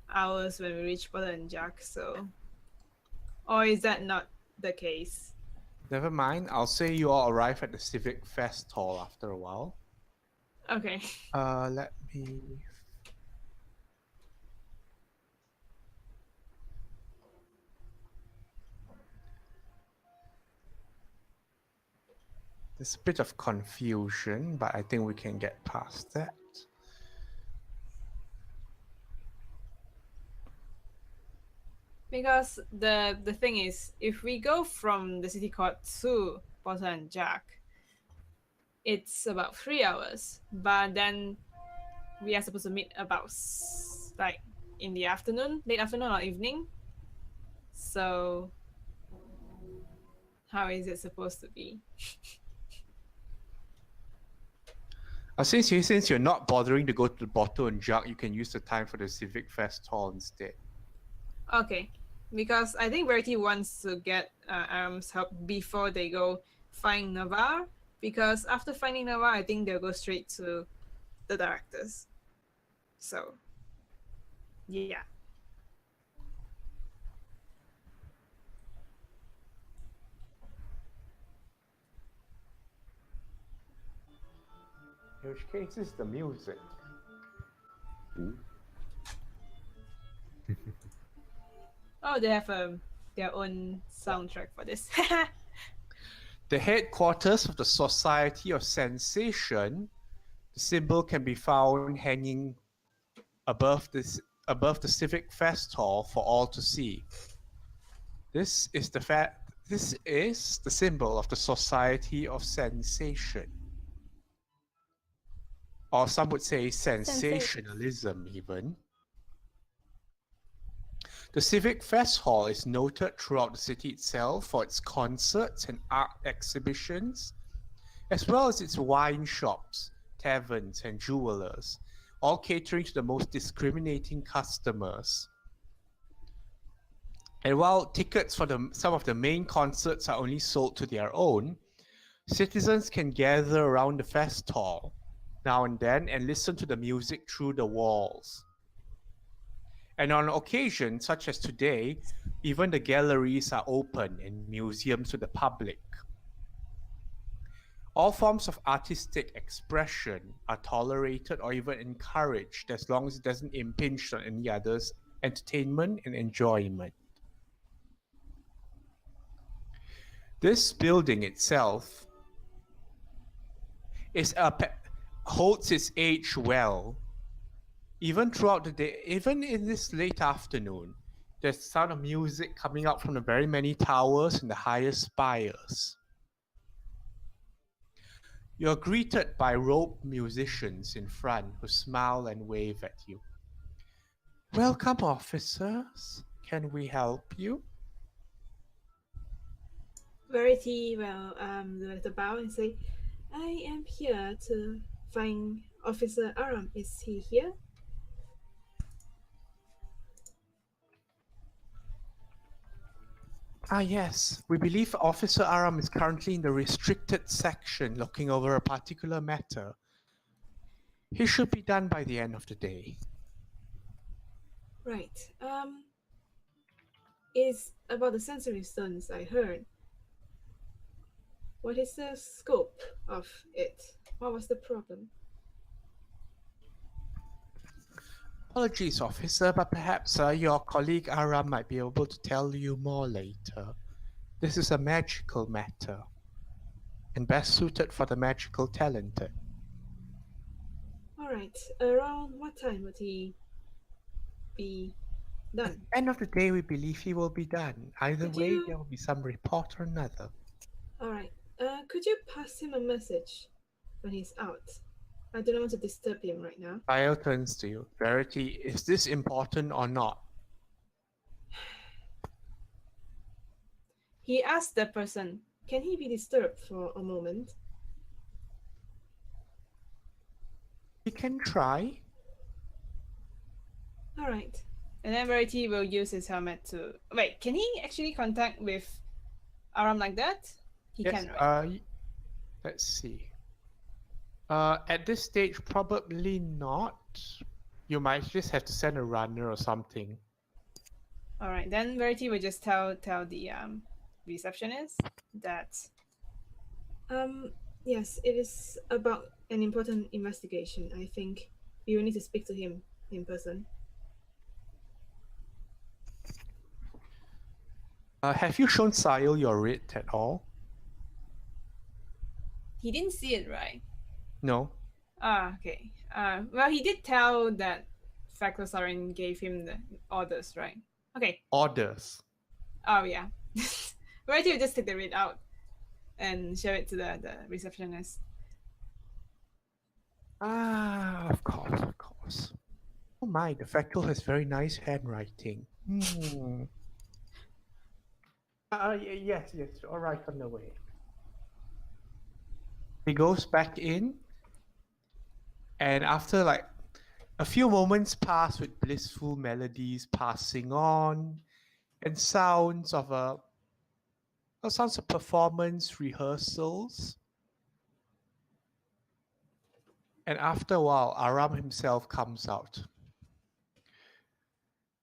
hours when we reach Bottle and Jack, so. Or is that not the case? Never mind. I'll say you all arrive at the Civic Fest Hall after a while. Okay. Let me. There's a bit of confusion, but I think we can get past that. Because the thing is, if we go from the city court to Potter and Jack, it's about 3 hours. But then we are supposed to meet about like in the afternoon, late afternoon or evening. So how is it supposed to be? Since you're not bothering to go to the bottle and jug, you can use the time for the Civic Fest Hall instead. Okay, because I think Verity wants to get Aram's help before they go find Navarre. Because after finding Navarre, I think they'll go straight to the directors. So, yeah. In which case, it's the music. Oh, they have their own soundtrack for this. The headquarters of the Society of Sensation, the symbol can be found hanging above the Civic Fest Hall for all to see. This is the symbol of the Society of Sensation. Or some would say sensationalism even. The Civic Fest Hall is noted throughout the city itself for its concerts and art exhibitions, as well as its wine shops, taverns, and jewelers, all catering to the most discriminating customers. And while tickets for some of the main concerts are only sold to their own, citizens can gather around the fest hall now and then and listen to the music through the walls. And on occasions, such as today, even the galleries are open and museums to the public. All forms of artistic expression are tolerated or even encouraged as long as it doesn't impinge on any other's entertainment and enjoyment. This building itself holds its age well. Even throughout the day, even in this late afternoon, there's the sound of music coming out from the very many towers and the highest spires. You're greeted by robed musicians in front who smile and wave at you. Welcome, officers. Can we help you? Verity will do a bow and say, I am here to find Officer Aram. Is he here? Yes. We believe Officer Aram is currently in the restricted section looking over a particular matter. He should be done by the end of the day. Right. It's about the sensory stones I heard. What is the scope of it? What was the problem? Apologies, officer, but perhaps your colleague Aram might be able to tell you more later. This is a magical matter, and best suited for the magical talented. Alright, around what time would he be done? End of the day, we believe he will be done. Either Could way, you- there will be some report or another. Alright, could you pass him a message when he's out? I don't want to disturb him right now. Kyle turns to you. Verity, is this important or not? He asked the person, can he be disturbed for a moment? We can try. Alright. And then Verity will use his helmet to... Wait, can he actually contact with Aram like that? He Yes, can, right? let's see. At this stage, probably not. You might just have to send a runner or something. Alright, then Verity will just tell the receptionist that yes, it is about an important investigation. I think we will need to speak to him in person. Have you shown Sile your writ at all? He didn't see it, right? No. Okay. Well, he did tell that Faclosarin gave him the orders, right? Okay. Orders. Oh yeah. Right, you just take the read out and show it to the receptionist. Ah, of course, of course. Oh my, the factual has very nice handwriting. Yes, yes, all right, on the way. He goes back in, and after like a few moments pass with blissful melodies passing on, and sounds of performance rehearsals. And after a while, Aram himself comes out.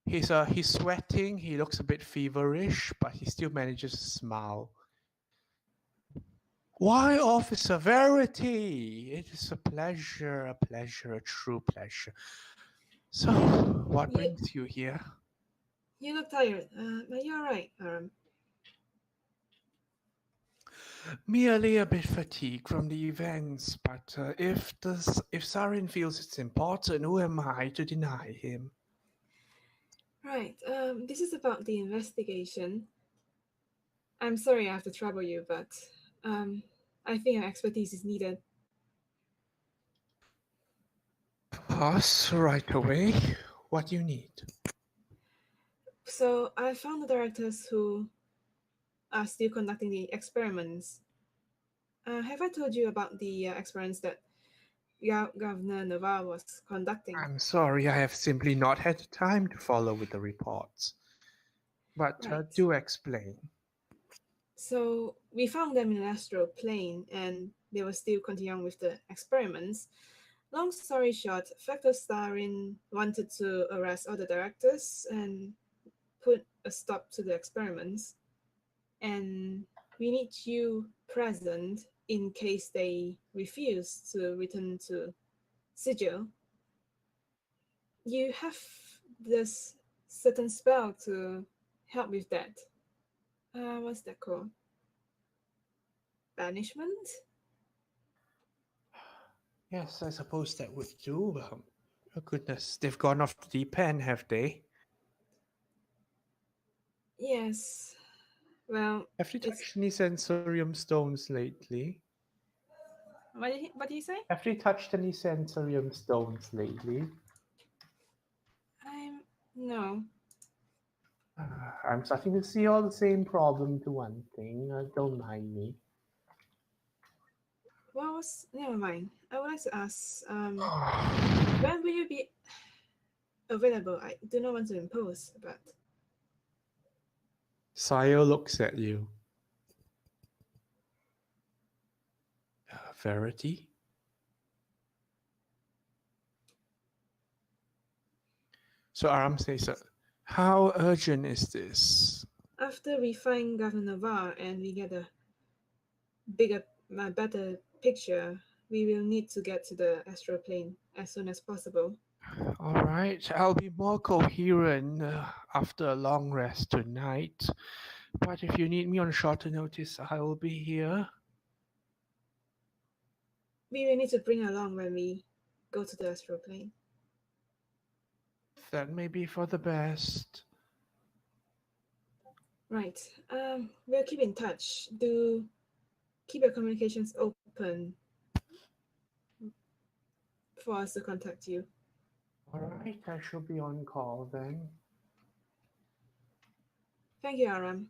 He's sweating. He looks a bit feverish, but he still manages to smile. Why, Officer Verity? It is a pleasure, a true pleasure. So, what You- brings you here? You look tired. But you're alright. Merely a bit fatigued from the events, but if Sarin feels it's important, who am I to deny him? Right. This is about the investigation. I'm sorry I have to trouble you, but I think your expertise is needed. Pass right away. What do you need? So I found the directors who are still conducting the experiments. Have I told you about the experiments that Governor Navarre was conducting? I'm sorry, I have simply not had time to follow with the reports. But Right. do explain. So we found them in an astral plane, and they were still continuing with the experiments. Long story short, Factor Starin wanted to arrest all the directors and put a stop to the experiments. And we need you present in case they refuse to return to Sigil. You have this certain spell to help with that. What's that called? Banishment? Yes, I suppose that would do. Oh goodness, they've gone off the deep end, have they? Yes. Well, Have you it's touched any sensorium stones lately? what do you say? Have you touched any sensorium stones lately? I'm no. I'm starting to see all the same problem to one thing. Don't mind me. Well, never mind. I would like to ask, when will you be available? I do not want to impose, but Sire looks at you. Verity? So Aram says, how urgent is this? after we find Governor Navarre and we get a bigger, better picture, we will need to get to the astral plane as soon as possible. All right, I'll be more coherent after a long rest tonight. But if you need me on shorter notice, I will be here. We will need to bring along when we go to the astral plane. That may be for the best. Right. We'll keep in touch. Do keep your communications open for us to contact you. All right, I shall be on call then. Thank you, Aram.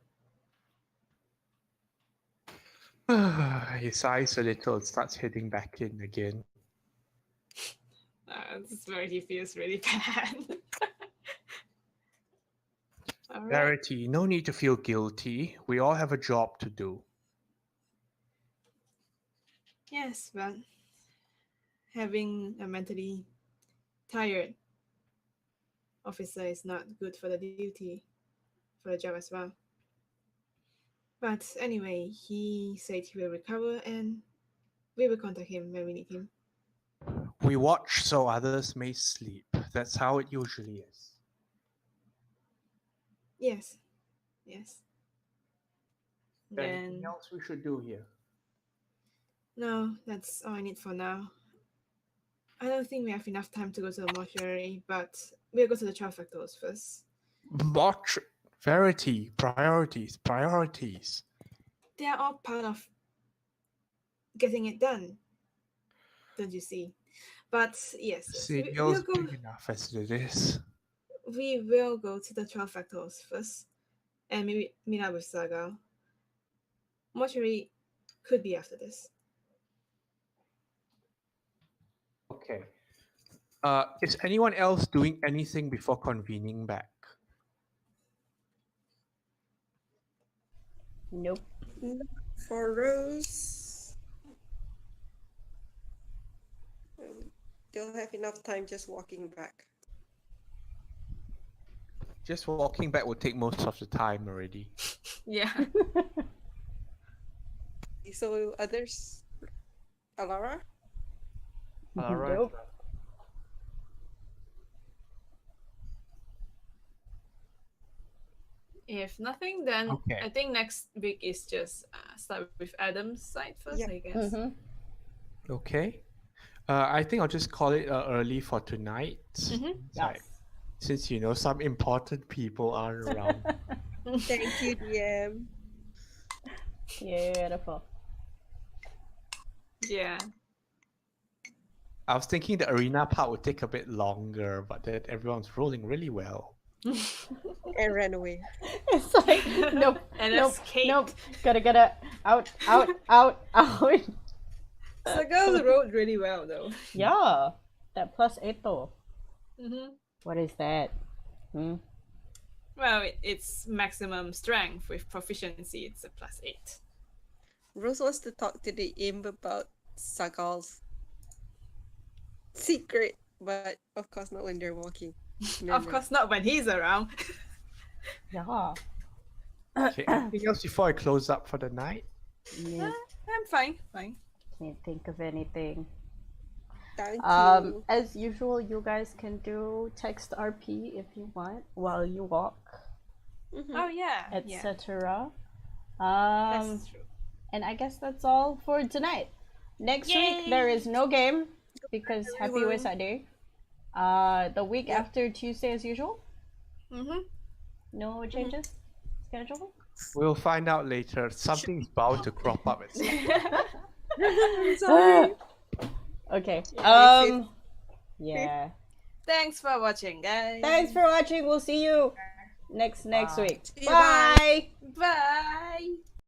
He sighs a little and starts heading back in again. This is where he feels really bad. All right. Verity, no need to feel guilty. We all have a job to do. Yes, but having a mentally tired officer is not good for the duty, for the job as well. But anyway, he said he will recover and we will contact him when we need him. We watch so others may sleep. That's how it usually is. Yes. Yes. Anything Then else we should do here? no, that's all I need for now. I don't think we have enough time to go to the mortuary, but we'll go to the child factors first. Verity, priorities. They are all part of getting it done. Don't you see? But yes, Senior's big enough as it is. we will go to the 12 factors first, and maybe meet up with Saga. Mortuary could be after this. Okay. Is anyone else doing anything before convening back? Nope. For Rose, they'll have enough time just walking back. Just walking back will take most of the time already. Yeah. So others, Alara? Alright. Nope. If nothing, then Okay. I think next week is just start with Adam's side first, Yeah. I guess. Mm-hmm. Okay. I think I'll just call it early for tonight. Mhm. Like, since you know some important people are around. Thank you, DM. Beautiful. Yeah. I was thinking the arena part would take a bit longer, but then everyone's rolling really well. And ran away. It's like nope, And nope, escape. nope. Gotta out. So girls rode really well though. Yeah, that +8 though. Mm-hmm. What is that? Well, it's maximum strength with proficiency. It's a +8. Rose wants to talk to the imp about Sagal's secret, but of course not when they're walking. Of course not when he's around. Yeah. Okay, anything else before I close up for the night? Yeah, I'm fine. can't think of anything. Thank you. As usual, you guys can do text RP if you want while you walk, Mhm. Oh yeah. etc. That's true. And I guess that's all for tonight. Next week there is no game because Happy everyone. Wesak Day. The week Yep. after Tuesday as usual. Mm-hmm. No changes. Schedule. We'll find out later. Something's bound to crop up at some Sorry. Okay. Yeah, Yeah. Thanks for watching, guys. Thanks for watching. We'll see you next Bye. week. See you, bye. Bye.